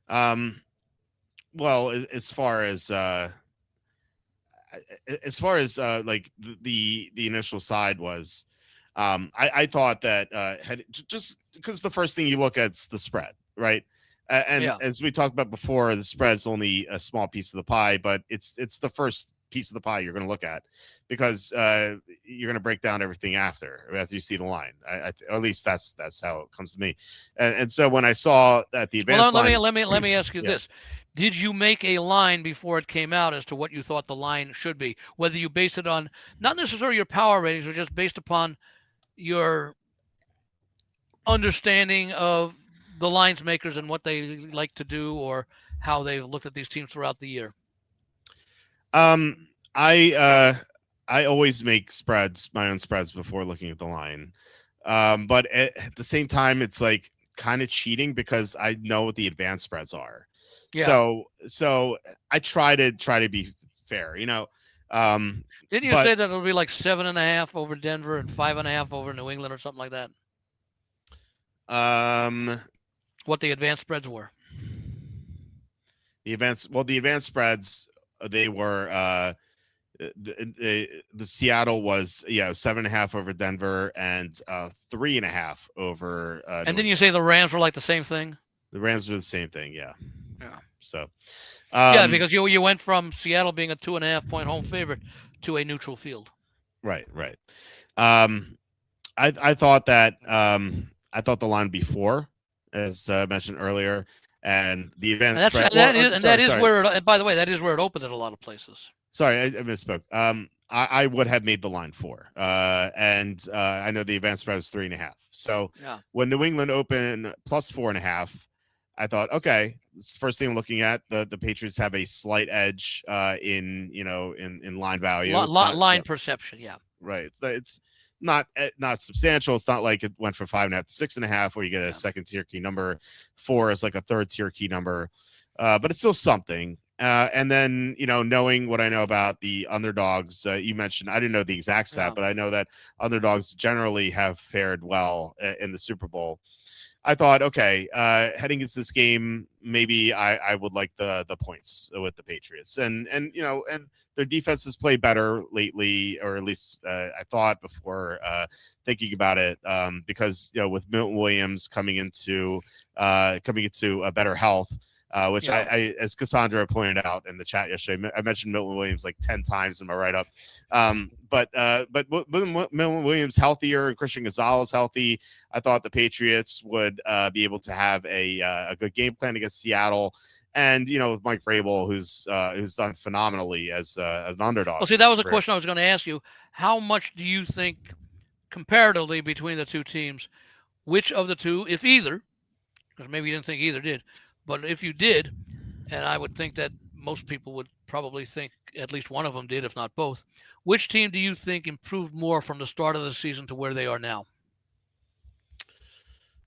Um. Well, as far as like the initial side was, I thought that just because the first thing you look at is the spread, right? And Yeah. as we talked about before, the spread's only a small piece of the pie, but it's the first piece of the pie you're going to look at because you're going to break down everything after you see the line. Or at least that's how it comes to me. And so when I saw that the advanced Well, line, let me ask you yeah. this. Did you make a line before it came out as to what you thought the line should be? Whether you based it on not necessarily your power ratings or just based upon your understanding of the lines makers and what they like to do or how they've looked at these teams throughout the year? Um, I always make my own spreads before looking at the line. But at the same time, it's like kind of cheating because I know what the advanced spreads are. Yeah. So I try to be fair, you know. Didn't you But say that it'll be like 7.5 over Denver and 5.5 over New England or something like that? um, What the advanced spreads were? the advanced spreads they were the Seattle was 7.5 over Denver and 3.5 over. And then you say the Rams were like the same thing? The Rams were the same thing, yeah. Yeah. So, Yeah, because you went from Seattle being a 2.5-point home favorite to a neutral field. right. I thought that I thought the line before, as mentioned earlier, and the advanced spread. And by the way, that is where it opened at a lot of places. Sorry, I misspoke. I would have made the line 4, and I know the advanced spread was 3.5. So Yeah. when New England opened plus 4.5, I thought, okay, it's the first thing I'm looking at. The Patriots have a slight edge in line value. Line perception, yeah. Right. It's not substantial. It's not like it went from 5.5 to 6.5, where you get a second tier key number. 4 is like a third tier key number, but it's still something. And then, knowing what I know about the underdogs, you mentioned, I didn't know the exact stat, but I know that underdogs generally have fared well in the Super Bowl. I thought, okay, heading into this game, maybe I would like the points with the Patriots, and their defense has played better lately, or at least I thought before thinking about it, because with Milton Williams coming into better health. Which I, as Cassandra pointed out in the chat yesterday, I mentioned Milton Williams like 10 times in my write-up. But Milton Williams healthier, Christian Gonzalez healthy. I thought the Patriots would be able to have a good game plan against Seattle. And with Mike Vrabel, who's done phenomenally as an underdog. Well, see, that was a question I was going to ask you. How much do you think, comparatively between the two teams, which of the two, if either, because maybe you didn't think either did, but if you did, and I would think that most people would probably think at least one of them did, if not both, which team do you think improved more from the start of the season to where they are now?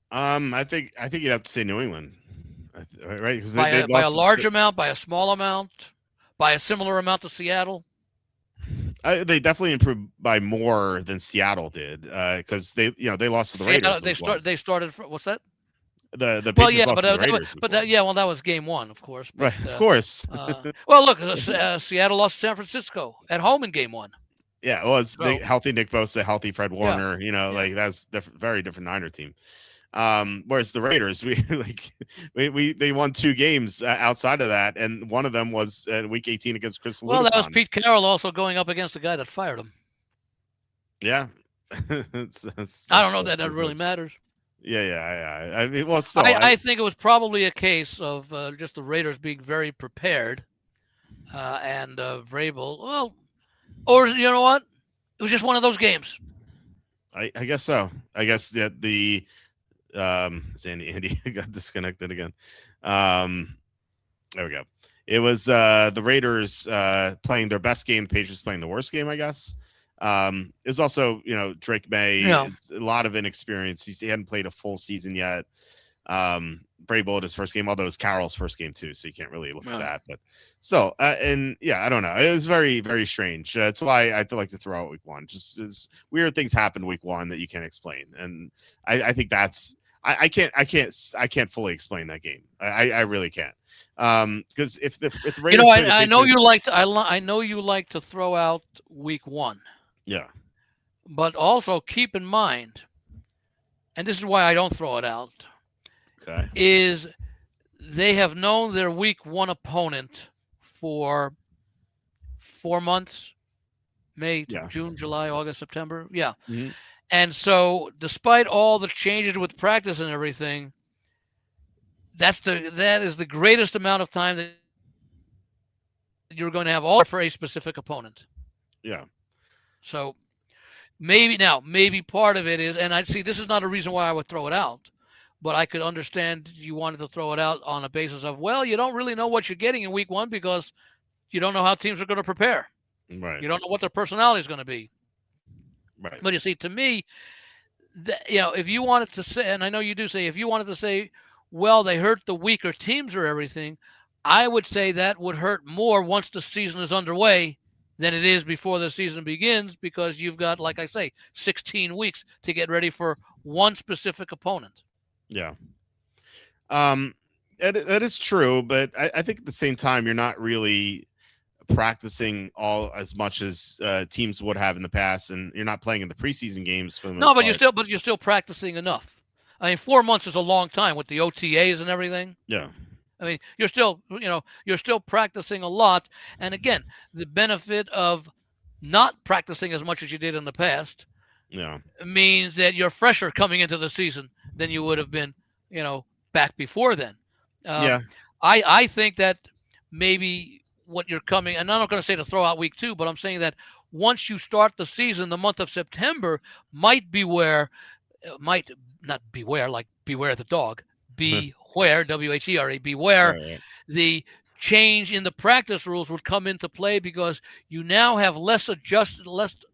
I think you'd have to say New England, right? By a large amount, by a small amount, by a similar amount to Seattle. They definitely improved by more than Seattle did, because they lost to the Raiders. They started. What's that? The Patriots lost to the Raiders. That was game 1, of course. But, right, of course. Well, look, Seattle lost to San Francisco at home in game 1. Yeah, well, it's healthy Nick Bosa, healthy Fred Warner. Like that's very different Niner team. Whereas the Raiders, they won 2 games outside of that, and one of them was week 18 against Chris. Well, that was Pete Carroll also going up against the guy that fired him. Yeah, I don't know that really matters. Yeah. I mean, well, still, I think it was probably a case of just the Raiders being very prepared, and Vrabel. Well, or you know what? It was just one of those games. I guess so. I guess that the Andy got disconnected again. There we go. It was the Raiders playing their best game, the Patriots playing the worst game, I guess. It was also, Drake May. Yeah. It's a lot of inexperience. He hadn't played a full season yet. Brable at his first game, although it was Carroll's first game too, so you can't really look at that. But still, and yeah, I don't know. It was very, very strange. That's why I like to throw out week one. Just weird things happen week one that you can't explain, and I think that's I can't fully explain that game. I really can't. Because if the Raiders, I know you like to I know you like to throw out week one. Yeah. But also keep in mind, and this is why I don't throw it out. Okay. Is they have known their week one opponent for 4 months, May, June, July, August, September. Yeah. Mm-hmm. And so despite all the changes with practice and everything, that is the greatest amount of time that you're going to have all for a specific opponent. Yeah. So maybe part of it is, and I'd see this is not a reason why I would throw it out, but I could understand you wanted to throw it out on a basis of, well, you don't really know what you're getting in week one because you don't know how teams are going to prepare. Right. You don't know what their personality is going to be. Right. But you see, to me, if you wanted to say, and I know you do say, if you wanted to say, well, they hurt the weaker teams or everything, I would say that would hurt more once the season is underway than it is before the season begins, because you've got, like I say, 16 weeks to get ready for one specific opponent. Yeah. That is true, but I think at the same time, you're not really practicing all as much as teams would have in the past, and you're not playing in the preseason games for the most part. You're still practicing enough. I mean, 4 months is a long time with the OTAs and everything. Yeah. I mean, you're still practicing a lot. And again, the benefit of not practicing as much as you did in the past means that you're fresher coming into the season than you would have been, back before then. I think that maybe what you're coming, and I'm not going to say to throw out week two, but I'm saying that once you start the season, the month of September might not beware, like beware the dog, beware, W-H-E-R-E, beware the change in the practice rules would come into play, because you now have less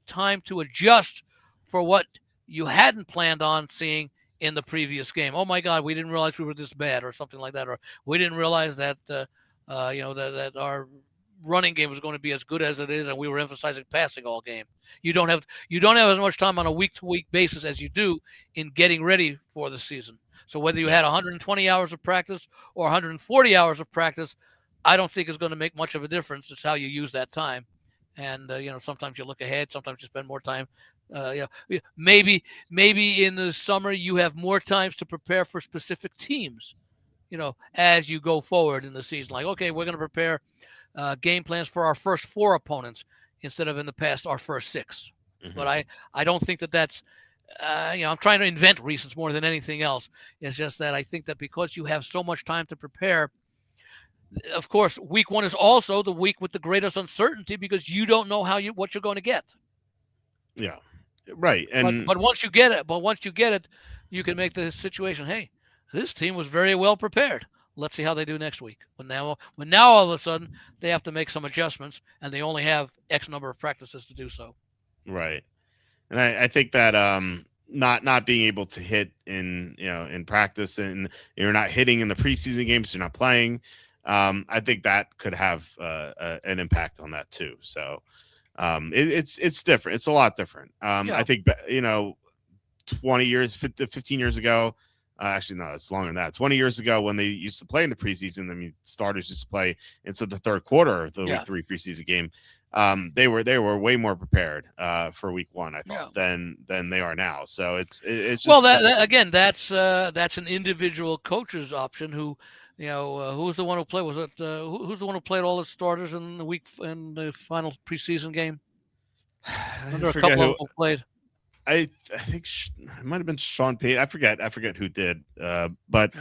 time to adjust for what you hadn't planned on seeing in the previous game. Oh my God, we didn't realize we were this bad, or something like that, or we didn't realize that that our running game was going to be as good as it is, and we were emphasizing passing all game. You don't have as much time on a week-to-week basis as you do in getting ready for the season. So whether you had 120 hours of practice or 140 hours of practice, I don't think is going to make much of a difference. It's how you use that time. And sometimes you look ahead, sometimes you spend more time. Maybe in the summer you have more times to prepare for specific teams, as you go forward in the season. Like, okay, we're going to prepare game plans for our first 4 opponents instead of in the past our first 6. Mm-hmm. But I don't think that's I'm trying to invent reasons more than anything else. It's just that I think that because you have so much time to prepare, of course, week one is also the week with the greatest uncertainty, because you don't know what you're going to get. Yeah, right. And but once you get it, you can make the situation. Hey, this team was very well prepared. Let's see how they do next week. When now all of a sudden they have to make some adjustments, and they only have X number of practices to do so. Right. And I think that not being able to hit in practice, and you're not hitting in the preseason games, you're not playing. I think that could have an impact on that too. So it's different. It's a lot different. I think 20 years, 15 years ago. Actually, no, it's longer than that. 20 years ago, when they used to play in the preseason, I mean, starters used to play into the third quarter of the week 3 preseason game. They were way more prepared for week one, I thought, than they are now. So it's just, well, that's an individual coach's option. Who who's the one who played? Was it who's the one who played all the starters in the final preseason game? Under a couple of them who played. I think it might have been Sean Payton. I forget who did. But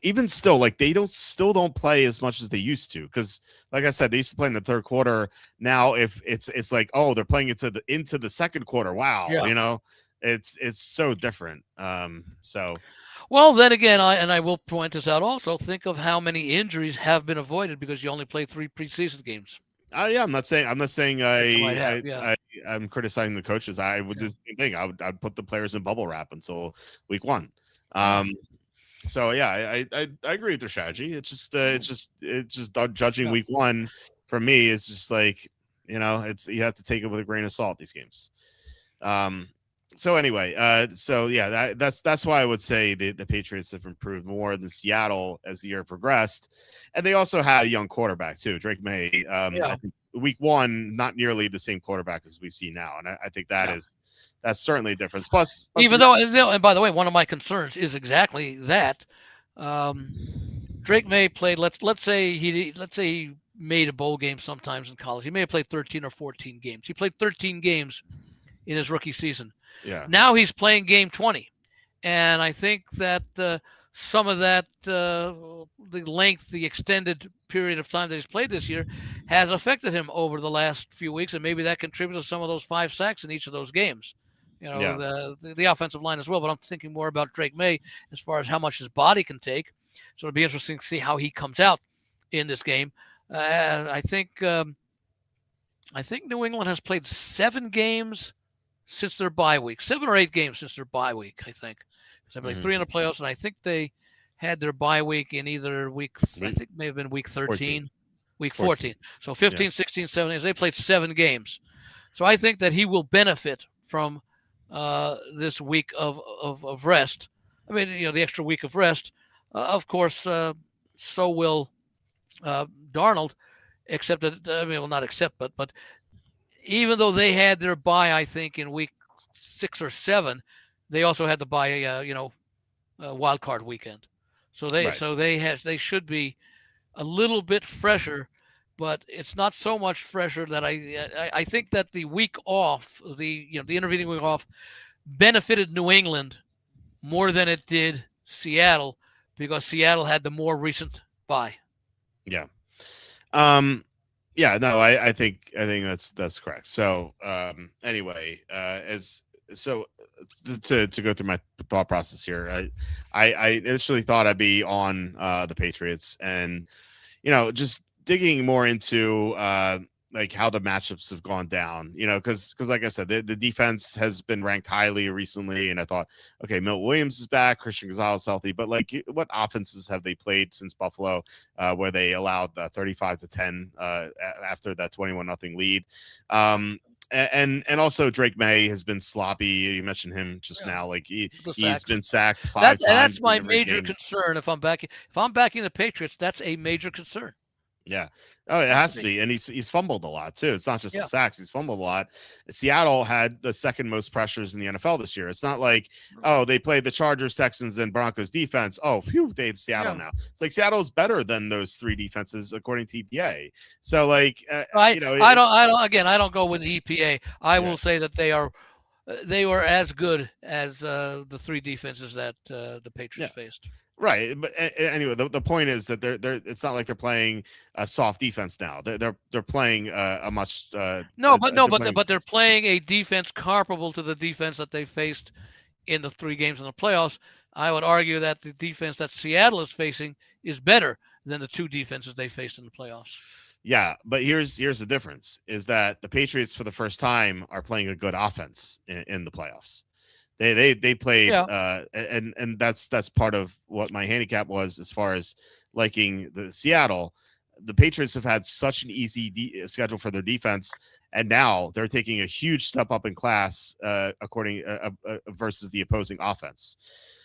even still, like, they still don't play as much as they used to, because, like I said, they used to play in the third quarter. Now, if it's like, oh, they're playing into the second quarter. Wow, it's so different. So. Well, then again, I will point this out also. Think of how many injuries have been avoided because you only played 3 preseason games. Yeah, I'm not saying That you might have. Yeah. I'm criticizing the coaches. I would do Yeah. the same thing. I'd put the players in bubble wrap until week one. Yeah. So yeah, I agree with their strategy. It's just judging Yeah. week one for me is just like, it's, you have to take it with a grain of salt, these games. Um, so anyway, so yeah, that's why I would say the Patriots have improved more than Seattle as the year progressed, and they also had a young quarterback too, Drake May. I Yeah. think week one, not nearly the same quarterback as we see now, and I think Yeah. that's certainly a difference. Plus, Even though, and by the way, one of my concerns is exactly that. Um, Drake May played. Let's say he made a bowl game sometimes in college. He may have played 13 or 14 games. He played 13 games in his rookie season. yeah, Now he's playing game 20, and I think that some of that, the extended period of time that he's played this year, has affected him over the last few weeks, and maybe that contributes to some of those 5 sacks in each of those games. yeah, The offensive line as well, but I'm thinking more about Drake May as far as how much his body can take. So it'll be interesting to see how he comes out in this game. I think New England has played 7 games since their bye week, 7 or 8 games since their bye week, I think. Because I played 3 in the playoffs, and I think they had their bye week in either I think it may have been week 13, week 14. So 15, 16, 17, they played 7 games. So I think that he will benefit from this week of rest. I mean, the extra week of rest. Of course, so will Darnold, except that, well, not except, but even though they had their bye, I think in week 6 or 7, they also had the bye, wild card weekend. So they should be a little bit fresher, but it's not so much fresher that I think that the week off, the intervening week off, benefited New England more than it did Seattle, because Seattle had the more recent bye. Yeah. Yeah, no, I think that's correct. So, anyway, as so to go through my thought process here, I initially thought I'd be on the Patriots, and just digging more into like how the matchups have gone down, because like I said, the defense has been ranked highly recently, and I thought, okay, Milt Williams is back, Christian Gonzalez healthy, but like, what offenses have they played since Buffalo, where they allowed 35-10 after that 21-0 lead? And also Drake May has been sloppy. You mentioned him just now. Like he's been sacked 5 times. That's my major concern. If I'm backing the Patriots, that's a major concern. Yeah. Oh, it has to be. And he's fumbled a lot too. It's not just the sacks. He's fumbled a lot. Seattle had the second most pressures in the NFL this year. It's not like, oh, they played the Chargers, Texans, and Broncos defense. Oh, phew, they have Seattle now. It's like Seattle's better than those 3 defenses according to EPA. So like, I don't go with the EPA. I will say that they were as good as the 3 defenses that the Patriots faced. Right, but anyway, the point is that they're it's not like they're playing a soft defense now. They're playing a much but they're playing a defense comparable to the defense that they faced in the 3 games in the playoffs. I would argue that the defense that Seattle is facing is better than the 2 defenses they faced in the playoffs. Yeah, but here's the difference: is that the Patriots for the first time are playing a good offense in the playoffs. They played and that's part of what my handicap was as far as liking the Seattle. The Patriots have had such an easy schedule for their defense, and now they're taking a huge step up in class versus the opposing offense.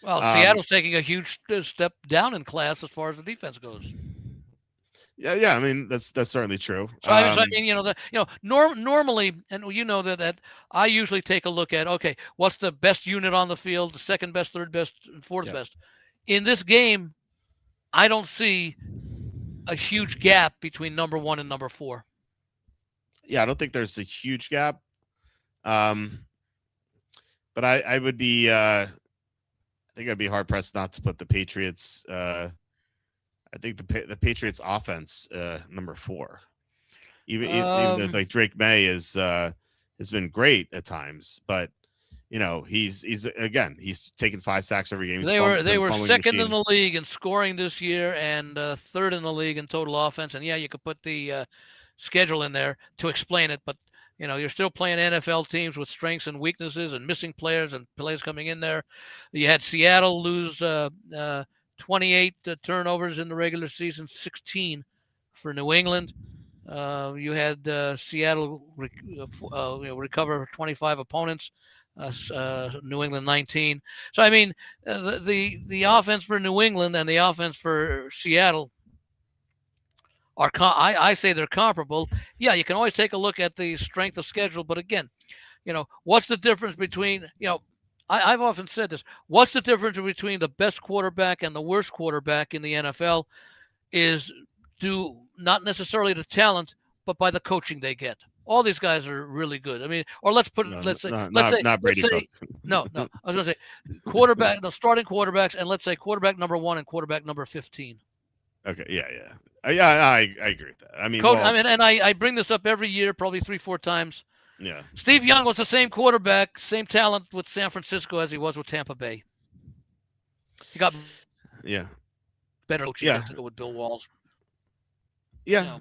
Well, Seattle's taking a huge step down in class as far as the defense goes. Yeah. I mean, that's certainly true. So I mean, normally, and that I usually take a look at, okay, what's the best unit on the field, the second best, third best, and fourth best. In this game, I don't see a huge gap between number 1 and number 4. Yeah, I don't think there's a huge gap. But I would be, I think I'd be hard pressed not to put the Patriots. I think the Patriots offense number 4, even though like Drake May has been great at times, but he's taken 5 sacks every game. They were second in the league in scoring this year, and 3rd in the league in total offense. And you could put the schedule in there to explain it, but you're still playing NFL teams with strengths and weaknesses and missing players and players coming in there. You had Seattle lose 28 turnovers in the regular season, 16 for New England. You had Seattle recover 25 opponents, New England 19. So I mean, the offense for New England and the offense for Seattle are I say they're comparable. Yeah, you can always take a look at the strength of schedule, but again, what's the difference between I've often said this. What's the difference between the best quarterback and the worst quarterback in the NFL is due not necessarily to talent, but by the coaching they get. All these guys are really good. I mean, or let's say not Brady Cook. No. I was going to say quarterback, starting quarterbacks, and let's say quarterback number 1 and quarterback number 15. Okay, yeah. I agree with that. I mean, and I bring this up every year, probably 3-4 times. Yeah. Steve Young was the same quarterback, same talent with San Francisco as he was with Tampa Bay. He got better coaching with Bill Walsh. Yeah.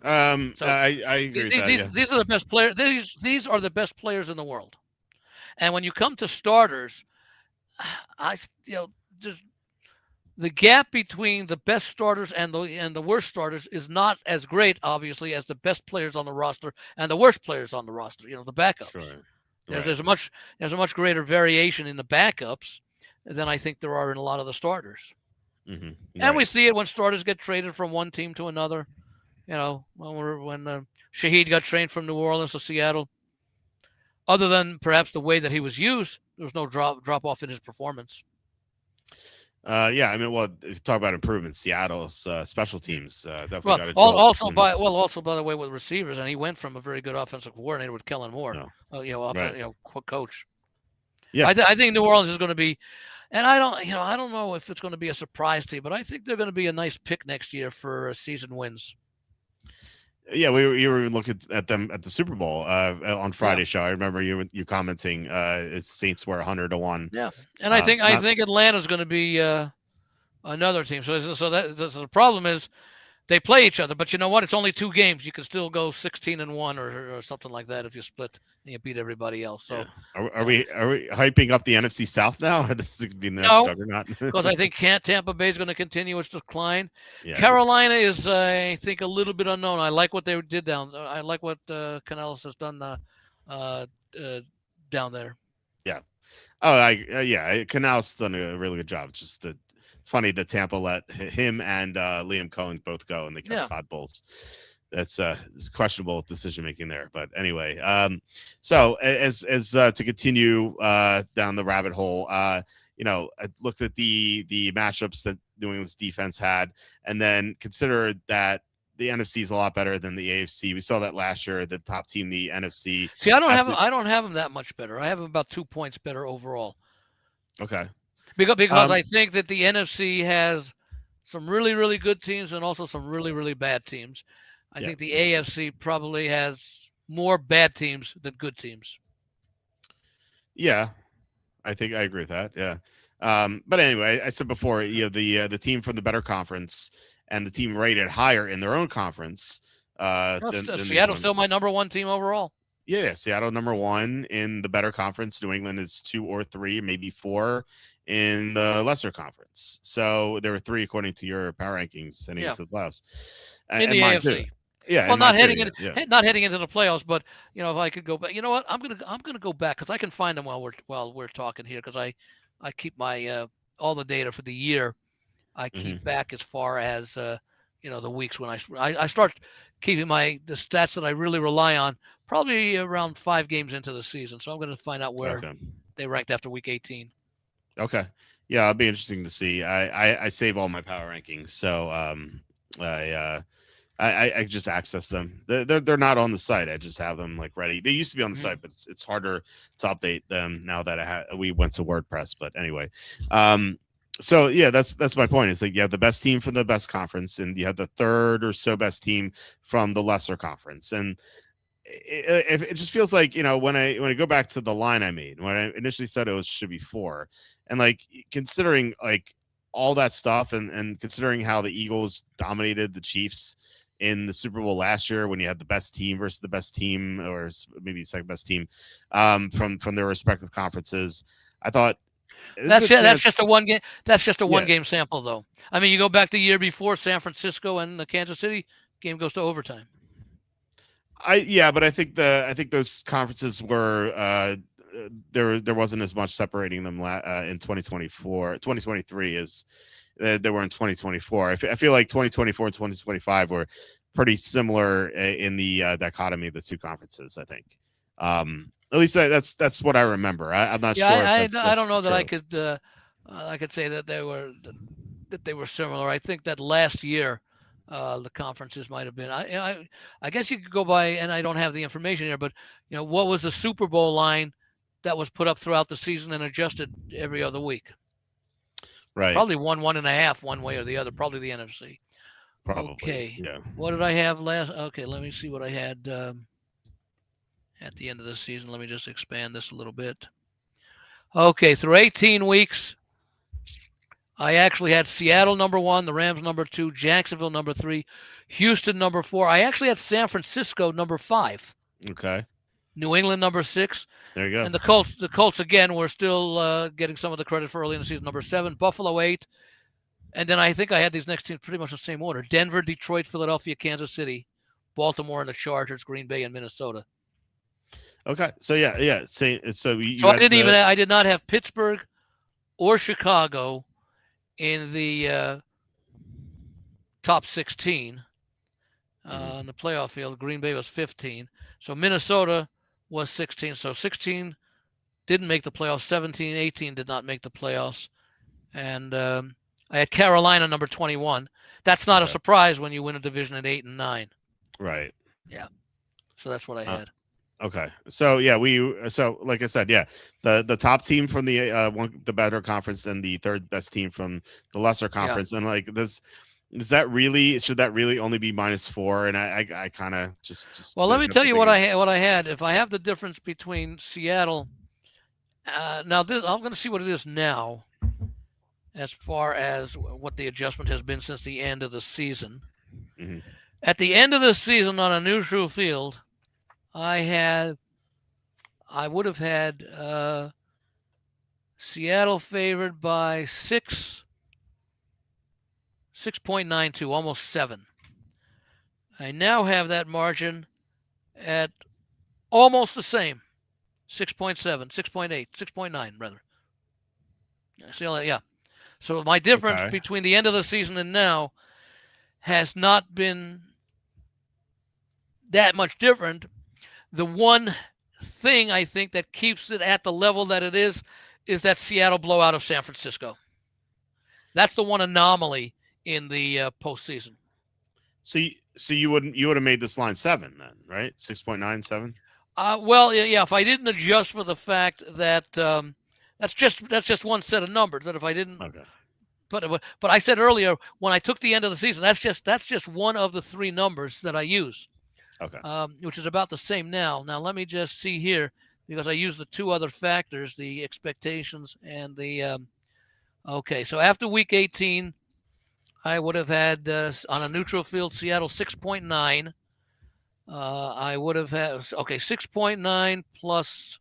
So I agree with that. These are the best players. These are the best players in the world. And when you come to starters, just the gap between the best starters and the worst starters is not as great, obviously, as the best players on the roster and the worst players on the roster. The backups. Sure. There's a much greater variation in the backups than I think there are in a lot of the starters. Mm-hmm. And we see it when starters get traded from one team to another. When Shaheed got traded from New Orleans to Seattle. Other than perhaps the way that he was used, there was no drop off in his performance. Yeah, I mean, talk about improvements. Seattle's special teams definitely got also by the way with receivers, and he went from a very good offensive coordinator with Kellen Moore, coach. Yeah, I think New Orleans is going to be, and I don't know if it's going to be a surprise team, but I think they're going to be a nice pick next year for season wins. Yeah, you were looking at them at the Super Bowl on Friday's show. I remember you commenting. Saints were 100-1. Yeah, and I think Atlanta's going to be another team. So the problem is they play each other, but you know what? It's only 2 games. You can still go 16-1 or something like that if you split and you beat everybody else. So are we hyping up the NFC South now? This is be the next juggernaut. Because I think Tampa Bay is going to continue its decline. Yeah. Carolina is, I think, a little bit unknown. I like what they did down. I like what Canales has done down there. Yeah. Canales done a really good job. It's funny that Tampa let him and Liam Cohen both go, and they kept Todd Bowles. That's it's questionable decision making there, but anyway. So as to continue down the rabbit hole, I looked at the matchups that New England's defense had, and then considered that the NFC is a lot better than the AFC. We saw that last year. The top team, the NFC. See, I don't have them that much better. I have them about 2 points better overall. Okay. Because I think that the NFC has some really, really good teams and also some really, really bad teams. I think the AFC probably has more bad teams than good teams. Yeah, I think I agree with that. Yeah. But anyway, I said before, the team from the better conference and the team rated higher in their own conference. Than Seattle's still my number 1 team overall. Yeah, Seattle number 1 in the better conference. New England is 2 or 3, maybe 4 in the lesser conference. So there were 3 according to your power rankings heading into the playoffs. In the AFC. Too. Yeah. Well, not heading into the playoffs, but if I could go back, you know what? I'm gonna go back because I can find them while we're talking here because I keep my all the data for the year. I keep back as far as the weeks when I start keeping the stats that I really rely on probably around 5 games into the season. So I'm going to find out where they ranked after week 18. Okay. Yeah, it'll be interesting to see. I save all my power rankings, so I just access them. They're not on the site. I just have them ready. They used to be on the site, but it's harder to update them now that we went to WordPress. But anyway, so yeah, that's my point. It's you have the best team from the best conference, and you have the third or so best team from the lesser conference, and it just feels like when I go back to the line I made when I initially said it should be 4, and considering all that stuff and considering how the Eagles dominated the Chiefs in the Super Bowl last year when you had the best team versus the best team, or maybe second best team, from their respective conferences. I thought that's just a one game. That's just a one game sample, though. I mean, you go back the year before, San Francisco and the Kansas City game goes to overtime. But I think those conferences were there wasn't as much separating them in 2023 as there were in 2024. I feel like 2024 and 2025 were pretty similar in the dichotomy of the two conferences. I think, at least that's what I remember. I'm not sure. I don't know that I could say that they were similar. I think that last year the conferences might have been. I guess you could go by, and I don't have the information here, but what was the Super Bowl line that was put up throughout the season and adjusted every other week? Right. Probably 1.5 one way or the other. Probably the NFC. Probably. Okay. Yeah. What did I have last? Okay, let me see what I had at the end of the season. Let me just expand this a little bit. Okay, through 18 weeks, I actually had Seattle number 1, the Rams number 2, Jacksonville number 3, Houston number 4. I actually had San Francisco number 5. Okay. New England number 6. There you go. And the Colts again were still getting some of the credit for early in the season. Number 7, Buffalo 8. And then I think I had these next teams pretty much the same order: Denver, Detroit, Philadelphia, Kansas City, Baltimore, and the Chargers, Green Bay, and Minnesota. Okay. So yeah. So I did not have Pittsburgh or Chicago in the top 16 in the playoff field. Green Bay was 15. So Minnesota was 16. So 16 didn't make the playoffs. 17, 18 did not make the playoffs. And I had Carolina number 21. That's not a surprise when you win a division at 8 and 9. Right. Yeah. So that's what I had. Okay. So yeah, like I said, the top team from the better conference and the third best team from the lesser conference, and like this. Should that really only be -4? And I kind of just. Well, let me tell you what I had. If I have the difference between Seattle, now I'm going to see what it is now, as far as what the adjustment has been since the end of the season. Mm-hmm. At the end of the season on a neutral field, I would have had Seattle favored by 6.92, almost 7. I now have that margin at almost the same, 6.7, 6.8, 6.9 rather. See all that? Yeah. So my difference between the end of the season and now has not been that much different. The one thing I think that keeps it at the level that it is that Seattle blowout of San Francisco. That's the one anomaly in the postseason. So you would have made this line 7 then, right? 6.97. Well, yeah. If I didn't adjust for the fact that that's just one set of numbers. That if I didn't, but I said earlier when I took the end of the season, that's just one of the 3 numbers that I use. Okay. Which is about the same now. Now let me just see here, because I used the 2 other factors, the expectations and the. Okay, so after week 18. I would have had on a neutral field Seattle 6.9. I would have had 6.9 plus.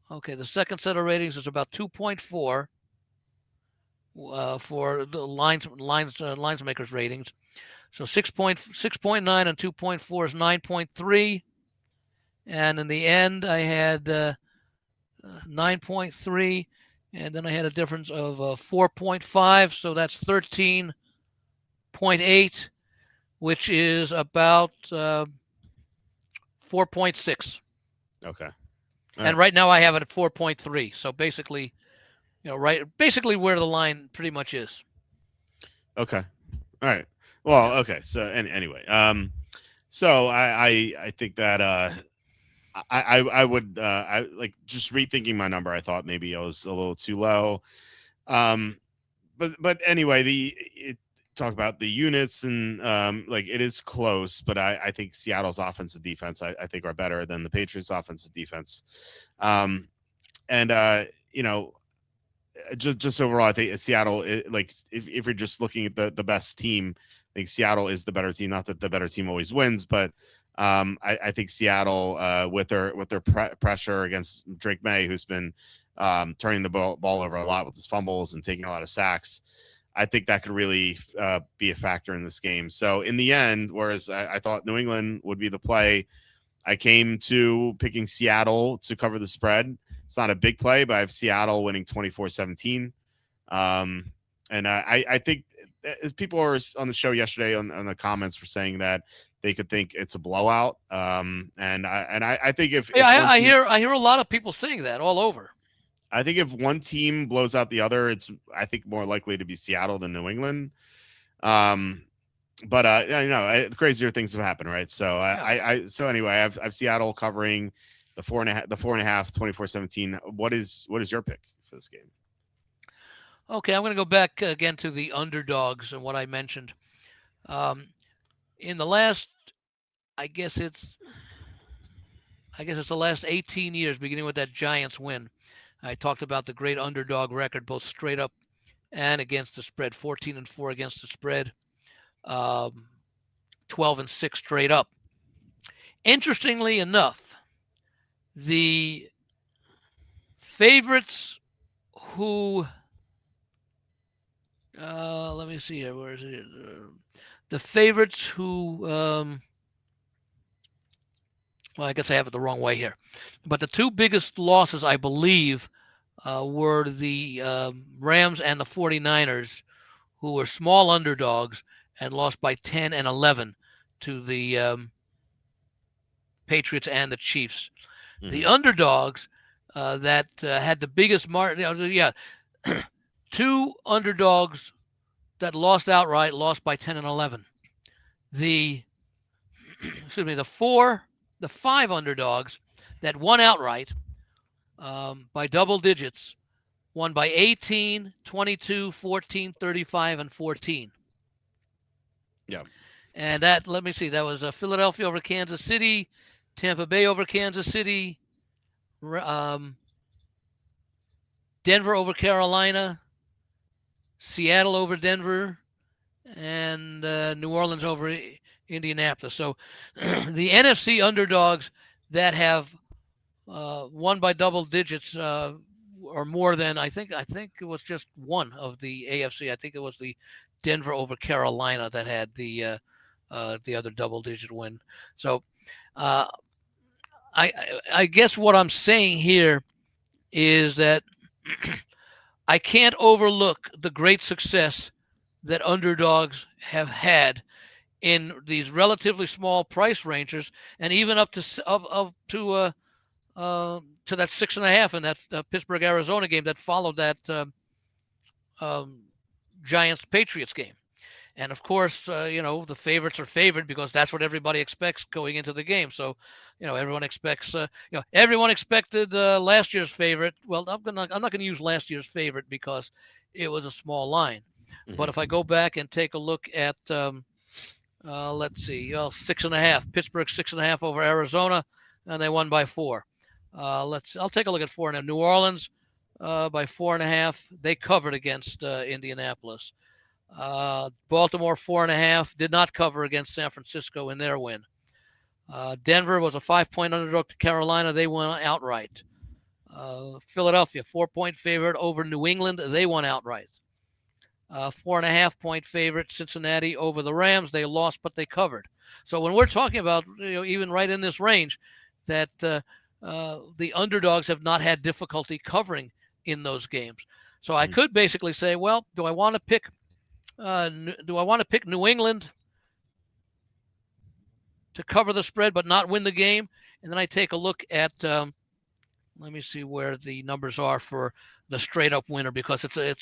Okay, the second set of ratings is about 2.4 for the lines makers ratings. So 6.9 and 2.4 is 9.3, and in the end I had 9.3. And then I had a difference of 4.5, so that's 13.8, which is about 4.6. Okay. And right now I have it at 4.3. So basically, basically where the line pretty much is. Okay. All right. Well, okay. So anyway, so I think that I would like just rethinking my number. I thought maybe I was a little too low. But anyway, talk about the units and like it is close, but I think Seattle's offensive defense I think are better than the Patriots offensive defense. Just overall, I think Seattle, like if you're just looking at the best team think Seattle is the better team. Not that the better team always wins, but I think Seattle with their pressure against Drake May, who's been turning the ball over a lot with his fumbles and taking a lot of sacks. I think that could really be a factor in this game. So in the end, whereas I thought New England would be the play, I came to picking Seattle to cover the spread. It's not a big play, but I have Seattle winning 24-17. And I think people were on the show yesterday on the comments were saying that they could think it's a blowout. And I think if I hear a lot of people saying that all over. I think if one team blows out the other, it's I think more likely to be Seattle than New England. But crazier things have happened, right? So so anyway, I've Seattle covering the 4.5, 24-17. What is your pick for this game? Okay, I'm going to go back again to the underdogs and what I mentioned. In the last, I guess it's the last 18 years, beginning with that Giants win. I talked about the great underdog record, both straight up and against the spread. 14-4 against the spread, 12-6 straight up. Interestingly enough, the favorites who let me see here. Where is it? The favorites who well, I guess I have it the wrong way here. But the two biggest losses, I believe, were the Rams and the 49ers, who were small underdogs and lost by 10 and 11 to the Patriots and the Chiefs. Mm-hmm. The underdogs that had the biggest margin, two underdogs that lost outright, lost by 10 and 11. The five underdogs that won outright by double digits, won by 18, 22, 14, 35, and 14. Yeah. And that, let me see, that was Philadelphia over Kansas City, Tampa Bay over Kansas City, Denver over Carolina, Seattle over Denver, and New Orleans over Indianapolis. So the NFC underdogs that have won by double digits or more than, I think it was just one of the AFC. I think it was the Denver over Carolina that had the other double digit win. So I guess what I'm saying here is that I can't overlook the great success that underdogs have had in these relatively small price ranges, and even up to that 6.5 in that Pittsburgh Arizona game that followed that Giants Patriots game. And of course, the favorites are favored because that's what everybody expects going into the game. So, everyone expects, everyone expected last year's favorite. Well, I'm not going to use last year's favorite because it was a small line. Mm-hmm. But if I go back and take a look at, let's see, 6.5, Pittsburgh 6.5 over Arizona, and they won by 4. I'll take a look at 4 now. New Orleans by 4.5. They covered against Indianapolis. Baltimore 4.5 did not cover against San Francisco in their win. Denver was a 5-point underdog to Carolina. They won outright. Philadelphia 4-point favorite over New England. They won outright. 4.5-point favorite Cincinnati over the Rams. They lost, but they covered. So when we're talking about even right in this range, that the underdogs have not had difficulty covering in those games. So I could basically say, well, do I want to pick New England to cover the spread but not win the game? And then I take a look at, let me see where the numbers are for the straight up winner, because it's a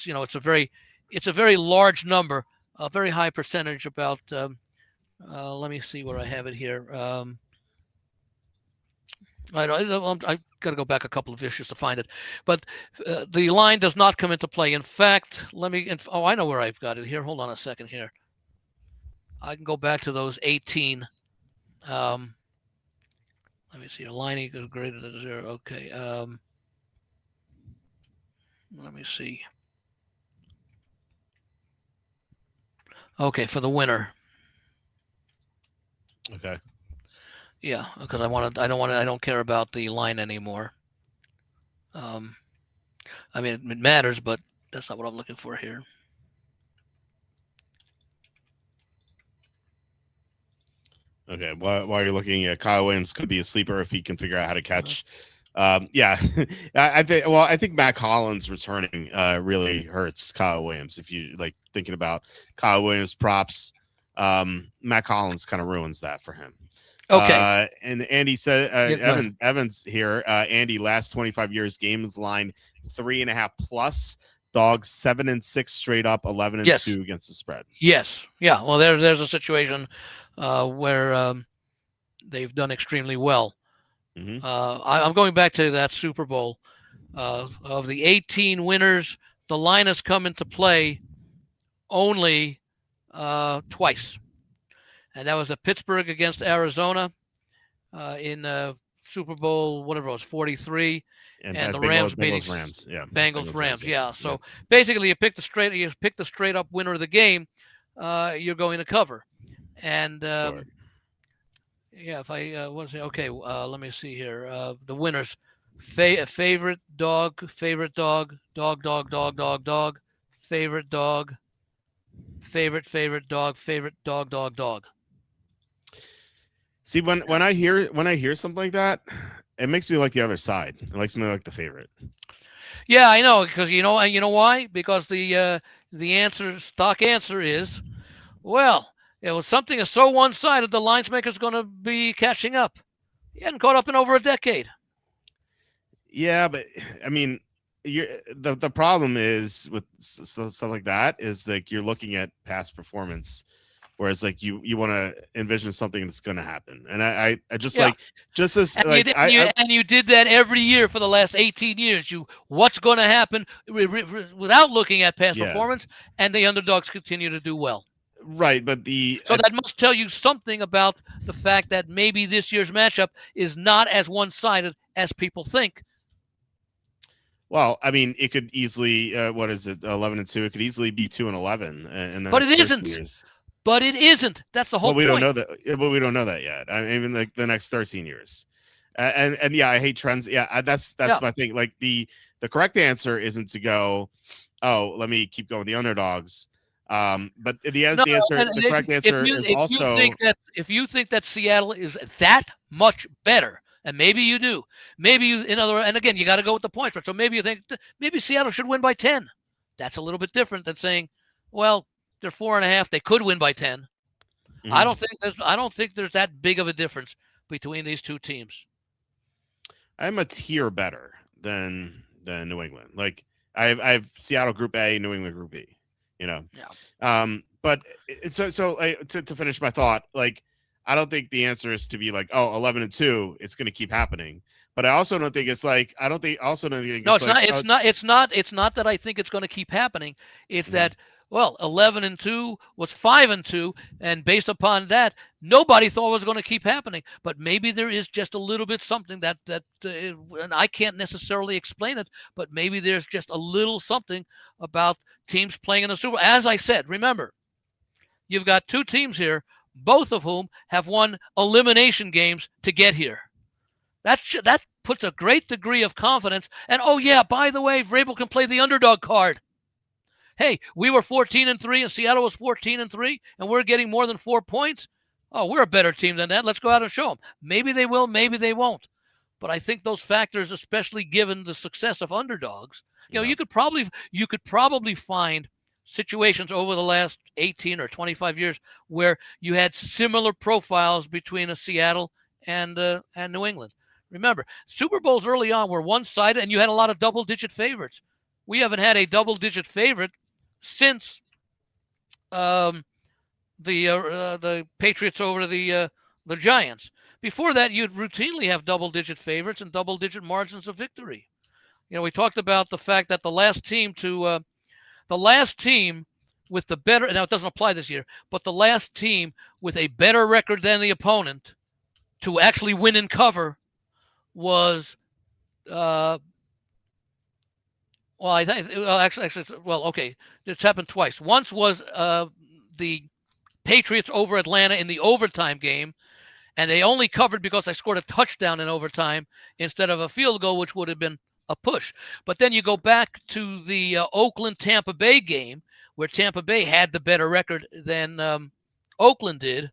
very large number, a very high percentage. About let me see where I have it here. I've got to go back a couple of issues to find it, but the line does not come into play. In fact, I know where I've got it here. Hold on a second here. I can go back to those 18. Let me see. A line equals greater than 0. Okay. Let me see. Okay, for the winner. Okay. Yeah, because I don't care about the line anymore. I mean, it matters, but that's not what I'm looking for here. Okay. While you're looking at Kyle Williams, could be a sleeper if he can figure out how to catch. Yeah, I think. Well, I think Matt Collins returning really hurts Kyle Williams. If you like thinking about Kyle Williams props, Matt Collins kind of ruins that for him. Okay. And Andy said, Yeah, Evans here. Andy, last 25 years, games line 3.5 plus. Dogs 7-6 straight up, 11-2 against the spread. Yes. Yeah. Well, there's a situation where they've done extremely well. Mm-hmm. I'm going back to that Super Bowl. Of the 18 winners, the line has come into play only twice, and that was the Pittsburgh against Arizona in Super Bowl, whatever it was, 43, and the Rams beating Rams. Yeah, Bengals Rams. Yeah. So basically, you pick the straight up winner of the game, you're going to cover, and Sure. yeah, if I want to say, okay, let me see here. The winners: favorite dog, favorite dog, dog, dog, dog, dog, dog, favorite dog, favorite dog, favorite dog, dog, dog. See, when I hear something like that, it makes me like the other side. It makes me like the favorite. Yeah, I know, because you know why? Because the stock answer is, well, it was something so one-sided. The lines maker's going to be catching up. He hadn't caught up in over a decade. Yeah, but I mean, the problem is with stuff like that is like you're looking at past performance, whereas like you want to envision something that's going to happen, and I just Yeah. like just as And like you did that every year for the last 18 years. What's going to happen without looking at past performance, and the underdogs continue to do well. Right, but so that must tell you something about the fact that maybe this year's matchup is not as one-sided as people think. Well, I mean, it could easily what is it, 11-2? It could easily be 2-11, and but it isn't. Years. But it isn't. That's the whole point. Don't know that. But we don't know that yet. I mean, even like the next 13 years, and yeah, I hate trends. Yeah, that's my thing. Like the correct answer isn't to go, oh, let me keep going with the underdogs. But the correct answer is also if you think that Seattle is that much better, and maybe you do, maybe you and again you got to go with the points, right? So maybe you think maybe Seattle should win by 10. That's a little bit different than saying, well, they're 4.5. They could win by 10. Mm-hmm. I don't think there's that big of a difference between these two teams. I'm a tier better than New England. Like I have Seattle Group A, New England Group B. You know. Yeah. But so to finish my thought, like I don't think the answer is to be like, oh, 11-2, it's going to keep happening. But I also don't think it's like no, it's not that I think it's going to keep happening. It's that. Well, 11-2 was 5-2, and based upon that, nobody thought it was going to keep happening. But maybe there is just a little bit something that and I can't necessarily explain it, but maybe there's just a little something about teams playing in the Super Bowl. As I said, remember, you've got two teams here, both of whom have won elimination games to get here. That puts a great degree of confidence. And oh yeah, by the way, Vrabel can play the underdog card. Hey, we were 14-3 and Seattle was 14-3, and we're getting more than 4 points. Oh, we're a better team than that. Let's go out and show them. Maybe they will, maybe they won't. But I think those factors, especially given the success of underdogs, you could probably find situations over the last 18 or 25 years where you had similar profiles between a Seattle and New England. Remember, Super Bowls early on were one-sided, and you had a lot of double-digit favorites. We haven't had a double-digit favorite since the Patriots over the Giants. Before that, you'd routinely have double-digit favorites and double-digit margins of victory. We talked about the fact that the last team with the better, now it doesn't apply this year, but the last team with a better record than the opponent to actually win and cover was okay. It's happened twice. Once was the Patriots over Atlanta in the overtime game, and they only covered because I scored a touchdown in overtime instead of a field goal, which would have been a push. But then you go back to the Oakland-Tampa Bay game, where Tampa Bay had the better record than Oakland did,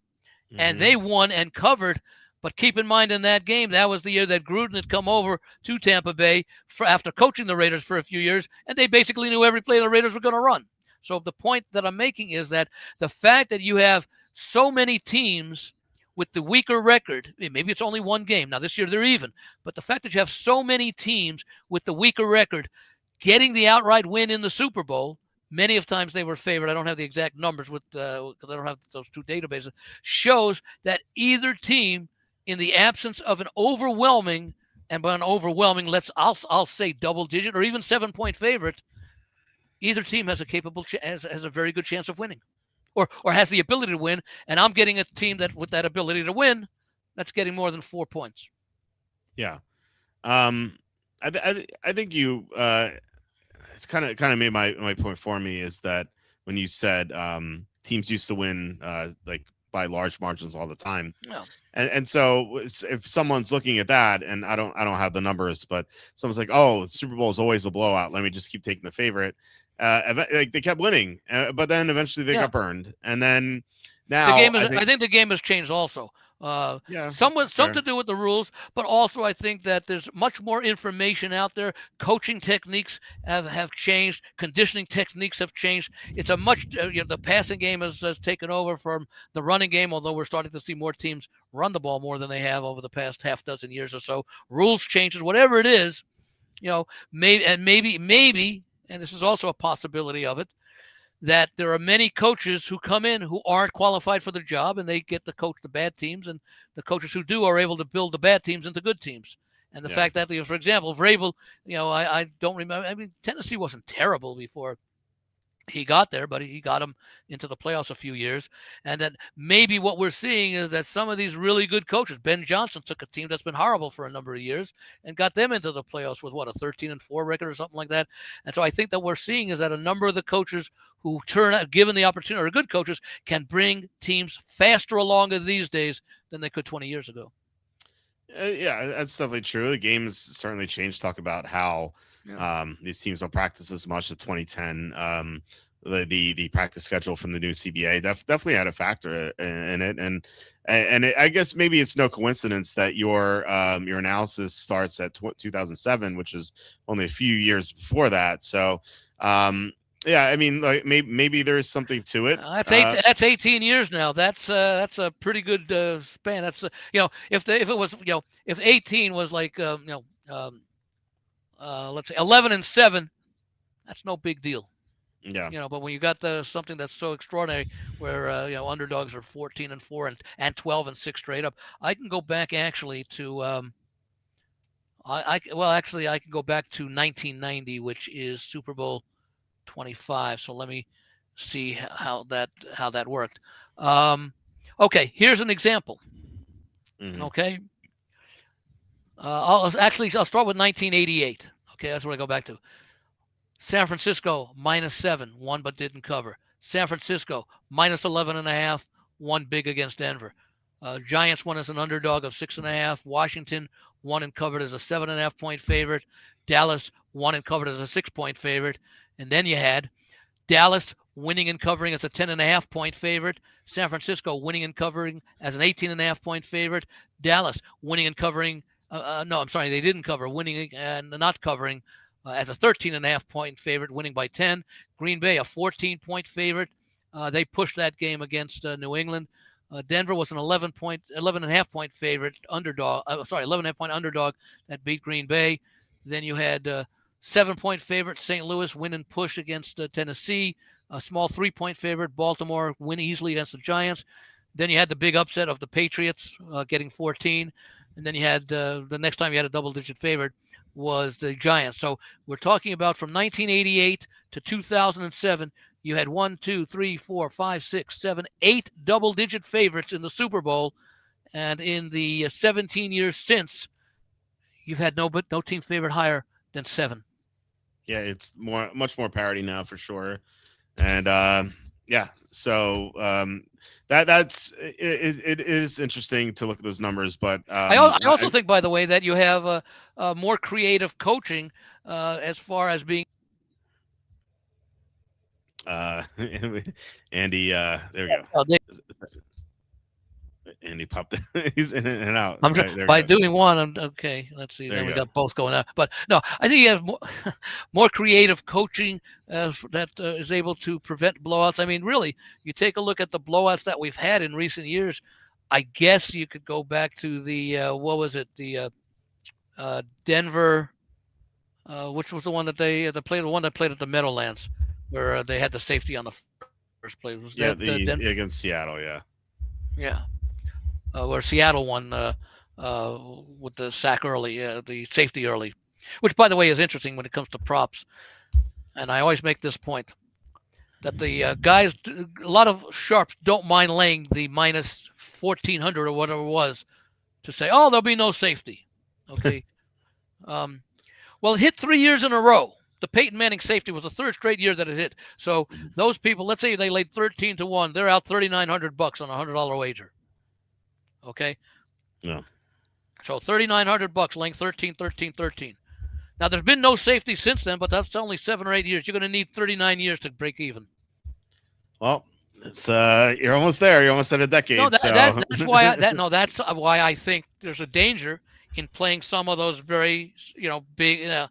and they won and covered. But keep in mind, in that game, that was the year that Gruden had come over to Tampa Bay after coaching the Raiders for a few years, and they basically knew every play the Raiders were going to run. So the point that I'm making is that the fact that you have so many teams with the weaker record, maybe it's only one game. Now, this year they're even. But the fact that you have so many teams with the weaker record getting the outright win in the Super Bowl, many of times they were favored. I don't have the exact numbers because I don't have those two databases. Shows that either team, in the absence of an overwhelming, and by an overwhelming, I'll say double digit or even 7-point favorite, either team has has a very good chance of winning, or has the ability to win. And I'm getting a team that with that ability to win, that's getting more than 4 points. Yeah, I think you. It's kind of made my point for me is that when you said teams used to win like by large margins all the time. Yeah. And so if someone's looking at that, and I don't have the numbers, but someone's like, oh, the Super Bowl is always a blowout, let me just keep taking the favorite. Like they kept winning, but then eventually they got burned. And then now I think the game has changed also. Some to do with the rules, but also I think that there's much more information out there. Coaching techniques have changed. Conditioning techniques have changed. It's a much the passing game has taken over from the running game, although we're starting to see more teams run the ball more than they have over the past half dozen years or so. Rules changes, whatever it is, maybe, and this is also a possibility of it, that there are many coaches who come in who aren't qualified for the job, and they get to coach the bad teams, and the coaches who do are able to build the bad teams into good teams. And the fact that, for example, Vrabel, I don't remember. I mean, Tennessee wasn't terrible before he got there, but he got them into the playoffs a few years. And then maybe what we're seeing is that some of these really good coaches, Ben Johnson took a team that's been horrible for a number of years and got them into the playoffs with a 13-4 record or something like that. And so I think that we're seeing is that a number of the coaches who turn out, given the opportunity, or good coaches, can bring teams faster along these days than they could 20 years ago. Yeah, that's definitely true. The game has certainly changed. Talk about how these teams don't practice as much. The 2010, the practice schedule from the new CBA definitely had a factor in it, and I guess maybe it's no coincidence that your analysis starts at 2007, which is only a few years before that. So, yeah, I mean, like maybe there's something to it. That's 18 years now. That's a pretty good span. That's if it was if 18 was like let's say 11-7, that's no big deal. Yeah. But when you got something that's so extraordinary, where underdogs are 14-4 and 12-6 straight up, I can go back actually to I can go back to 1990, which is Super Bowl 25. So let me see how that worked. Okay, here's an example. Mm-hmm. Okay. I'll start with 1988. Okay, that's what I go back to. San Francisco -7, won but didn't cover. San Francisco -11.5, won big against Denver. Giants won as an underdog of 6.5. Washington won and covered as a 7.5 point favorite. Dallas won and covered as a 6 point favorite. And then you had Dallas winning and covering as a 10.5 point favorite. San Francisco winning and covering as an 18.5 point favorite. Dallas winning and covering. No, I'm sorry, they didn't cover. Winning and not covering as a 13.5 point favorite, winning by 10. Green Bay, a 14 point favorite. They pushed that game against New England. Denver was an 11.5 point favorite underdog. 11.5 point underdog that beat Green Bay. Then you had 7 point favorite St. Louis win and push against Tennessee. A small 3 point favorite Baltimore win easily against the Giants. Then you had the big upset of the Patriots getting 14. And then you had the next time you had a double-digit favorite was the Giants. So we're talking about from 1988 to 2007, you had 8 double-digit favorites in the Super Bowl. And in the 17 years since, you've had no team favorite higher than 7. Yeah, it's much more parity now for sure. And Yeah. So that's it is interesting to look at those numbers, but I also think, by the way, that you have more creative coaching as far as being. Andy, there we go. Oh, Andy popped. He's in and out. I'm There by we go. doing one. Okay, let's see. There Then you we go. got both going out. But no, I think you have more creative coaching that is able to prevent blowouts. I mean, really, you take a look at the blowouts that we've had in recent years. I guess you could go back to the what was it? The Denver, which was the one that they played, the one that played at the Meadowlands, where they had the safety on the first play. Was that Denver? Against Seattle? Yeah. Yeah. Where Seattle won with the sack early, the safety early, which, by the way, is interesting when it comes to props. And I always make this point that the guys, a lot of sharps don't mind laying the minus 1,400 or whatever it was to say, oh, there'll be no safety. Okay. Well, it hit 3 years in a row. The Peyton Manning safety was the third straight year that it hit. So those people, let's say they laid 13-1, they're out $3,900 on a $100 wager. Okay. Yeah. So $3,900 laying 13. Now there's been no safety since then, but that's only 7 or 8 years. You're going to need 39 years to break even. Well, it's you're almost there. You're almost at a decade. No, So. that's why. That's why I think there's a danger in playing some of those very big. Now,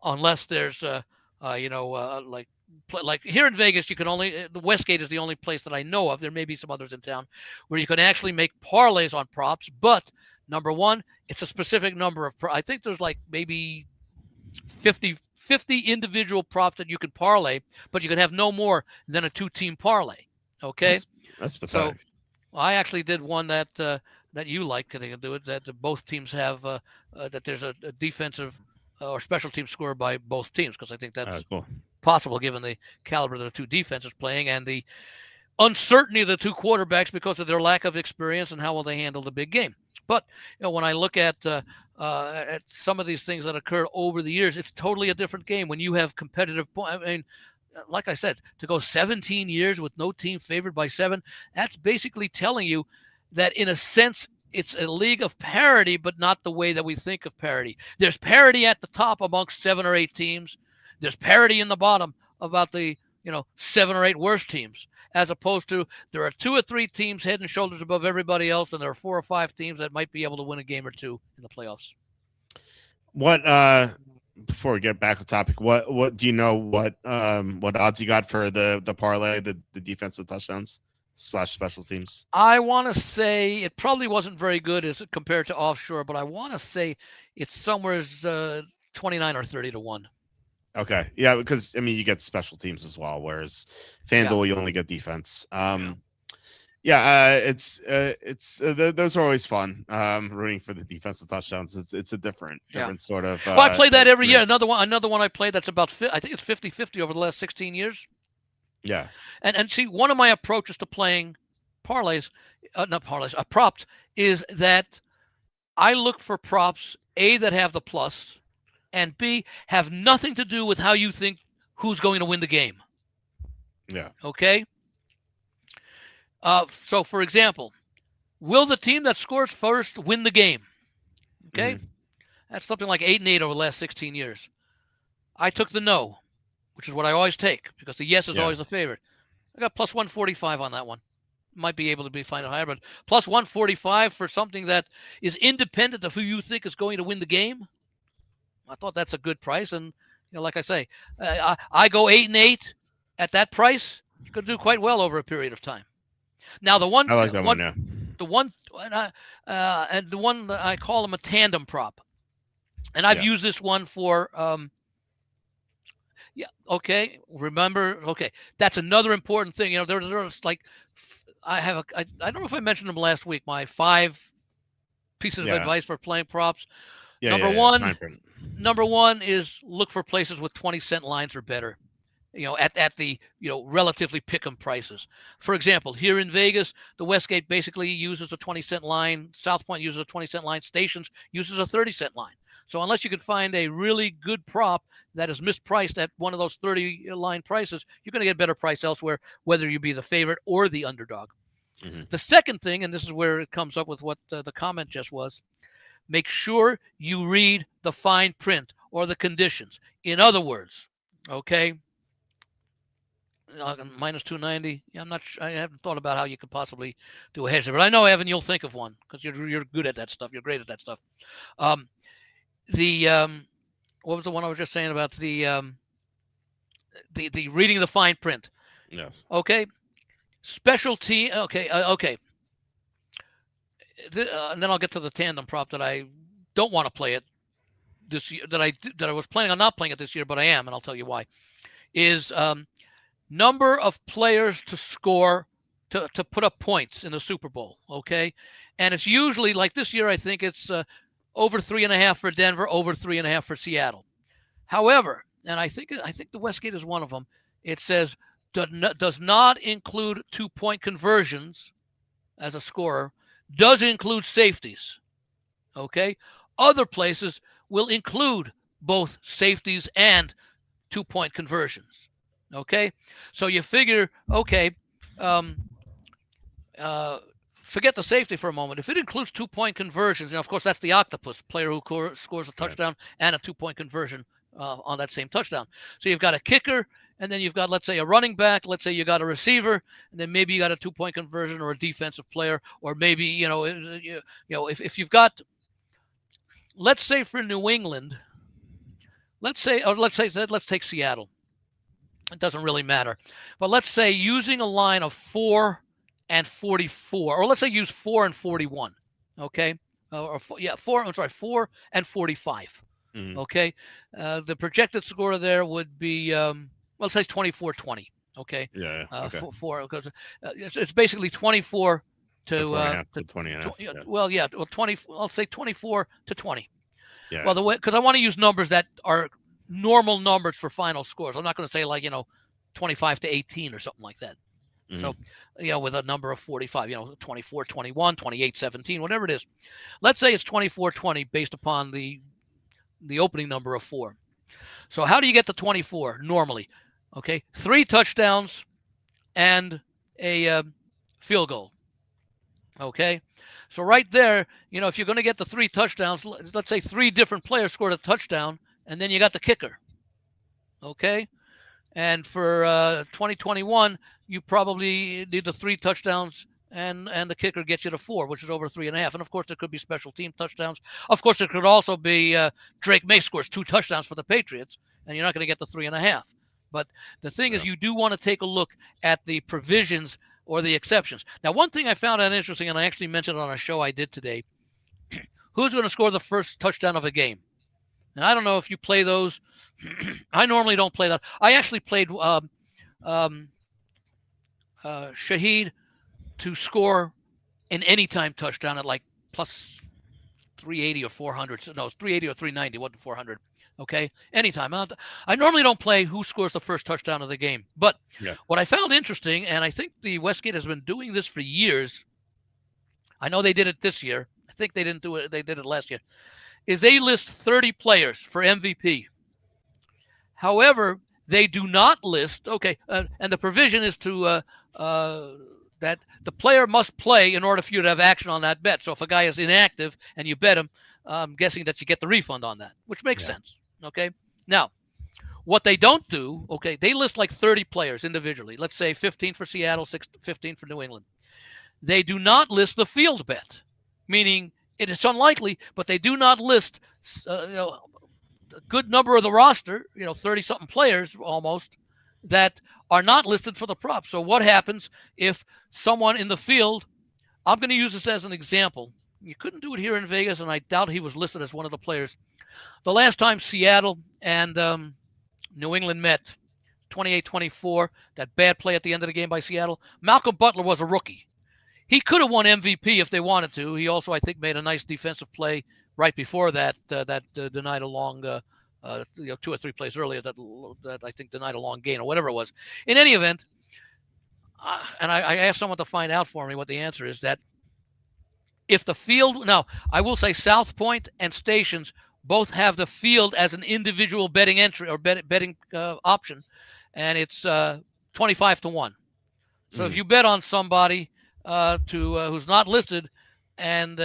unless there's like here in Vegas, you can only the Westgate is the only place that I know of. There may be some others in town where you can actually make parlays on props. But number one, it's a specific number of. I think there's like maybe 50 individual props that you can parlay, but you can have no more than a 2-team parlay. Okay, that's pathetic. So I actually did one that you like. They can do it. That both teams have that there's a defensive or special team score by both teams, because I think that's cool. Possible given the caliber of the two defenses playing and the uncertainty of the two quarterbacks because of their lack of experience and how will they handle the big game. But when I look at some of these things that occur over the years, it's totally a different game when you have competitive. I mean, like I said, to go 17 years with no team favored by 7, that's basically telling you that in a sense it's a league of parity, but not the way that we think of parity. There's parity at the top amongst 7 or 8 teams. There's parity in the bottom about the 7 or 8 worst teams, as opposed to there are 2 or 3 teams head and shoulders above everybody else, and there are 4 or 5 teams that might be able to win a game or 2 in the playoffs. What before we get back on topic, what do you know what odds you got for the parlay, the defensive touchdowns / special teams? I want to say it probably wasn't very good as compared to offshore, but I want to say it's somewhere 29 or 30-1. Okay, yeah, because I mean you get special teams as well, whereas FanDuel you only get defense. It's those are always fun. Rooting for the defensive touchdowns. It's a different sort of. Well, I play that every year. Another one I played that's about I think it's 50-50 over the last 16 years. Yeah. And see, one of my approaches to playing props is that I look for props that have the plus, and B, have nothing to do with how you think who's going to win the game. Yeah. Okay? So, for example, will the team that scores first win the game? Okay? Mm-hmm. That's something like 8-8 over the last 16 years. I took the no, which is what I always take, because the yes is always the favorite. I got plus 145 on that one. Might be able to find it higher, but plus 145 for something that is independent of who you think is going to win the game. I thought that's a good price, and like I say, I go 8-8 at that price. You could do quite well over a period of time. Now the one I like that one. Yeah. The one and the one that I call them a tandem prop, and I've used this one for. Okay. Remember. Okay, that's another important thing. There's like I don't know if I mentioned them last week. My 5 pieces of advice for playing props. Number one is look for places with 20-cent lines or better. At the relatively pick'em prices. For example, here in Vegas, the Westgate basically uses a 20-cent line. South Point uses a 20-cent line. Stations uses a 30-cent line. So unless you could find a really good prop that is mispriced at one of those 30-line prices, you're going to get a better price elsewhere, whether you be the favorite or the underdog. The second thing, and this is where it comes up with what the comment just was, make sure you read the fine print or the conditions. In other words, okay, minus 290. Yeah, I'm not. I haven't thought about how you could possibly do a hedge there, but I know, Evan, you'll think of one because you're good at that stuff. You're great at that stuff. What was the one I was just saying about the reading the fine print? Yes. Okay. Specialty. Okay. Okay. And then I'll get to the tandem prop that I don't want to play it this year. That I was planning on not playing it this year, but I am, and I'll tell you why. Is number of players to score to put up points in the Super Bowl. Okay, and it's usually like this year. I think it's over 3.5 for Denver, over 3.5 for Seattle. However, and I think the Westgate is one of them. It says does not include 2-point conversions as a scorer. Does include safeties. Okay, other places will include both safeties and 2-point conversions. Okay, so you figure, okay, forget the safety for a moment. If it includes 2-point conversions, and of course that's the octopus player who scores a touchdown and a 2-point conversion on that same touchdown. So you've got a kicker, and then you've got, let's say, a running back. Let's say you got a receiver, and then maybe you got a 2-point conversion or a defensive player, or maybe if you've got, let's say for New England, let's take Seattle. It doesn't really matter. But let's say using a line of 4 and 44, or let's say use 4 and 41, okay? 4 and 45, okay? The projected score there would be, let's say it's 24-20, okay? Yeah. Okay. Because it's basically 24 to 20. Well, 20. I'll say 24 to 20. Yeah. Well, because I want to use numbers that are normal numbers for final scores. I'm not going to say 25 to 18 or something like that. So, with a number of 45, 24, 21, 28, 17, whatever it is. Let's say it's 24-20 based upon the opening number of 4. So how do you get to 24 normally? Okay, 3 touchdowns and a field goal. Okay, so right there, if you're going to get the 3 touchdowns, let's say 3 different players scored a touchdown, and then you got the kicker. Okay, and for 2021, you probably need the 3 touchdowns, and the kicker gets you to 4, which is over 3.5. And of course, there could be special team touchdowns. Of course, there could also be Drake May scores 2 touchdowns for the Patriots, and you're not going to get the 3.5. But the thing is, you do want to take a look at the provisions or the exceptions. Now, one thing I found out interesting, and I actually mentioned on a show I did today, who's going to score the first touchdown of a game? And I don't know if you play those. I normally don't play that. I actually played Shaheed to score an anytime touchdown at like plus 380 or 400. No, it's 380 or 390. It wasn't 400. Okay, anytime. I normally don't play who scores the first touchdown of the game. But what I found interesting, and I think the Westgate has been doing this for years. I know they did it this year. I think they didn't do it. They did it last year. Is they list 30 players for MVP. However, they do not list, and the provision is to that the player must play in order for you to have action on that bet. So if a guy is inactive and you bet him, I'm guessing that you get the refund on that, which makes sense. Okay. Now, what they don't do, they list like 30 players individually. Let's say 15 for Seattle, 15 for New England. They do not list the field bet, meaning it is unlikely, but they do not list a good number of the roster, 30-something players almost, that are not listed for the prop. So what happens if someone in the field, I'm going to use this as an example. You couldn't do it here in Vegas, and I doubt he was listed as one of the players. The last time Seattle and New England met, 28-24, that bad play at the end of the game by Seattle, Malcolm Butler was a rookie. He could have won MVP if they wanted to. He also, I think, made a nice defensive play right before that denied a long, 2 or 3 plays earlier that I think denied a long gain or whatever it was. In any event, and I asked someone to find out for me what the answer is, that if the field, now I will say South Point and Stations both have the field as an individual betting entry or betting option, and it's 25-1. So if you bet on somebody who's not listed and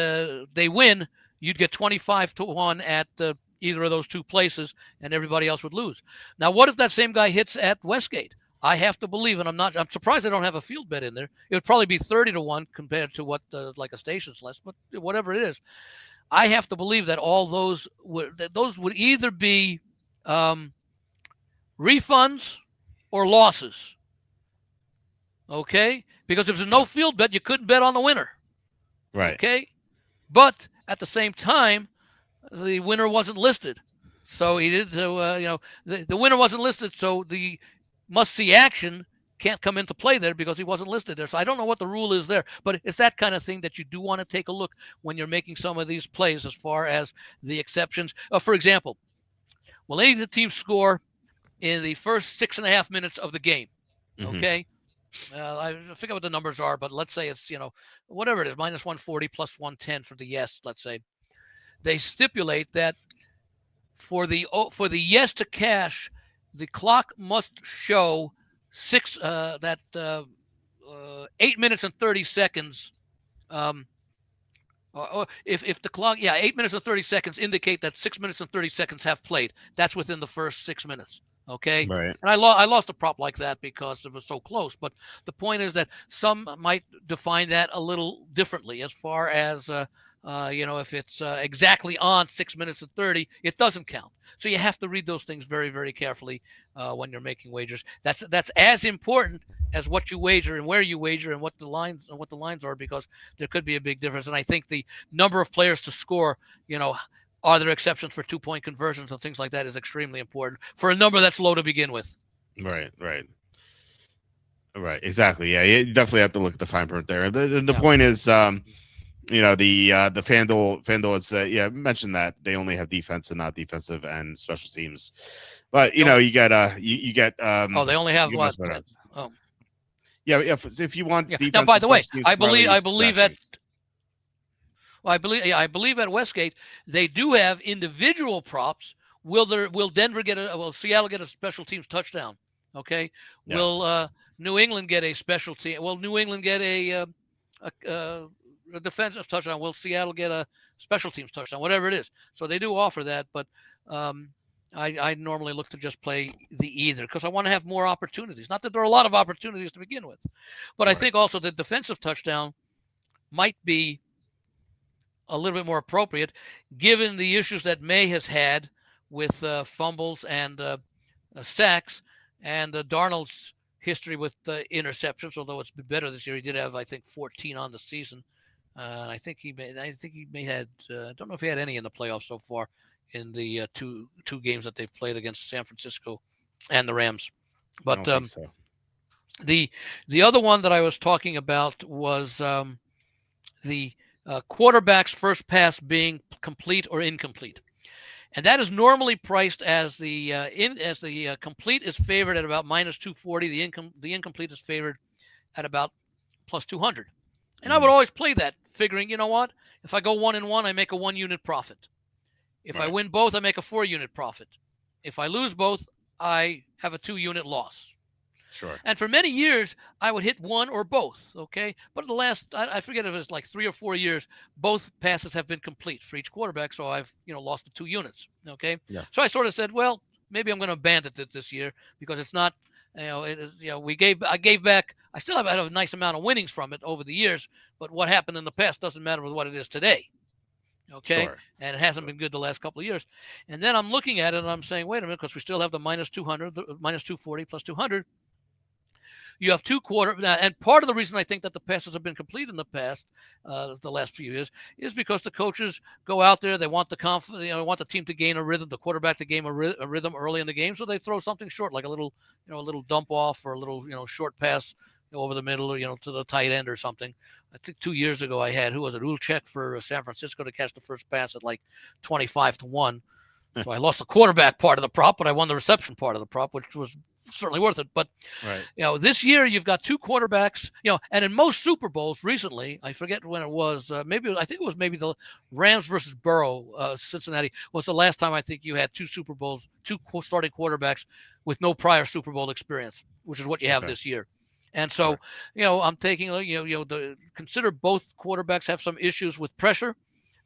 they win, you'd get 25-1 at either of those two places, and everybody else would lose. Now, what if that same guy hits at Westgate? I have to believe, and I'm surprised I don't have a field bet in there. It would probably be 30-1 compared to what like a station's less, but whatever it is, I have to believe that all those would either be refunds or losses. Okay, because if there's no field bet, you couldn't bet on the winner. Right. Okay, but at the same time, the winner wasn't listed, so he did. The winner wasn't listed, so the must-see action can't come into play there because he wasn't listed there. So I don't know what the rule is there, but it's that kind of thing that you do want to take a look when you're making some of these plays as far as the exceptions. For example, will any of the teams score in the first 6.5 minutes of the game? Okay. I forget what the numbers are, but let's say it's, whatever it is, minus 140 plus 110 for the yes, let's say. They stipulate that for the yes to cash, the clock must show 8 minutes and 30 seconds. If the clock, 8 minutes and 30 seconds indicate that 6 minutes and 30 seconds have played, that's within the first 6 minutes. Okay. Right. And I lost a prop like that because it was so close. But the point is that some might define that a little differently as far as, if it's exactly on 6 minutes and 30, it doesn't count. So you have to read those things very, very carefully when you're making wagers. That's as important as what you wager and where you wager and what the lines are, because there could be a big difference. And I think the number of players to score, are there exceptions for 2-point conversions and things like that, is extremely important for a number that's low to begin with. Right. Exactly. Yeah, you definitely have to look at the fine print there. The point is, the FanDuel is, mentioned that they only have defense and not defensive and special teams. But you get they only have what? Oh. Yeah. If you want defense. Now, by the way, teams, I believe at Westgate they do have individual props. Will Seattle get a special teams touchdown? Okay. Yeah. Will New England get a special team? Will New England get a defensive touchdown? Will Seattle get a special teams touchdown? Whatever it is. So they do offer that, but I normally look to just play the either because I want to have more opportunities. Not that there are a lot of opportunities to begin with, but right. I think also the defensive touchdown might be a little bit more appropriate given the issues that May has had with fumbles and sacks, and Darnold's history with interceptions. Although it's been better this year, he did have, I think, 14 on the season. I think he may had. I don't know if he had any in the playoffs so far in the two games that they've played against San Francisco and the Rams. But so. The other one that I was talking about was the quarterback's first pass being complete or incomplete, and that is normally priced as the complete is favored at about minus 240. The incomplete is favored at about plus 200. And I would always play that, figuring, if I go 1-1, I make a 1-unit profit. If I win both, I make a 4-unit profit. If I lose both, I have a 2-unit loss. Sure. And for many years, I would hit one or both, okay? But the last, I forget if it was like 3 or 4 years, both passes have been complete for each quarterback, so I've, lost the 2 units, okay? Yeah. So I sort of said, well, maybe I'm going to abandon it this year because it's not, I gave back, I still have a nice amount of winnings from it over the years, but what happened in the past doesn't matter with what it is today. Okay. Sure. And it hasn't been good the last couple of years. And then I'm looking at it and I'm saying, wait a minute, because we still have the minus 200, the minus 240 plus 200. You have two and part of the reason I think that the passes have been complete in the past, the last few years, is because the coaches go out there, they want want the team to gain a rhythm, the quarterback to gain a rhythm early in the game, so they throw something short, like a little dump off or a little, short pass over the middle, or, to the tight end or something. I think 2 years ago I had, Ulchek for San Francisco to catch the first pass at like 25-1. So I lost the quarterback part of the prop, but I won the reception part of the prop, which was certainly worth it. But Right. this year you've got two quarterbacks. And in most Super Bowls recently, I forget when it was. I think it was maybe the Rams versus Burrow, Cincinnati was the last time I think you had two Super Bowls, two starting quarterbacks with no prior Super Bowl experience, which is what you have this year. And so, I'm taking consider both quarterbacks have some issues with pressure.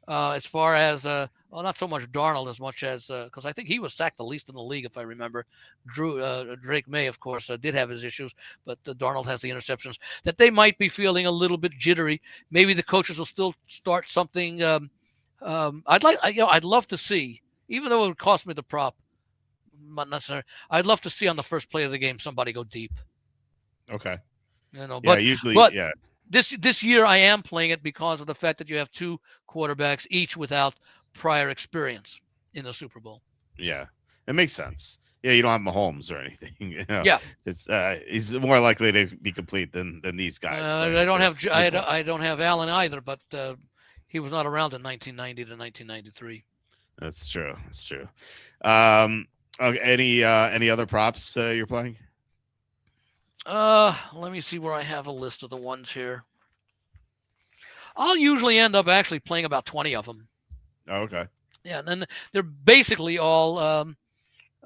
As far as not so much Darnold as much as because I think he was sacked the least in the league, if I remember. Drake May, of course, did have his issues, but Darnold has the interceptions. That they might be feeling a little bit jittery. Maybe the coaches will still start something. I'd love to see, even though it would cost me the prop, not necessarily. I'd love to see on the first play of the game somebody go deep. Okay. But usually, yeah. This year I am playing it because of the fact that you have two quarterbacks each without prior experience in the Super Bowl. Yeah, it makes sense. Yeah, you don't have Mahomes or anything. Yeah, it's he's more likely to be complete than these guys. I don't have Allen either, but he was not around in 1990 to 1993. That's true. Okay, any other props you're playing? Let me see where I have a list of the ones here. I'll usually end up actually playing about 20 of them. Oh, okay. Yeah, and then they're basically all.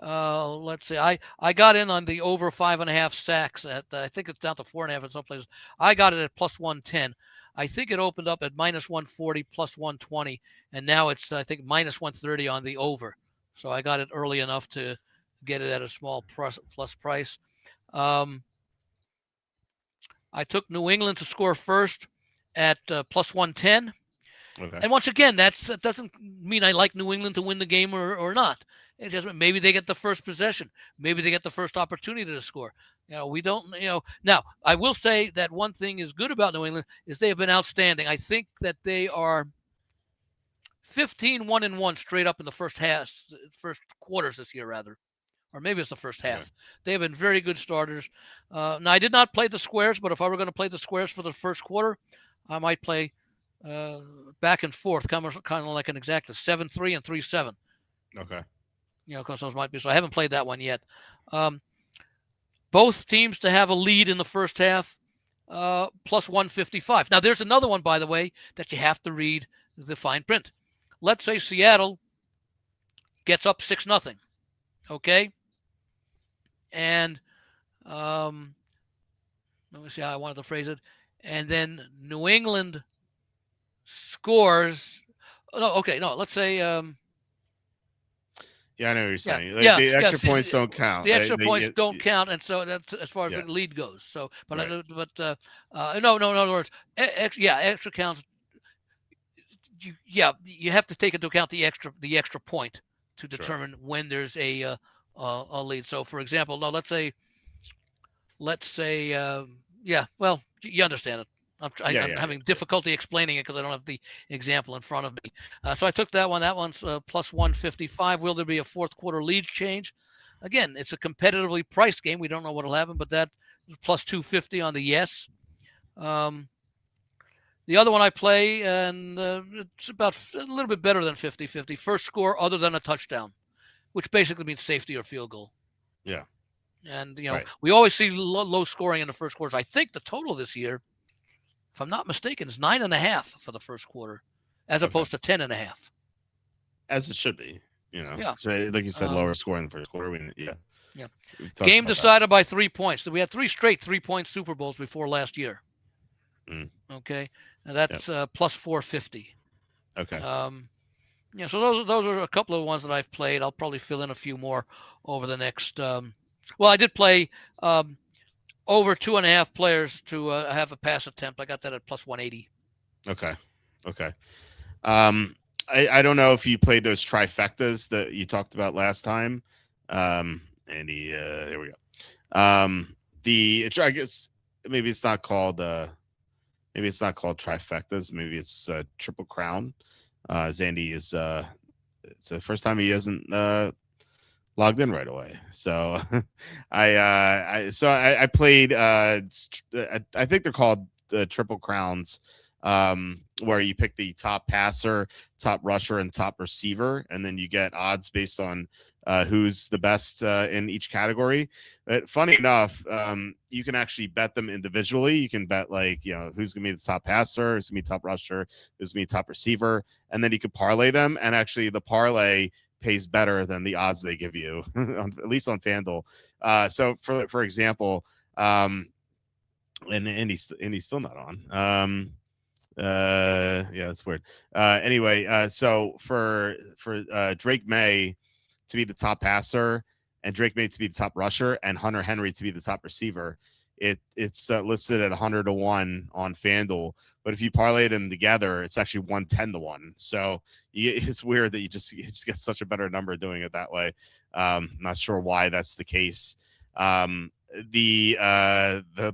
Let's see. I got in on the over 5.5 sacks at. I think it's down to 4.5 in some places. I got it at plus 110. I think it opened up at minus 140, plus 120, and now it's I think minus 130 on the over. So I got it early enough to get it at a small plus price. I took New England to score first at plus 110. Okay. And once again, that doesn't mean I like New England to win the game or not. It just maybe they get the first possession. Maybe they get the first opportunity to score. We don't, Now, I will say that one thing is good about New England is they have been outstanding. I think that they are 15-1-1 straight up in the first quarters this year, rather. Or maybe it's the first half. Okay. They have been very good starters. Now, I did not play the squares, but if I were going to play the squares for the first quarter, I might play back and forth, kind of like an exacta 7-3 and 3-7. Okay. Because those might be. So I haven't played that one yet. Both teams to have a lead in the first half, plus 155. Now, there's another one, by the way, that you have to read the fine print. Let's say Seattle gets up 6-0. Okay. And let me see how I wanted to phrase it. And then New England scores. No, okay, no. Let's say. Yeah, I know what you're saying. The extra points don't count. The extra points don't count, and so that's as far as the lead goes. So, but right. No. In other words, extra counts. You have to take into account the extra point to determine when there's a lead. So, for example, now let's say, well, you understand it. I'm having difficulty explaining it because I don't have the example in front of me. So I took that one. That one's plus 155. Will there be a fourth quarter lead change? Again, it's a competitively priced game. We don't know what will happen, but that is plus 250 on the yes. The other one I play, and it's about a little bit better than 50-50. First score other than a touchdown, which basically means safety or field goal. Yeah. And, we always see low scoring in the first quarters. I think the total this year, if I'm not mistaken, is 9.5 for the first quarter, as opposed to 10.5. As it should be, Yeah. So, like you said, lower score in the first quarter. Yeah. Game decided by 3 points. We had 3 straight 3-point Super Bowls before last year. Okay, and that's plus 450. Okay. So those are a couple of ones that I've played. I'll probably fill in a few more over the next. Well, I did play over 2.5 players to have a pass attempt. I got that at plus 180. Okay. I don't know if you played those trifectas that you talked about last time. Andy, there we go. I guess maybe it's not called trifectas. Maybe it's Triple Crown. As Andy is it's the first time he hasn't logged in right away. So I played I think they're called the Triple Crowns, where you pick the top passer, top rusher, and top receiver, and then you get odds based on who's the best in each category. But funny enough, you can actually bet them individually. You can bet like, who's going to be the top passer, who's going to be top rusher, who's going to be top receiver, and then you could parlay them. And actually, the parlay pays better than the odds they give you, at least on FanDuel. So for example, and Andy's still not on. Yeah, it's weird. Anyway, so for Drake May to be the top passer and Drake May to be the top rusher and Hunter Henry to be the top receiver, it's listed at 100 to 1 on FanDuel. But if you parlay them together, it's actually 110 to 1. So it's weird that you just get such a better number doing it that way. Not sure why that's the case. The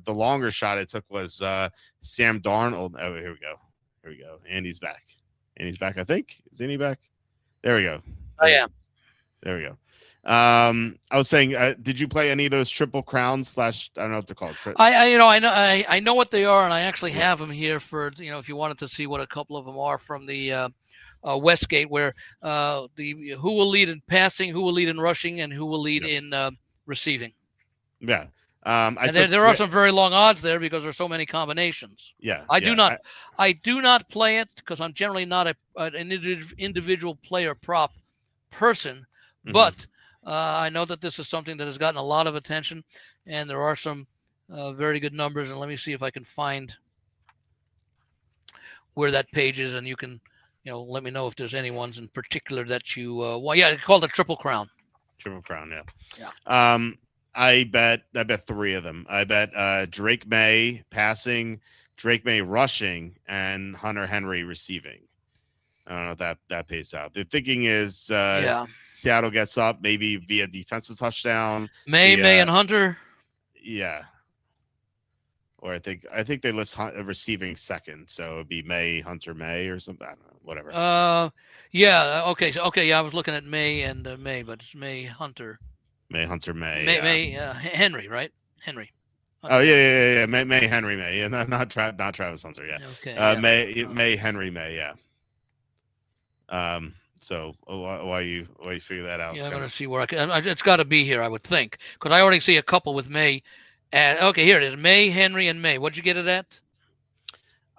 longer shot I took was Sam Darnold. Oh, here we go. Andy's back. I think. Is Andy back? There we go. Oh yeah. There we go. I was saying, did you play any of those triple crowns / I don't know what they're called. I know what they are, and I actually have them here for if you wanted to see what a couple of them are from the Westgate, where who will lead in passing, who will lead in rushing, and who will lead in receiving. Yeah. There are some very long odds there because there's so many combinations. Yeah. I do not play it because I'm generally not an individual player prop person, but I know that this is something that has gotten a lot of attention, and there are some very good numbers. And let me see if I can find where that page is, and you can, let me know if there's any ones in particular that you. It's called the Triple Crown. Triple Crown, yeah. I bet 3 of them. I bet Drake May passing, Drake May rushing, and Hunter Henry receiving. I don't know if that pays out. The thinking is Seattle gets up maybe via defensive touchdown. May and Hunter. Yeah. Or I think they list receiving second, so it'd be May, Hunter, May, or something. I don't know, whatever. Yeah. Okay. Yeah, I was looking at May and May, but it's May, Hunter. May, Hunter, May. May, Henry, right? Henry. Hunter. Oh yeah. May, Henry, May. Yeah, not Travis Hunter. Yeah. Okay. May, Henry, May. Yeah. So why you figure that out? Yeah, I'm gonna see where I can. It's got to be here, I would think, because I already see a couple with May. Okay, here it is. May, Henry, and May. What'd you get it at?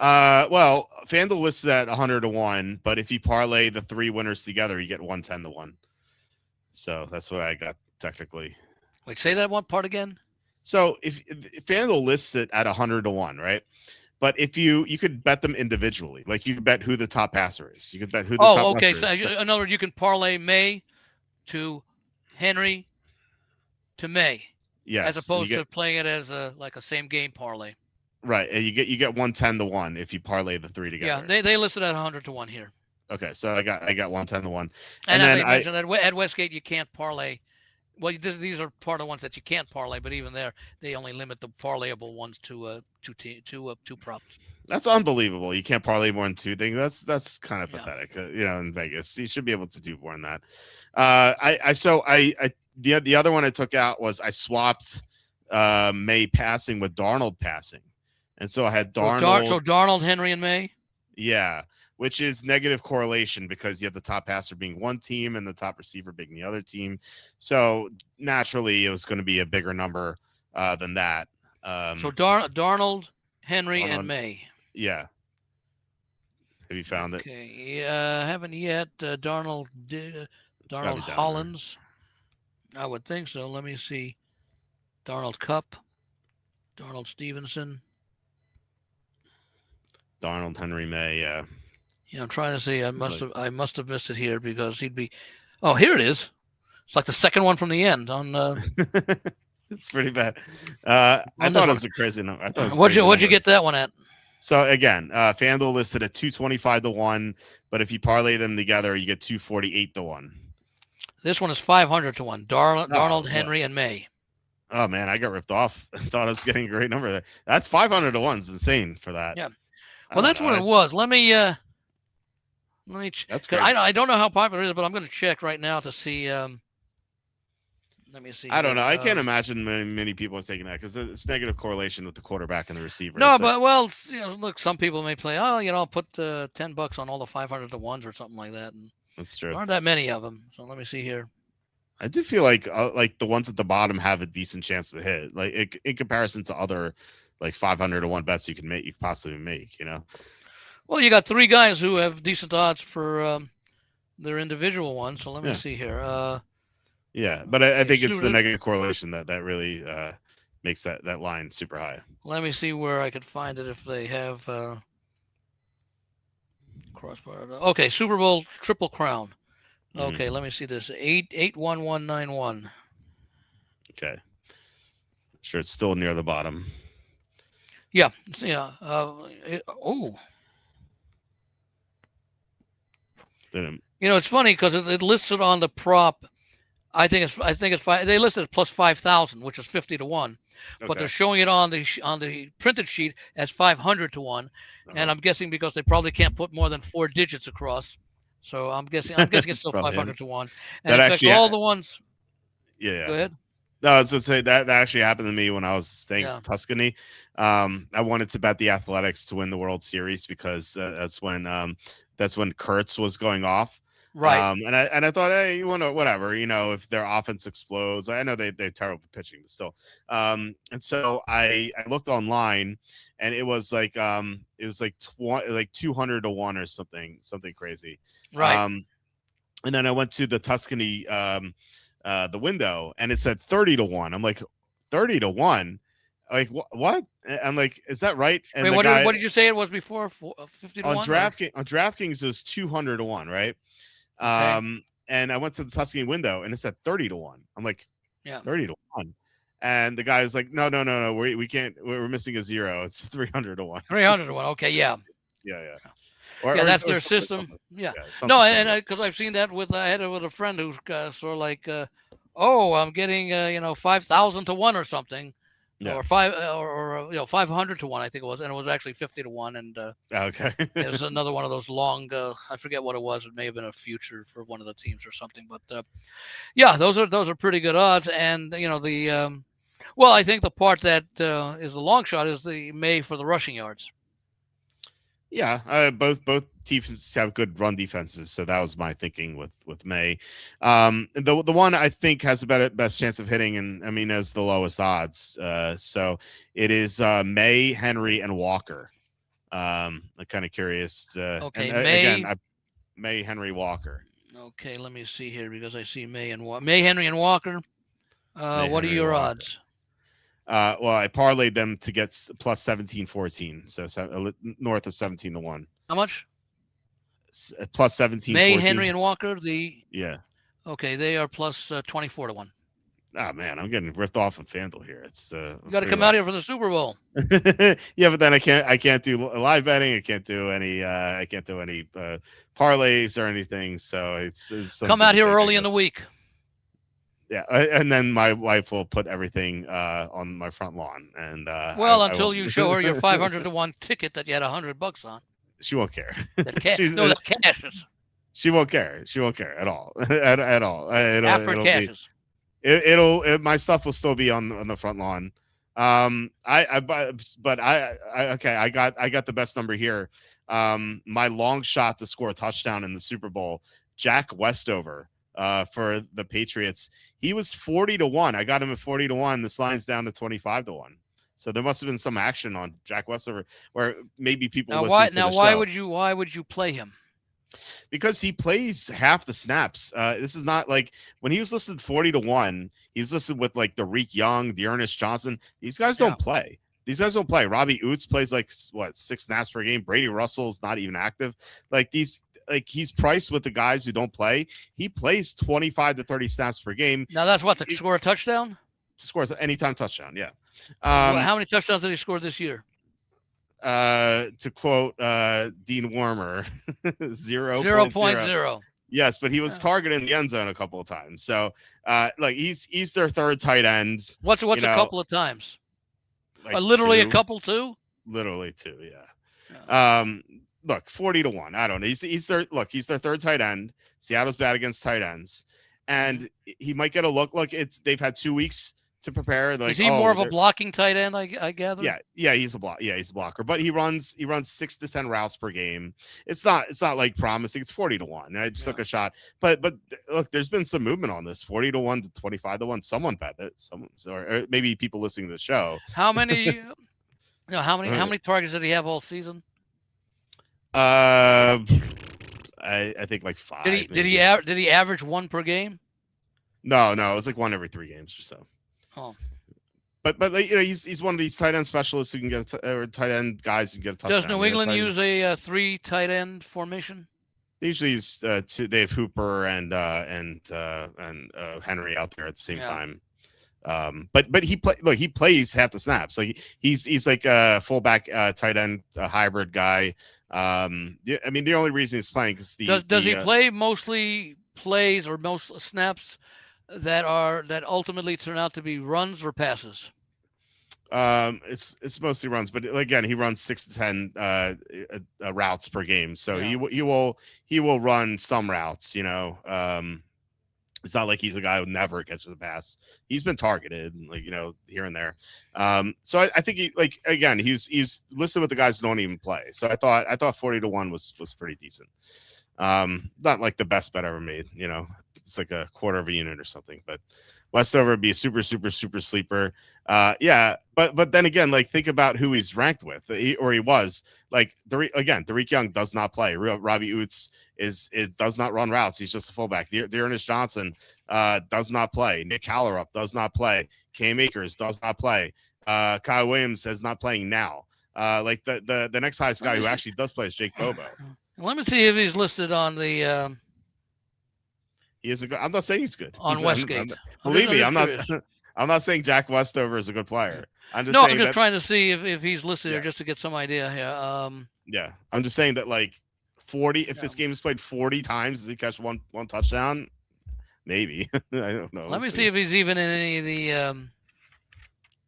Well, FanDuel lists it at 100 to 1, but if you parlay the 3 winners together, you get 110 to 1. So that's what I got technically. Wait, say that one part again. So if FanDuel lists it at 100 to 1, right? But if you could bet them individually, like you could bet who the top passer is. You could bet who the top okay. rusher So is. in other words, you can parlay May to Henry to May. Yes. As opposed to playing it as a same game parlay. Right. And you get 110 to 1 if you parlay the 3 together. Yeah, they listed at 100 to 1 here. Okay, so I got 110 to 1. And as I mentioned, at Westgate you can't parlay. Well, these are part of the ones that you can't parlay, but even there, they only limit the parlayable ones to two props. That's unbelievable. You can't parlay more than 2 things. That's kind of pathetic. In Vegas, you should be able to do more than that. The other one I took out was I swapped May passing with Darnold passing, and so I had Darnold. So Darnold, Henry, and May. Yeah. Which is negative correlation because you have the top passer being one team and the top receiver being the other team. So naturally, it was going to be a bigger number than that. So Darnold, Henry, and May. Yeah. Have you found it? Okay. I haven't yet. Darnold Hollins. I would think so. Let me see. Darnold Cup. Darnold Stevenson. Darnold Henry May. Yeah. Yeah, I'm trying to see. I must have missed it here because he'd be. Oh, here it is. It's like the second one from the end on. It's pretty bad. I thought it was a crazy number. What'd you get that one at? So again, FanDuel listed at 225 to 1, but if you parlay them together, you get 248 to 1. This one is 500 to 1. Darnold, Henry, and May. Oh man, I got ripped off. I thought I was getting a great number there. That's 500 to 1. It's insane for that. Yeah. Well, that's what it was. Let me check. That's great. I don't know how popular it is, but I'm going to check right now to see. Let me see. I don't Here. know. I can't imagine many people are taking that because it's negative correlation with the quarterback and the receiver. No, So, but well, look, some people may play. Oh, I'll put $10 on all the 500 to ones or something like that. And that's there true. aren't that many of them. So let me see here. I do feel like the ones at the bottom have a decent chance to hit, like in comparison to other like 500 to 1 bets you could possibly make. Well, you got 3 guys who have decent odds for their individual ones. So let me see here. Yeah, but I think it's the suited. negative correlation that really makes that line super high. Let me see where I could find it if they have crossbar. Okay, Super Bowl Triple Crown. Okay, let me see this. 881191. Okay. Sure, it's still near the bottom. Yeah. It's funny because it lists it on the prop. I think it's five. They listed it plus 5,000, which is 50 to 1. Okay. But they're showing it on the printed sheet as 500 to 1, and I'm guessing because they probably can't put more than 4 digits across. So I'm guessing it's still 500 to 1. And in fact, all the ones. Yeah. Go ahead. No, I was going to say that actually happened to me when I was staying in Tuscany. I wanted to bet the Athletics to win the World Series because that's when Kurtz was going off. Right. And I thought, hey, whatever, if their offense explodes. I know they're terrible pitching, but still. And so I looked online, and it was like 200 to 1 or something crazy. Right. And then I went to the Tuscany the window, and it said 30 to 1. I'm like, 30 to 1. Like what? I'm like, is that right? And wait, what did you say it was before? 50 to 1? On DraftKings, it was 200 to 1, right? Okay. And I went to the Tuscany window, and it said 30 to 1. I'm like, 30 to 1. And the guy was like, no, we can't. We're missing a 0. It's 300 to 1. 300 to 1. Okay, yeah. Or that's their system. Yeah. No, and because I've seen that I had it with a friend who's sort of like, I'm getting 5,000 to 1 or something. Or 500 to 1, I think it was, and it was actually 50 to 1. And okay, it was another one of those long. I forget what it was. It may have been a future for one of the teams or something. But those are pretty good odds. And I think the part that is the long shot is the May for the rushing yards. Yeah, both teams have good run defenses, so that was my thinking with May. The one I think has the best chance of hitting, and I mean as the lowest odds. So it is May, Henry, and Walker. I'm kind of curious. Okay, May, Henry, Walker. Okay, let me see here because I see May, Henry, and Walker. What are your odds? Well, I parlayed them to get plus 17-14, so north of 17 to 1. How much? Plus 17. May, 14. Henry, and Walker. Okay, they are plus 24 to 1. Oh man, I'm getting ripped off on FanDuel here. It's you got to come out here for the Super Bowl. Yeah, but then I can't do live betting. I can't do any parlays or anything. So it's come out here early in the week. Yeah, and then my wife will put everything on my front lawn, and until you show her your 500 to 1 ticket that you had $100 on. She won't care. That cashes. She won't care. She won't care at all. at all. After it cashes. My stuff will still be on the front lawn. I got the best number here. My long shot to score a touchdown in the Super Bowl, Jack Westover. For the Patriots, he was 40 to 1. I got him at 40 to 1. This line's down to 25 to 1. So there must have been some action on Jack Westover, where maybe people. Why would you play him? Because he plays half the snaps. This is not like when he was listed 40 to 1. He's listed with like Derek Young, Dearness Johnson. These guys don't play. Robbie Oots plays like 6 snaps per game. Brady Russell's not even active. He's priced with the guys who don't play. He plays 25 to 30 snaps per game. Now that's to score a touchdown? To score anytime touchdown, yeah. How many touchdowns did he score this year? To quote Dean Wormer, 0.0. Yes, but he was targeted in the end zone a couple of times. So he's their third tight end. What's a couple of times? Literally 2. A couple too? Literally 2, yeah. Look, 40 to 1. I don't know. He's their third tight end. Seattle's bad against tight ends. and he might get a look. Look, they've had 2 weeks to prepare. Like, is he more of a blocking tight end? I gather. Yeah, he's a block. Yeah, he's a blocker, but he runs 6 to 10 routes per game. It's not like promising. It's 40-1. I just took a shot, but look, there's been some movement on this. 40-1 to 25-1. Someone bet it. Or maybe people listening to the show. How many? How many targets did he have all season? I think like 5. Did he average 1 per game? No, it was like 1 every 3 games or so. Oh. But like, he's one of these tight end specialists who can get or tight end guys who can get a touchdown. Does New England use a 3 tight end formation? They usually use they have Hooper and Henry out there at the same time. But he plays half the snaps. Like he's like a fullback tight end hybrid guy. I mean, the only reason he's playing is does he play mostly plays or most snaps that ultimately turn out to be runs or passes? It's mostly runs, but again, he runs 6 to 10 routes per game, so he will run some routes. It's not like he's a guy who never catches a pass. He's been targeted, like, here and there. So I think he's listed with the guys who don't even play. So I thought 40-1 was pretty decent. Not like the best bet ever made. It's like a quarter of a unit or something. But Westover would be a super, super, super sleeper. But then again, like, think about who he's ranked with. He was like Derek Young does not play. Robbie Oots does not run routes. He's just a fullback. Dearness Johnson does not play. Nick Hallerup does not play. Cam Akers does not play. Kyle Williams is not playing now. Like the next highest guy who actually does play is Jake Bobo. Let me see if he's listed on the. He is a good. I'm not saying he's good on Westgate. Believe me, I'm not. I'm not saying Jack Westover is a good player. I'm just trying to see if he's listed here just to get some idea here. Yeah, I'm just saying that, like, 40. If this game is played 40 times, does he catch one touchdown? Maybe. I don't know. Let me see if he's even in any of the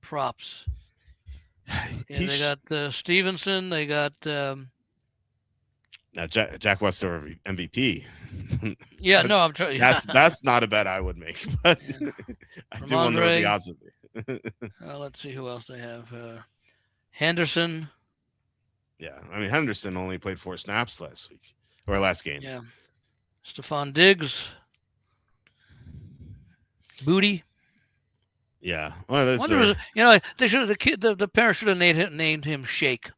props. They got Stevenson. They got. Now Jack Westover MVP. Yeah, no, I'm trying. That's not a bet I would make, but I do want to know what the odds would be. Let's see who else they have. Henderson. Yeah, I mean, Henderson only played 4 snaps last game. Yeah. Stephon Diggs. Booty. Yeah. Well, that's they should the parents should have named him Shake.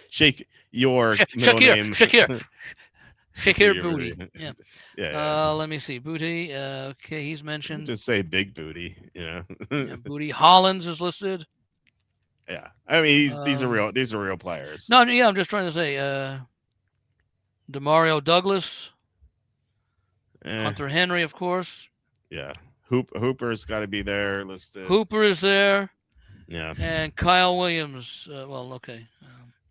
Shake your middle name. Shakir Booty. Yeah. Let me see. Booty. Okay, he's mentioned. Just say Big Booty. Booty. Hollins is listed. Yeah. I mean, these are real players. No, yeah, I'm just trying to say. Demario Douglas. Hunter Henry, of course. Yeah. Hooper's got to be there listed. Hooper is there. Yeah. And Kyle Williams. Okay.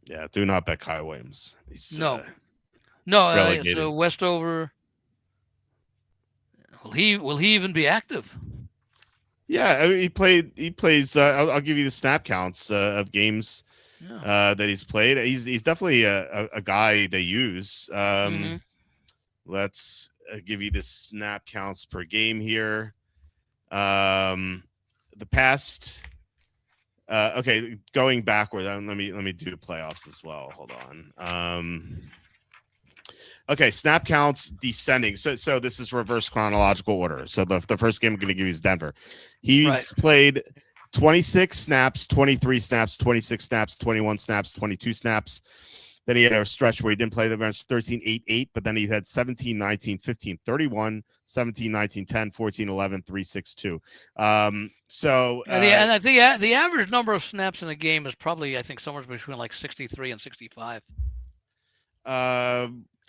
Yeah, do not bet Kyle Williams. No. So Westover. Will he even be active? Yeah, I mean, he plays. I'll give you the snap counts of games that he's played. He's definitely a guy they use. Let's give you the snap counts per game here. The past. Okay, going backward. Let me do the playoffs as well. Hold on. Okay, snap counts descending. So this is reverse chronological order. So the first game I'm going to give you is Denver. He's played 26 snaps, 23 snaps, 26 snaps, 21 snaps, 22 snaps. Then he had a stretch where he didn't play the bench 13, 8, 8, but then he had 17, 19, 15, 31, 17, 19, 10, 14, 11, 3, 6, 2. And I think the average number of snaps in a game is probably, I think, somewhere between like 63 and 65.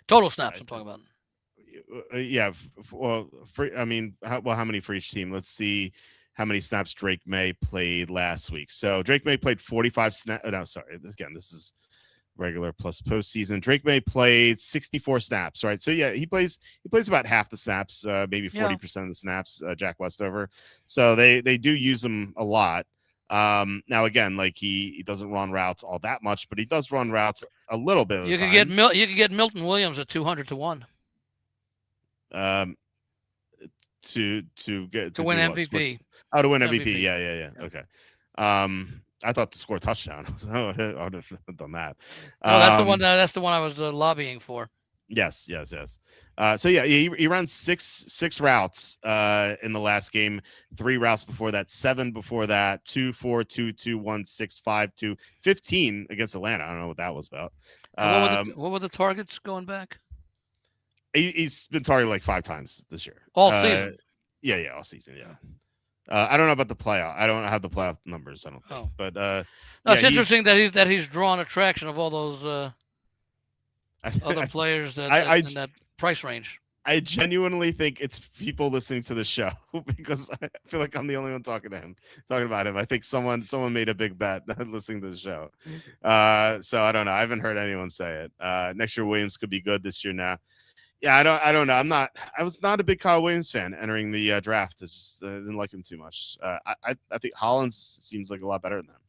Total snaps I'm talking about. Yeah. Well, how many for each team? Let's see how many snaps Drake May played last week. So Drake May played 45 snaps. No, sorry. Again, this is regular plus postseason. Drake May played 64 snaps, right? So yeah, he plays about half the snaps, maybe 40% of the snaps, Jack Westover. So they do use him a lot. Now again, like he doesn't run routes all that much, but he does run routes a little bit. You could get Milton Williams at 200-1. to get to win do what? MVP. To win MVP. MVP. Yeah. Okay. I thought to score a touchdown. I would have done that. No, that's the one. That's the one I was lobbying for. Yes. So yeah, he ran six routes in the last game, 3 routes before that, 7 before that, 2, 4, 2, 2, 1, 6, 5, 2, 15 against Atlanta. I don't know what that was about. What were the targets going back? He's been targeted like 5 times this year. All season. Yeah, all season. Yeah. I don't know about the playoff. I don't have the playoff numbers. I don't think. But no, it's interesting that he's drawn attraction of all those other players in that price range. I genuinely think it's people listening to the show because I feel like I'm the only one talking about him. I think someone made a big bet listening to the show. So I don't know. I haven't heard anyone say it. Next year Williams could be good. This year now. Yeah, I don't know. I was not a big Kyle Williams fan entering the draft. I just didn't like him too much. I think Hollins seems like a lot better than him.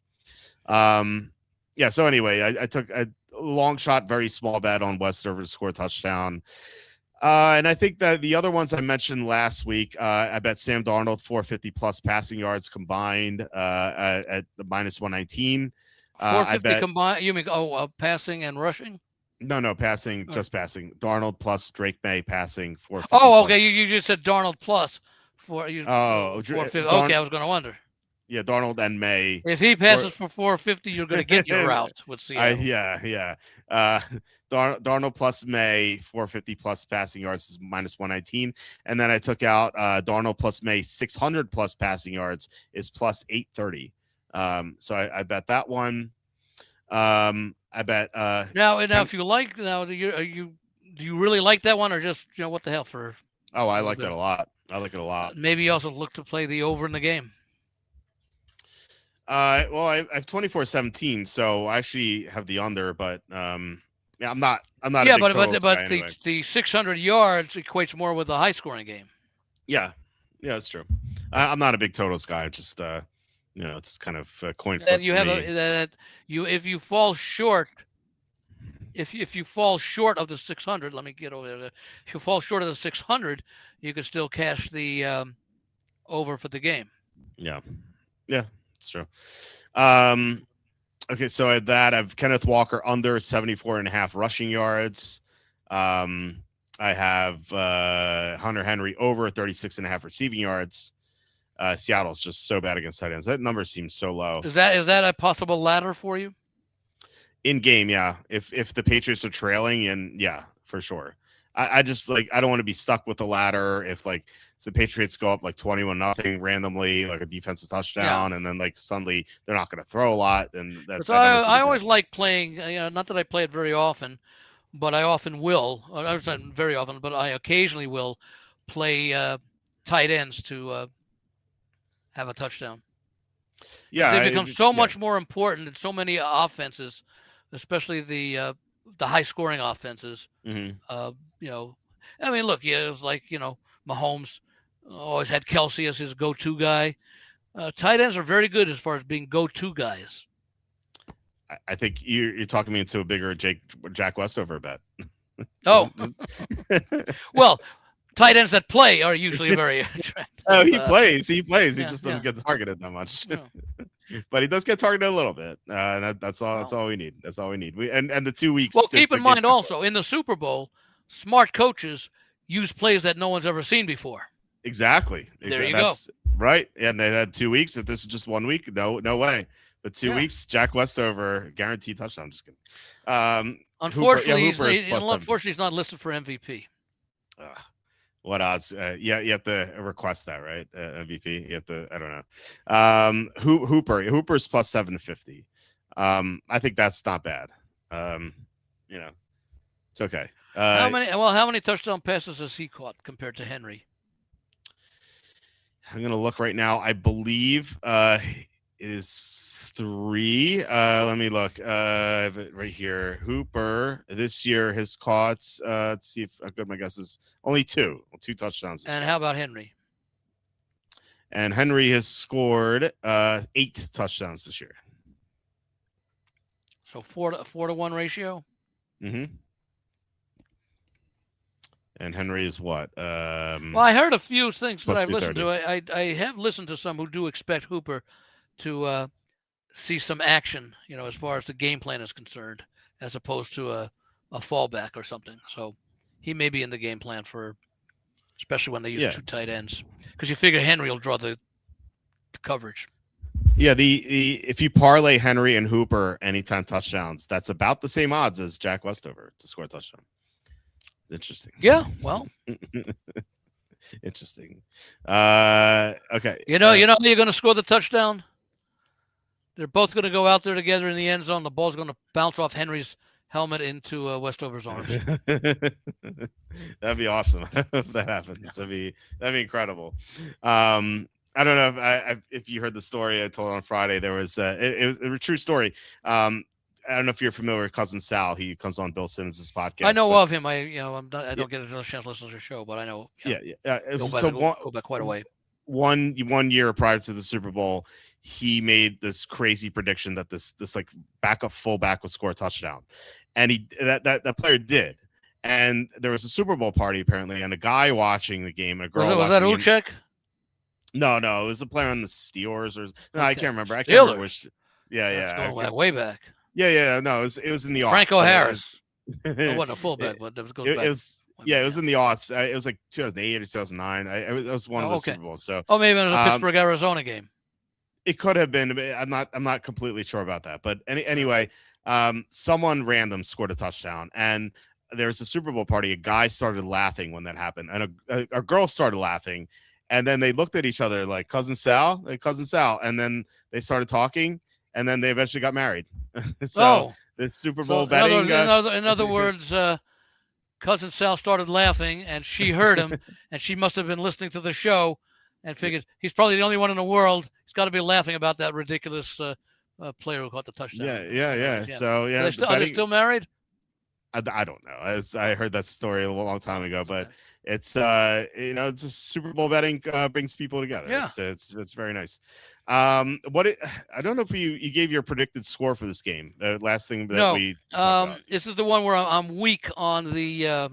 Yeah. So anyway, I took a long shot, very small bet on Westover to score a touchdown. And I think that the other ones I mentioned last week, I bet Sam Darnold 450 plus passing yards combined at the minus 119. 450 combined. You mean passing and rushing? No, passing, just passing. Darnold plus Drake May passing 450. Oh, okay. You just said Darnold plus 450. Okay, I was going to wonder. Yeah, Darnold and May. If he passes for 450, you're going to get your route with Seattle. Yeah. Darnold plus May 450 plus passing yards is minus 119, and then I took out Darnold plus May 600 plus passing yards is plus 830. So I bet that one. I bet now if you like do you really like that one or just what the hell for? Oh, I like that a lot. I like it a lot. Maybe you also look to play the over in the game. Well, I have 24-17, so I actually have the under, but yeah, I'm not. Yeah, but the 600 yards equates more with a high scoring game. Yeah, that's true. I'm not a big totals guy. Just it's kind of a coin flip. That you have if you fall short. If you fall short of the 600, let me get over there. If you fall short of the 600, you can still cash the over for the game. Yeah, it's true. Okay, so at that, I've Kenneth Walker under 74.5 rushing yards. I have Hunter Henry over 36.5 receiving yards. Seattle's just so bad against tight ends. That number seems so low. Is that a possible ladder for you? In game, yeah. If the Patriots are trailing, and yeah, for sure. I just I don't want to be stuck with the ladder if the Patriots go up 21-0 randomly, like a defensive touchdown, and then suddenly they're not going to throw a lot. And I always like playing. Not that I play it very often, but I often will. I was not very often, but I occasionally will play tight ends to have a touchdown. Yeah, they become so much more important in so many offenses, especially the high scoring offenses. Mm-hmm. I mean, look, it was Mahomes always had Kelsey as his go-to guy. Tight ends are very good as far as being go-to guys. I think you're talking me into a bigger Jack Westover bet. Oh, well, tight ends that play are usually very attractive. Oh, he plays. He just doesn't get targeted that much. No. But he does get targeted a little bit. That's all. That's all we need. That's all we need. And the 2 weeks. Well, keep in mind also in the Super Bowl, smart coaches use plays that no one's ever seen before. Exactly. There you go. Right. And they had 2 weeks. If this is just 1 week, no way. But 2 weeks, Jack Westover, guaranteed touchdown. I'm just kidding. Unfortunately, he's not listed for MVP. What odds? You have to request that, right? MVP. You have to. I don't know. Hooper's plus 750. I think that's not bad. It's okay. How many touchdown passes has he caught compared to Henry? I'm gonna look right now. I believe it is 3. Let me look. I have it right here. Hooper this year has caught. Let's see how good my guess is. Only 2 touchdowns. And how about Henry? And Henry has scored 8 touchdowns this year. So 4-to-1 ratio. Mm-hmm. And Henry is what? Well, I heard a few things that plus I've listened to. 230. I have listened to some who do expect Hooper to see some action, as far as the game plan is concerned, as opposed to a fallback or something. So he may be in the game plan for, especially when they use two tight ends, because you figure Henry will draw the coverage. Yeah, the if you parlay Henry and Hooper anytime touchdowns, that's about the same odds as Jack Westover to score a touchdown. Interesting. Yeah, well, interesting. Okay. You're going to score the touchdown. They're both going to go out there together in the end zone. The ball's going to bounce off Henry's helmet into Westover's arms. That'd be awesome if that happens. Yeah. That'd be incredible. I don't know if you heard the story I told on Friday. There was it was a true story. I don't know if you're familiar with Cousin Sal. He comes on Bill Simmons' podcast. I know of him. I don't get a chance to listen to the show, but I know. Yeah. Go back quite a way. One year prior to the Super Bowl, he made this crazy prediction that this like backup fullback would score a touchdown, and that player did. And there was a Super Bowl party apparently, and a guy watching the game, and a girl. Was that Uchek? No, it was a player on the Steelers or no, I can't remember. I can't remember which. Yeah. Going way back. Yeah. No, it was in the Franco Harris. It wasn't a fullback, but it goes back. It was in the aughts. It was like 2008 or 2009. It was one of the Super Bowls. So maybe it was a Pittsburgh Arizona game. It could have been. I'm not completely sure about that. But anyway, someone random scored a touchdown, and there was a Super Bowl party. A guy started laughing when that happened, and a girl started laughing. And then they looked at each other like Cousin Sal, and then they started talking, and then they eventually got married. The Super Bowl betting. In other words, Cousin Sal started laughing, and she heard him, and she must have been listening to the show, and figured he's probably the only one in the world. He's got to be laughing about that ridiculous player who caught the touchdown. Yeah. So yeah, are they still married? I don't know. I heard that story a long time ago, but. It's just Super Bowl betting brings people together. Yeah. It's very nice. I don't know if you gave your predicted score for this game. The last thing that we talked about. This is the one where I'm weak on the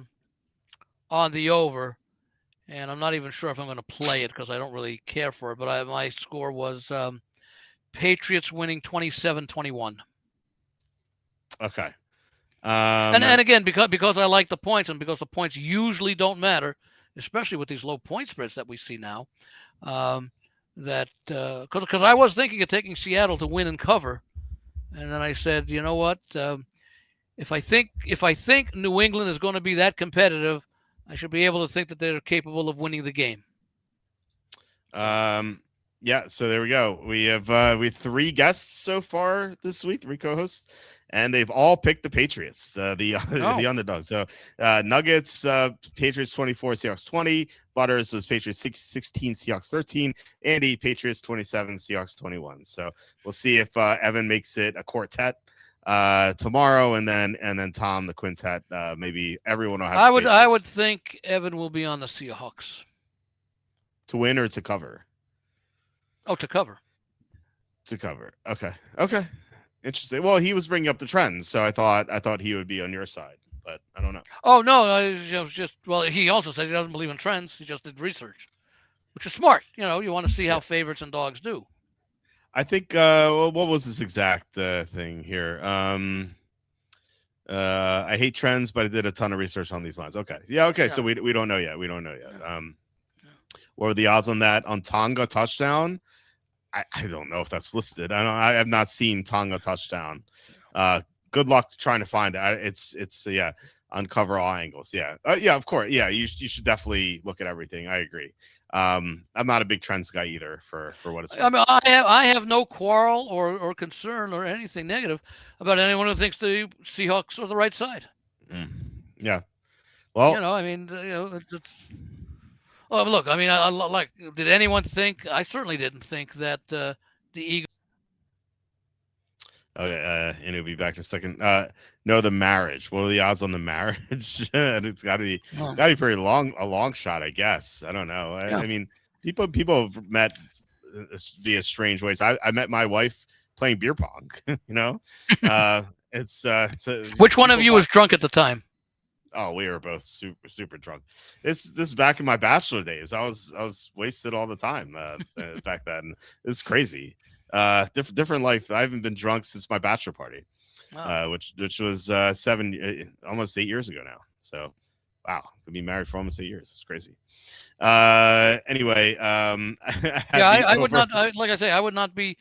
over, and I'm not even sure if I'm going to play it because I don't really care for it. But my score was Patriots winning 27-21. Okay. And again, because I like the points, and because the points usually don't matter, especially with these low point spreads that we see now, because I was thinking of taking Seattle to win and cover, and then I said, you know what, if I think New England is going to be that competitive, I should be able to think that they're capable of winning the game. Yeah. So there we go. We have 3 guests so far this week, 3 co-hosts. And they've all picked the Patriots, the underdogs. So Nuggets, Patriots 24, Seahawks 20. Butters was Patriots 16, Seahawks 13. Andy, Patriots 27, Seahawks 21. So we'll see if Evan makes it a quartet tomorrow, and then Tom the quintet. Maybe everyone will have. I would think Evan will be on the Seahawks to win or to cover. Oh, to cover. To cover. Okay. Interesting. Well, he was bringing up the trends, so I thought he would be on your side, but I don't know. Oh no, he also said he doesn't believe in trends. He just did research, which is smart. You want to see how favorites and dogs do. I think. What was this exact thing here? I hate trends, but I did a ton of research on these lines. Okay. Yeah. Okay. Yeah. So we don't know yet. Yeah. What were the odds on that on Tonga touchdown? I don't know if that's listed. I have not seen Tonga touchdown. Good luck trying to find it. It's uncover all angles. Yeah. Of course. Yeah. You should definitely look at everything. I agree. I'm not a big trends guy either for what it's. I mean, I have no quarrel or concern or anything negative about anyone who thinks the Seahawks are the right side. Yeah. Well, it's. Well, look, I mean, did anyone think? I certainly didn't think that the Eagles. Okay, and he'll be back in a second. No, the marriage. What are the odds on the marriage? It's got to be pretty long, a long shot, I guess. I don't know. I mean, people have met via strange ways. I met my wife playing beer pong. It's which one of you was drunk at the time? Oh, we were both super drunk. This is back in my bachelor days. I was wasted all the time back then. It's crazy. Different life. I haven't been drunk since my bachelor party, which was almost 8 years ago now. So, wow, could be married for almost 8 years. It's crazy. Anyway, I would not. Like I say, I would not be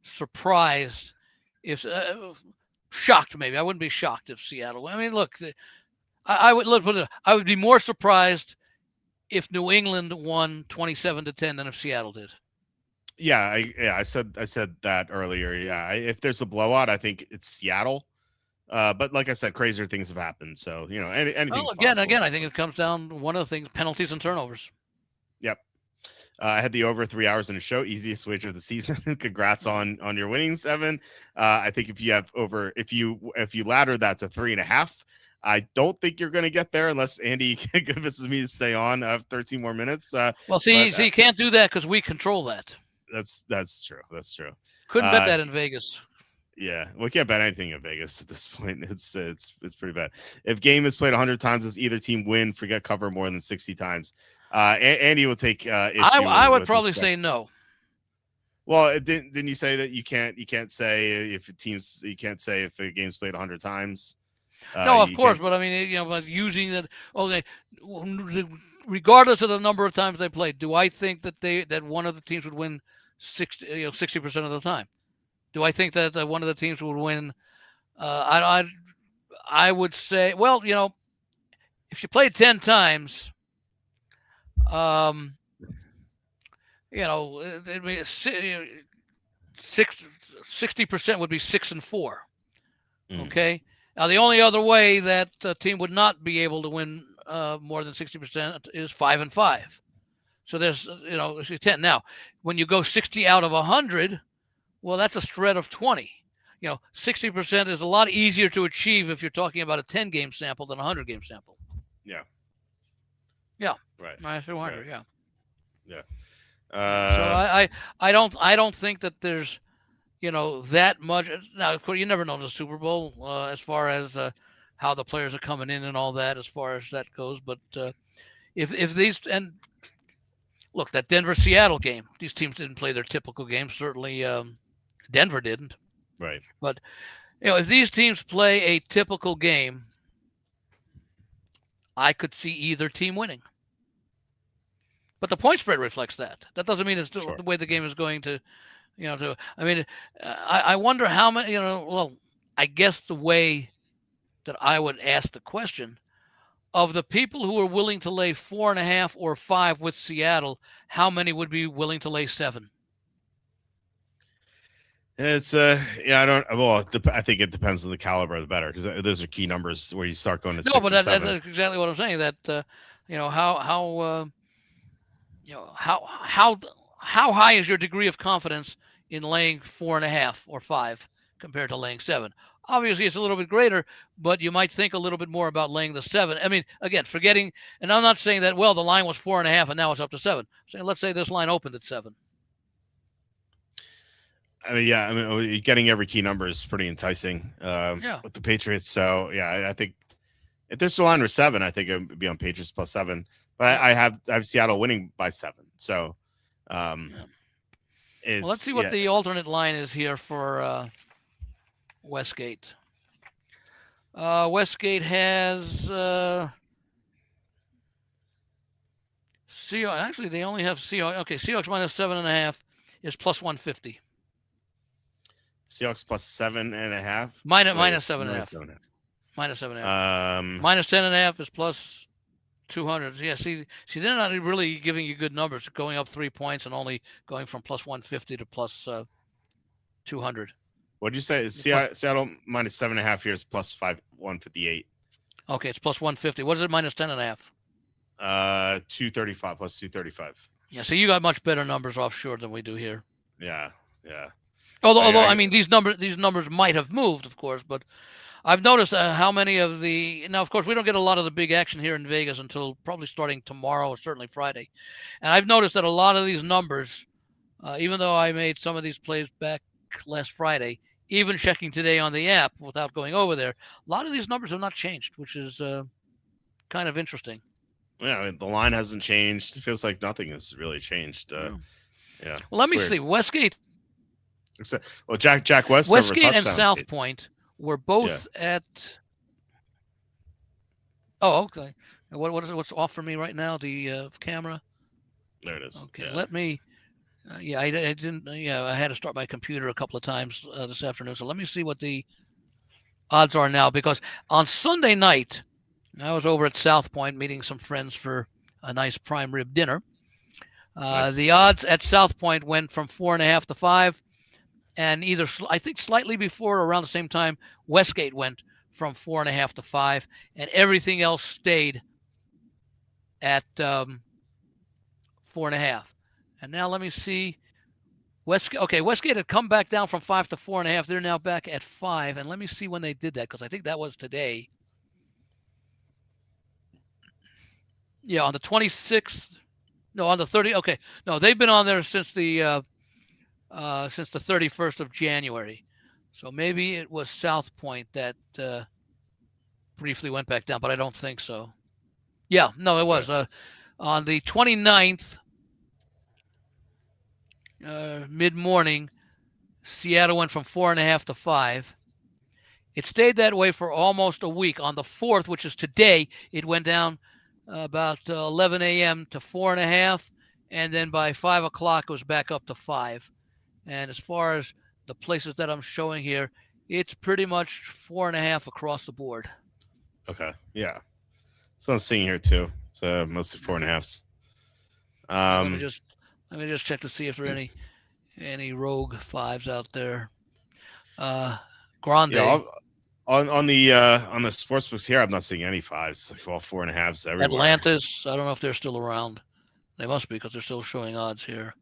surprised if shocked. Maybe I wouldn't be shocked if Seattle. I mean, look, I would be more surprised if New England won 27-10 than if Seattle did. Yeah, I said that earlier. Yeah, if there's a blowout, I think it's Seattle. But like I said, crazier things have happened. So anything's possible. Again, I think it comes down to one of the things: penalties and turnovers. Yep. I had the over 3 hours in a show, easiest wager of the season. Congrats on your winnings, Evan. I think if you ladder that to 3.5, I don't think you're going to get there unless Andy convinces me to stay on 13 more minutes. You can't do that because we control that. That's true. That's true. Couldn't bet that in Vegas. Yeah, we can't bet anything in Vegas at this point. It's pretty bad. If game is played 100 times, does either team win? Forget cover more than 60 times. Andy will take. I would probably say no. Well, didn't you say that you can't say if a game's played 100 times? No, of course, but I mean, but using that. Regardless of the number of times they played, do I think that one of the teams would win 60% of the time? Do I think that one of the teams would win? I would say, well, if you played 10 times, 60% would be 6-4. Okay. Now the only other way that a team would not be able to win more than 60% is 5-5. So there's 10. Now, when you go 60 out of 100, well, that's a spread of 20. 60% is a lot easier to achieve if you're talking about a 10-game sample than a 100-game sample. Yeah. Yeah. Right. -200. Right. Yeah. Yeah. So I don't think that there's that much. Now, of course, you never know in the Super Bowl as far as how the players are coming in and all that, as far as that goes. But if these, and look, that Denver-Seattle game, these teams didn't play their typical game. Certainly, Denver didn't. Right. But if these teams play a typical game, I could see either team winning. But the point spread reflects that. That doesn't mean it's the way the game is going to. I wonder how many. Well, I guess the way that I would ask the question, of the people who are willing to lay 4.5 or 5 with Seattle, how many would be willing to lay 7? It's I think it depends on the caliber of the better, because those are key numbers where you start going to. No, but that's exactly what I'm saying. That how high is your degree of confidence in laying 4.5 or 5 compared to laying 7? Obviously, it's a little bit greater, but you might think a little bit more about laying the 7. I mean, again, forgetting, and I'm not saying that, well, the line was 4.5 and now it's up to 7. So let's say this line opened at 7. Getting every key number is pretty enticing with the Patriots. So, yeah, I think if there's a line for 7, I think it would be on Patriots plus 7. But I have Seattle winning by 7. So, let's see what the alternate line is here for Westgate. Westgate has Seahawks. Actually, they only have Seahawks. Okay, Seahawks minus 7.5 is plus 150. Seahawks plus 7.5. Minus 7.5. Minus 7.5. Minus 10.5 is plus 200. Yeah, see, they're not really giving you good numbers. Going up 3 points and only going from plus 150 to plus 200. What did you say? Seattle minus 7.5 here is plus 158. Okay, it's plus 150. What is it minus 10.5? 235 plus 235. Yeah, so you got much better numbers offshore than we do here. Yeah. Although I mean these numbers might have moved, of course, but I've noticed how many of the now, of course, we don't get a lot of the big action here in Vegas until probably starting tomorrow or certainly Friday, and I've noticed that a lot of these numbers, even though I made some of these plays back last Friday, even checking today on the app without going over there, a lot of these numbers have not changed, which is kind of interesting. Yeah, I mean, the line hasn't changed. It feels like nothing has really changed. Yeah. Well, let me weird. see. Westgate Except, well, Jack Westover and South Point were both at. Oh, okay. What is it? What's off for me right now? The camera. There it is. Okay, let me. I didn't. I had to start my computer a couple of times this afternoon. So let me see what the odds are now, because on Sunday night, I was over at South Point meeting some friends for a nice prime rib dinner. Nice. The odds at South Point went from 4.5 to 5, and I think slightly before, around the same time, Westgate went from 4.5 to 5, and everything else stayed at 4.5. And now let me see. Westgate had come back down from 5 to 4.5. They're now back at 5. And let me see when they did that, because I think that was today. Yeah, on the 26th. No, on the 30th. Okay, no, they've been on there since the 31st of January. So maybe it was South Point that briefly went back down, but I don't think so. Yeah, no, it was on the 29th. Mid-morning, Seattle went from 4.5 to 5. It stayed that way for almost a week. On the 4th, which is today, it went down about 11 a.m. to 4.5, and then by 5 o'clock it was back up to 5. And as far as the places that I'm showing here, it's pretty much 4.5 across the board. Okay, yeah. So I'm seeing here too. It's mostly 4.5s. Let me just check to see if there are any rogue 5s out there. Grande. Yeah, on the sportsbooks here, I'm not seeing any 5s. Like, all 4.5s everywhere. Atlantis, I don't know if they're still around. They must be, because they're still showing odds here.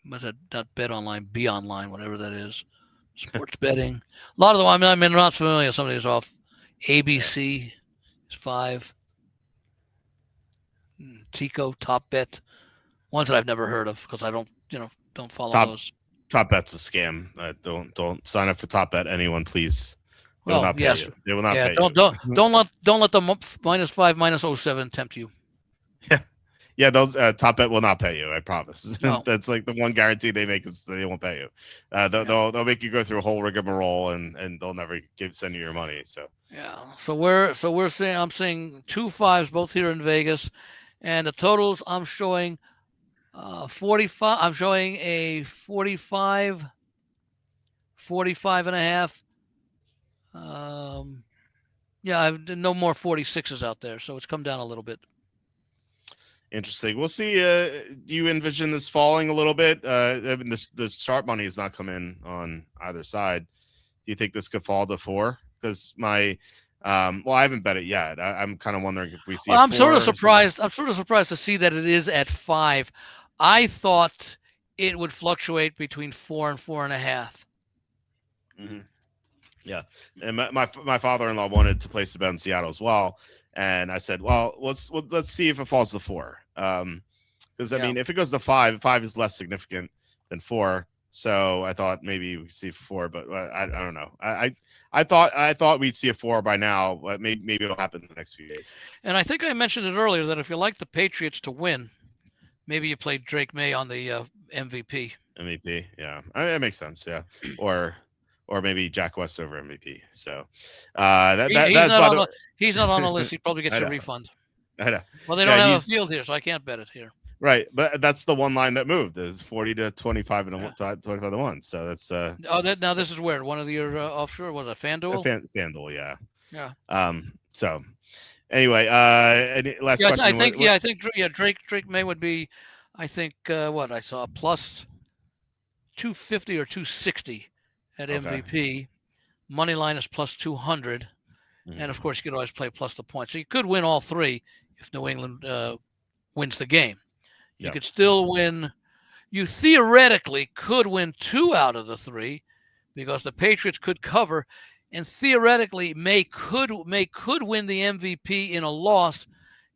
What's that? Not Bet Online, Be Online, whatever that is. Sports betting. A lot of them, I'm not familiar. Some of these off. ABC is 5. Tico, Top Bet. Ones that I've never heard of, because I don't follow those. Top Bet's a scam. Don't sign up for Top Bet. Anyone, please. They will not pay you. They will not pay you. Don't let the -5, -07 tempt you. Yeah. Those Top Bet will not pay you. I promise. No. That's like the one guarantee they make, is they won't pay you. They'll make you go through a whole rigmarole, and they'll never send you your money. So yeah. I'm seeing 2 5s both here in Vegas, and the totals I'm showing. 45. I'm showing a 45, 45.5. I've no more 46s out there, so it's come down a little bit. Interesting. We'll see. Do you envision this falling a little bit? I mean, the sharp money has not come in on either side. Do you think this could fall to 4? Because I haven't bet it yet. I'm kind of wondering if we see. I'm sort of surprised. I'm sort of surprised to see that it is at 5. I thought it would fluctuate between 4 and 4.5. Mm-hmm. Yeah, and my father-in-law wanted to place a bet in Seattle as well, and I said, well, let's see if it falls to 4. Because I mean, if it goes to 5 is less significant than 4. So I thought maybe we could see 4, but I don't know. I thought we'd see a 4 by now, but maybe it'll happen in the next few days. And I think I mentioned it earlier that if you like the Patriots to win, maybe you played Drake May on the MVP. MVP, yeah, that makes sense. Yeah, or maybe Jack Westover MVP. So he's not on the list. He probably gets a refund. I know. Well, they don't have a field here, so I can't bet it here. Right, but that's the one line that moved. Is 40 to 25 and 25 to 1. So that's now this is where one of your offshore was a FanDuel. FanDuel, yeah. Yeah. So anyway, last question. I think Drake May would be, I think what I saw, plus 250 or 260 at MVP. Money line is plus 200, and of course you could always play plus the points. So you could win all 3 if New England wins the game. You could still win. You theoretically could win 2 out of the 3, because the Patriots could cover, and theoretically May could win the MVP in a loss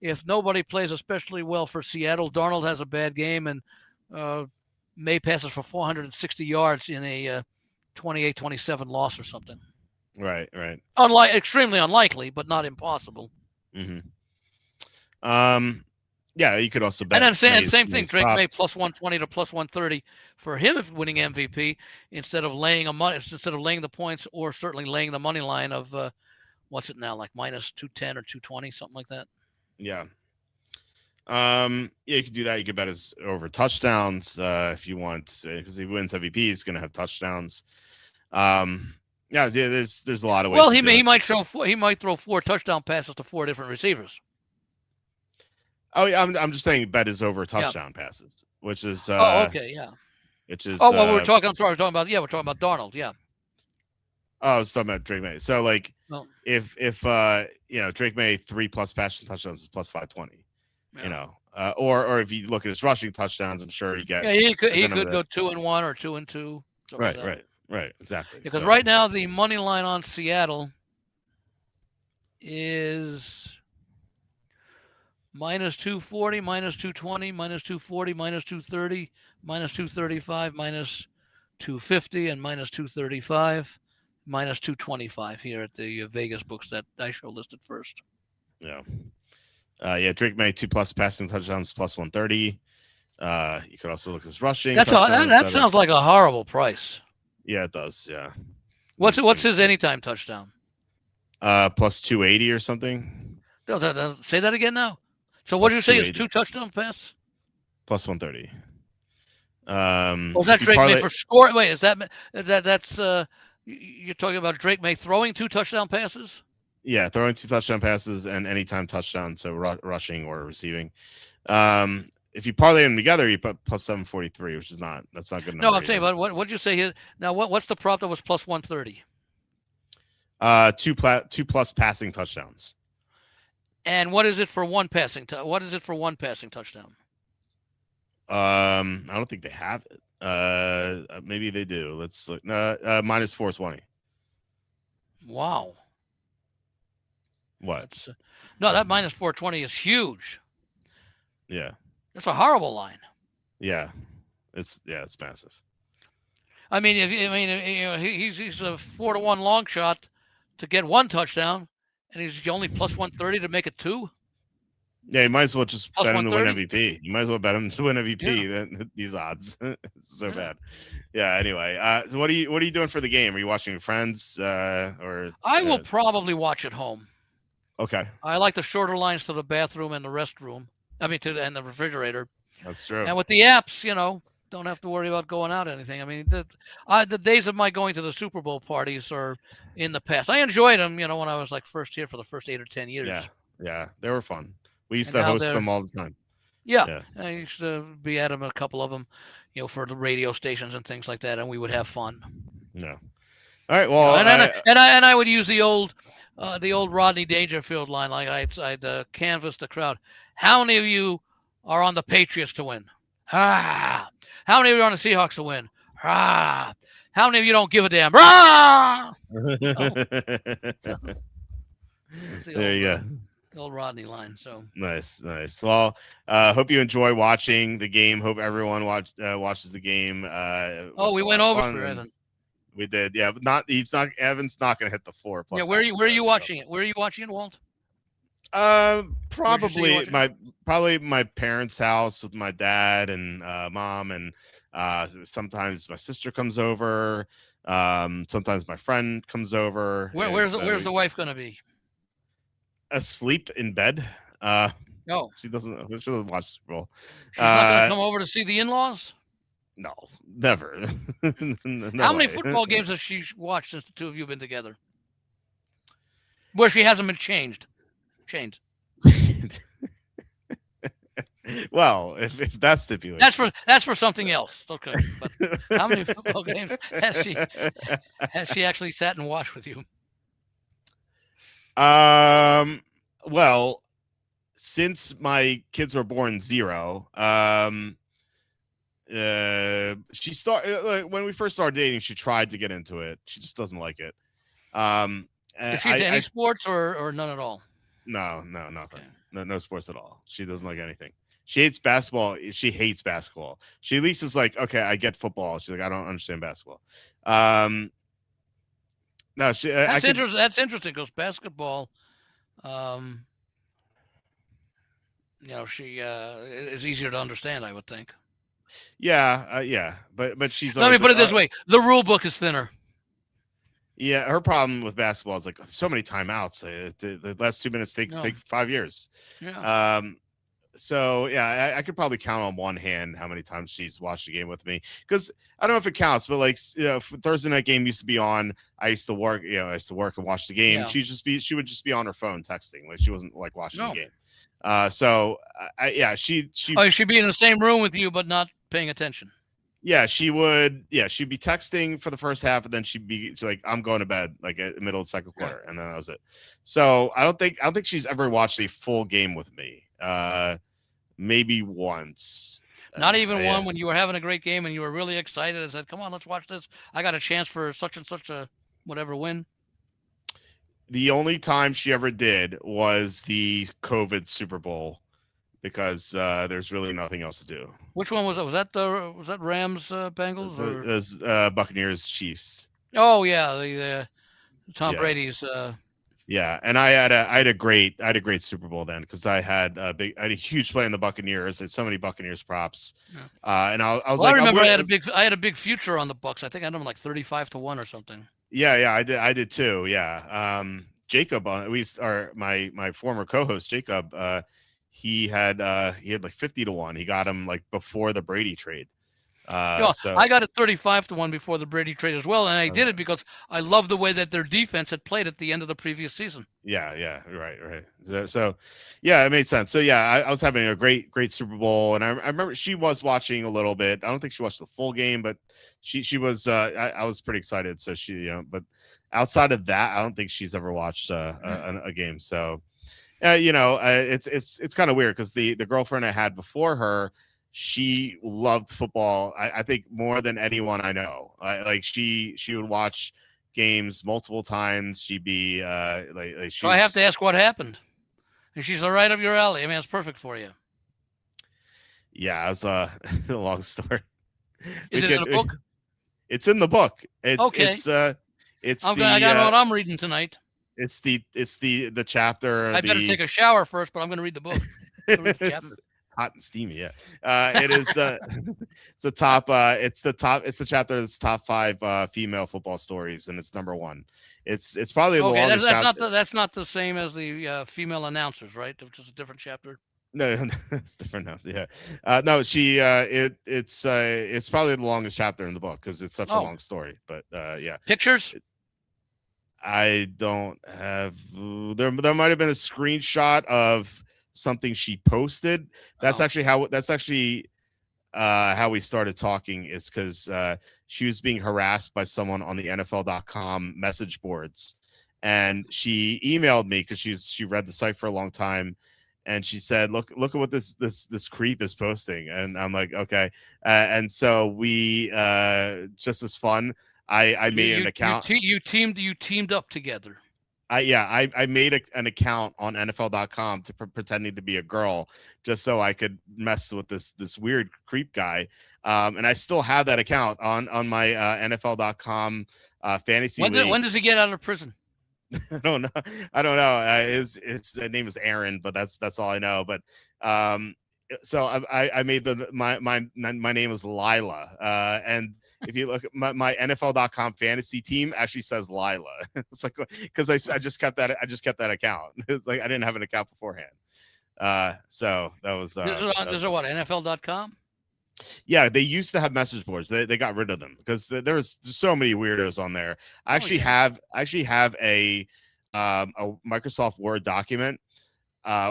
if nobody plays especially well for Seattle. Darnold has a bad game, and May passes for 460 yards in a 28-27 loss or something. Right. Extremely unlikely, but not impossible. Mm-hmm. Yeah, you could also And bet. then same thing, Drake May props. plus 120 to plus 130 for him winning MVP instead of laying the points, or certainly laying the money line of what's it now, like minus 210 or 220, something like that. Yeah. Yeah, you could do that. You could bet his over touchdowns if you want, because if he wins MVP, he's going to have touchdowns. Yeah, there's a lot of ways. Well, he might throw 4 touchdown passes to 4 different receivers. Oh yeah, I'm just saying bet his over touchdown passes, which is okay, yeah. Which is we're talking about Darnold, yeah. Oh, I was talking about Drake May. So like if Drake May 3+ passing touchdowns is plus 520. Yeah. Or if you look at his rushing touchdowns, I'm sure you get. Yeah, he could go 2-1 or 2-2. Right, exactly. Because right now the money line on Seattle is minus 240, minus 220, minus 240, minus 230, minus 235, minus 250, and minus 235, minus 225 here at the Vegas books that I show listed first. Yeah. Drake May 2+ passing touchdowns plus 130. You could also look at his rushing. That sounds like a horrible price. Yeah, it does. Yeah. What's his anytime touchdown? Plus 280 or something. Say that again now. So what did you say is 2 touchdown pass? Plus 130. Was that Drake May for score? Wait, that's you're talking about Drake May throwing 2 touchdown passes? Yeah, throwing 2 touchdown passes and anytime touchdown, so rushing or receiving. If you parlay them together, you put plus 743, which is that's not good enough. No, I'm saying, but what'd you say here? Now, what's the prop that was plus 130? 2+ passing touchdowns. And what is it for one passing? What is it for one passing touchdown? I don't think they have it. Maybe they do. Let's look. Minus 420. Wow. What? No, that minus 420 is huge. Yeah. That's a horrible line. Yeah. It's massive. I mean, he's a 4-1 long shot to get 1 touchdown, and he's only plus 130 to make it 2. Yeah, you might as well just plus bet him to win MVP. You might as well bet him to win MVP. Yeah. These odds, it's so bad. Yeah. Anyway, so what are you doing for the game? Are you watching with friends or? I will probably watch at home. Okay. I like the shorter lines to the bathroom and the restroom. And the refrigerator. That's true. And with the apps, don't have to worry about going out or anything. I mean, the days of my going to the Super Bowl parties are in the past. I enjoyed them, when I was like first here for the first 8 or 10 years. Yeah, they were fun. We used to host them all the time. Yeah, I used to be at them, a couple of them, for the radio stations and things like that, and we would have fun. Yeah. All right. Well, and I would use the old Rodney Dangerfield line. Like I'd canvass the crowd. How many of you are on the Patriots to win? Ah. How many of you are on the Seahawks to win? Ah. How many of you don't give a damn? Ah. There you go. The old Rodney line. So nice. Well, hope you enjoy watching the game. Hope everyone watches the game. We went over for Evan. We did, yeah, but Evan's not going to hit the 4+. Yeah, where are you watching it? Where are you watching it, Walt? Probably my parents' house with my dad and mom, and sometimes my sister comes over. Sometimes my friend comes over. Where's the wife going to be? Asleep in bed. No, she doesn't watch Super Bowl. She's not going to come over to see the in-laws? No, never. No How many football games has she watched since the two of you have been together? Where she hasn't been changed. Well, if that's stipulated. That's for something else. Okay. But how many football games has she actually sat and watched with you? Well, since my kids were born 0, she started when we first started dating. She tried to get into it. She just doesn't like it. Is she into any sports or none at all? No, nothing. Okay. No sports at all. She doesn't like anything. She hates basketball. She hates basketball. She at least is like, okay, I get football. She's like, I don't understand basketball. No, That's interesting. That's interesting because basketball, she is easier to understand, I would think. Yeah, but she's. Let me put it this way: the rule book is thinner. Yeah, her problem with basketball is like so many timeouts. The last 2 minutes take 5 years. Yeah. So yeah, I could probably count on one hand how many times she's watched a game with me, because I don't know if it counts, but like Thursday night game used to be on. I used to work, and watch the game. Yeah. She would just be on her phone texting, like she wasn't like watching the game. She'd be in the same room with you, but not paying attention. Yeah, she would. Yeah, she'd be texting for the first half, and then she's like, "I'm going to bed," like at the middle of the second quarter, and then that was it. So I don't think she's ever watched a full game with me. Maybe once. Not even one when you were having a great game and you were really excited and said, "Come on, let's watch this. I got a chance for such and such a whatever win." The only time she ever did was the COVID Super Bowl, because there's really nothing else to do. Which one was that? Was that Rams Bengals or it was, Buccaneers Chiefs? Oh yeah, the Tom Brady's. Yeah, and I had a great Super Bowl then, because I had a huge play in the Buccaneers. I had so many Buccaneers props, and I was like, I remember I had a big future on the Bucs. I think I had them like 35-1 or something. Yeah, I did too. Yeah, Jacob, my former co-host Jacob, he had like 50-1. He got him like before the Brady trade. So I got it 35-1 before the Brady trade as well, and I did it because I love the way that their defense had played at the end of the previous season. Yeah, right. So yeah, it made sense. So yeah, I was having a great Super Bowl, and I remember she was watching a little bit. I don't think she watched the full game, but she was. I was pretty excited. So but outside of that, I don't think she's ever watched a game. So it's kind of weird, because the girlfriend I had before her, she loved football. I think more than anyone I know. She would watch games multiple times. She'd be So I have to ask what happened. And she's right up your alley. I mean, it's perfect for you. Yeah, it's a long story. Is it in the book? It's in the book. Okay. I got what I'm reading tonight. It's the chapter. I better take a shower first, but I'm going to read the book. Hot and steamy, yeah. It is. It's the top. It's the chapter that's top 5 female football stories, and it's number 1. It's probably the longest. That's not the same as the female announcers, right? Which is a different chapter. No, it's different now. Yeah. No, she. It's probably the longest chapter in the book, because it's such a long story. But yeah. Pictures. I don't have. There might have been a screenshot of something she posted. That's actually how we started talking, is because she was being harassed by someone on the NFL.com message boards, and she emailed me because she read the site for a long time, and she said, look at what this creep is posting. And I'm like, okay. And so we just as fun, I made an account. You teamed up together. I made an account on NFL.com to pretending to be a girl, just so I could mess with this weird creep guy. And I still have that account on my NFL.com fantasy league. When does he get out of prison? I don't know. His name is Aaron, but that's all I know. But so I made my name is Lila, and if you look at my NFL.com fantasy team, actually says Lila. It's like, because I just kept that account. It's like I didn't have an account beforehand. So that was this is what, NFL.com? Yeah, they used to have message boards. They got rid of them because there's so many weirdos on there. I actually have a Microsoft Word document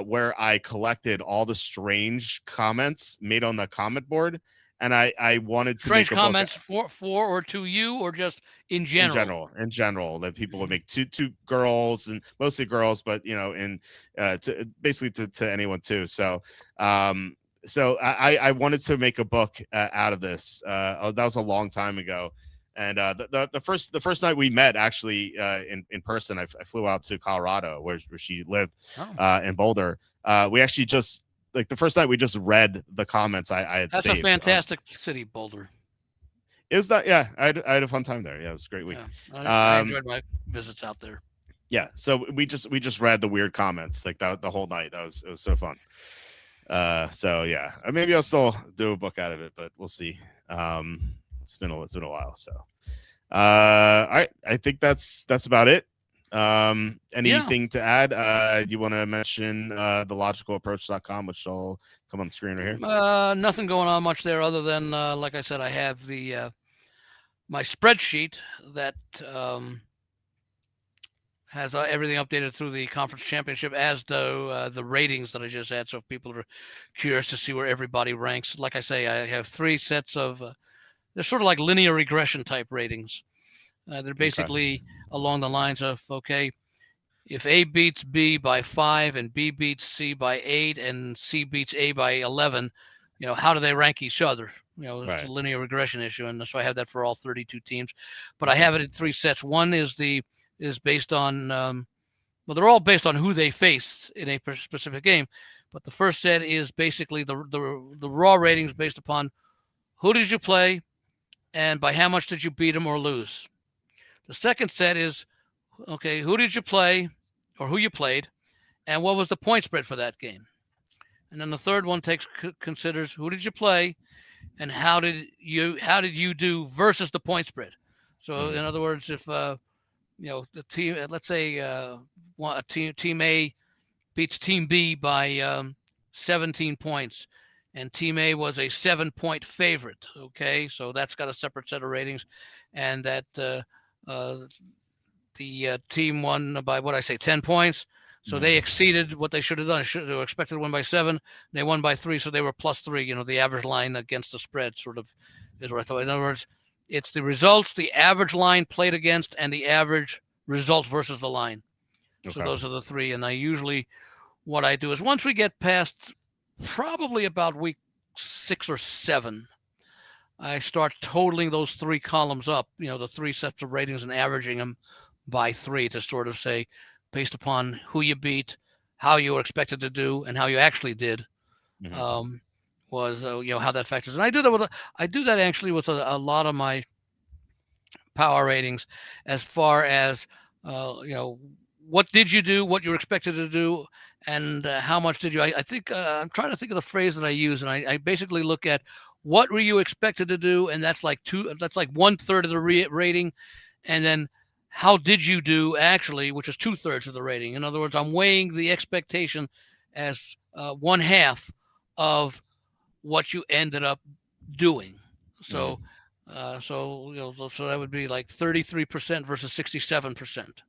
where I collected all the strange comments made on the comment board. And I wanted to strange comments for or to you, or just in general. In general, that people would make two girls, and mostly girls, but basically to anyone too. So I wanted to make a book out of this. That was a long time ago. And the first night we met, actually in person, I flew out to Colorado where she lived in Boulder. We actually just like the first night we just read the comments I had That's saved. A fantastic city, Boulder. Is that? Yeah, I had a fun time there. Yeah, it was a great week. Yeah, I enjoyed my visits out there. Yeah, so we just read the weird comments like that the whole night. It was so fun. So yeah, maybe I'll still do a book out of it, but we'll see. It's been a while. So, all right, I think that's about it. Anything to add? Do you want to mention thelogicalapproach.com, which will come on the screen right here? Nothing going on much there other than like I said, I have the my spreadsheet that has everything updated through the conference championship, as do the ratings that I just had. So if people are curious to see where everybody ranks, like I say, I have 3 sets of they're sort of like linear regression type ratings. They're basically along the lines of, okay, if A beats B by 5 and B beats C by 8 and C beats A by 11, how do they rank each other? It's a linear regression issue. And so I have that for all 32 teams, but I have it in 3 sets. One is based on, well, they're all based on who they faced in a specific game. But the first set is basically the raw ratings based upon who did you play and by how much did you beat them or lose. The second set is, okay, who did you play or who you played and what was the point spread for that game. And then the third one considers who did you play and how did you do versus the point spread. So in other words, if the team, let's say team A beats team B by 17 points and team A was a 7-point favorite. Okay, so that's got a separate set of ratings, and that the team won by 10 points. So they exceeded what they should have done. They were expected to win by 7. They won by 3, so they were +3. The average line against the spread sort of is what I thought. In other words, it's the results, the average line played against, and the average result versus the line. Okay. So those are the 3. And I usually, what I do is once we get past probably about week 6 or 7, I start totaling those 3 columns up, the 3 sets of ratings and averaging them by 3 to sort of say, based upon who you beat, how you were expected to do, and how you actually did, was how that factors. And I do that actually with a lot of my power ratings, as far as what did you do, what you were expected to do, and how much did you. I think I'm trying to think of the phrase that I use, and I basically look at what were you expected to do, and that's like 1/3 of the rating, and then how did you do actually, which is 2/3 of the rating. In other words, I'm weighing the expectation as 1/2 of what you ended up doing. So, so that would be like 33% versus 67%.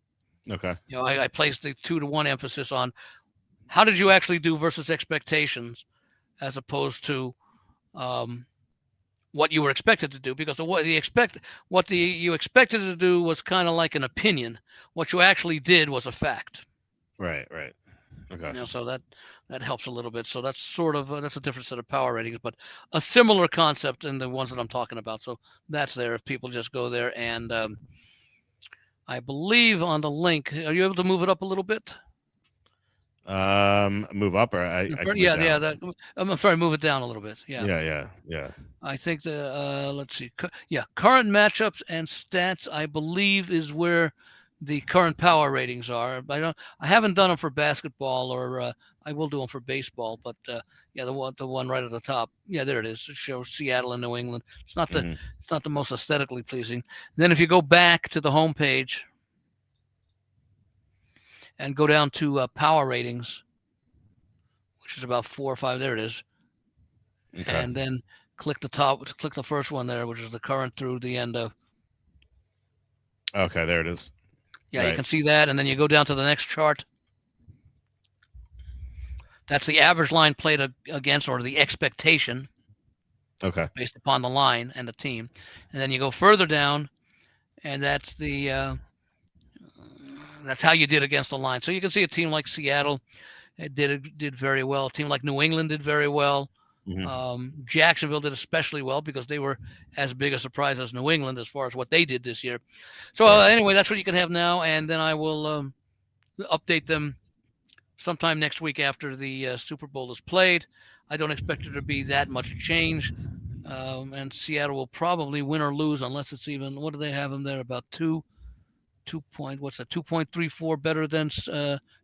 Okay. I placed the 2-to-1 emphasis on how did you actually do versus expectations, as opposed to what you were expected to do, because what you expected to do was kind of like an opinion. What you actually did was a fact. Right. Okay. So that helps a little bit. So that's sort of that's a different set of power ratings, but a similar concept in the ones that I'm talking about. So that's there if people just go there, and I believe on the link. Are you able to move it up a little bit? Move up, or I I'm sorry, move it down a little bit. Yeah. I think let's see. Current matchups and stats, I believe, is where the current power ratings are. I haven't done them for basketball, or I will do them for baseball. But the one right at the top. Yeah, there it is. It shows Seattle and New England. It's not the most aesthetically pleasing. Then if you go back to the home page and go down to power ratings, which is about 4 or 5. There it is. Okay. And then click the first one there, which is the current through the end of. Okay, there it is. Yeah, right. You can see that, and then you go down to the next chart. That's the average line played against, or the expectation. Okay. Based upon the line and the team, and then you go further down, and that's that's how you did against the line. So you can see a team like Seattle did very well. A team like New England did very well. Jacksonville did especially well because they were as big a surprise as New England as far as what they did this year. So anyway, that's what you can have now, and then I will update them sometime next week after the Super Bowl is played. I don't expect there to be that much change. And Seattle will probably win or lose unless it's even, what do they have them there? About 2.34 better than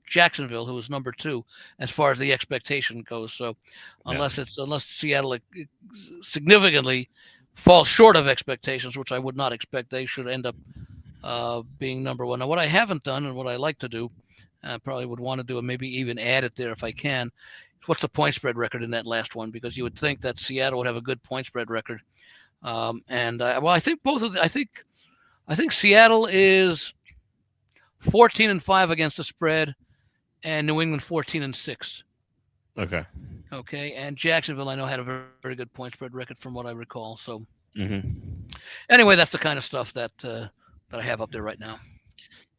Jacksonville, who is number 2 as far as the expectation goes. So unless Seattle significantly falls short of expectations, which I would not expect, they should end up being number 1. Now, what I haven't done and what I like to do, I probably would want to do, and maybe even add it there if I can, what's the point spread record in that last one? Because you would think that Seattle would have a good point spread record. I think both of I think Seattle is 14-5 against the spread, and New England 14-6. Okay. Okay, and Jacksonville, I know, had a very, very good point spread record from what I recall. So, Mm-hmm. Anyway, that's the kind of stuff that I have up there right now.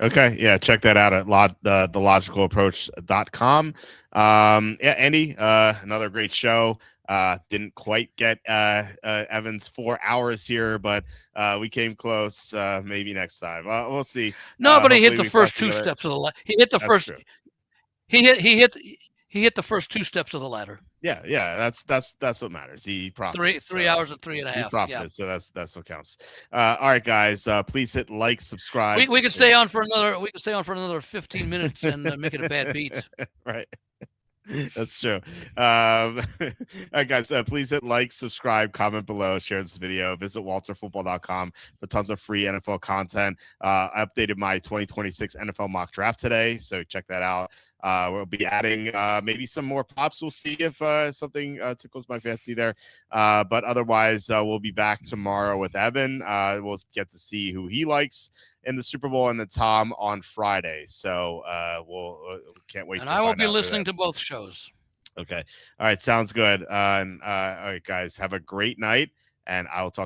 Okay. Yeah. Check that out at thelogicalapproach.com. Andy, another great show. Didn't quite get Evan's 4 hours here, but we came close. Maybe next time. We'll see. No, but he hit the first 2 steps of the ladder. He hit the first. True. He hit the first 2 steps of the ladder. Yeah. That's what matters. He profited. 3 hours and 3.5. He profited, so that's what counts. All right, guys. Please hit like, subscribe. We could stay on for another. We could stay on for another 15 minutes and make it a bad beat. Right. That's true. All right, guys, please hit like, subscribe, comment below, share this video, visit walterfootball.com for tons of free NFL content. I updated my 2026 NFL mock draft today, so check that out. We'll be adding maybe some more props. We'll see if something tickles my fancy there. But otherwise, we'll be back tomorrow with Evan. We'll get to see who he likes in the Super Bowl, and then Tom on Friday. So we'll can't wait. And I will be listening to both shows. Okay. All right. Sounds good. All right, guys. Have a great night, and I will talk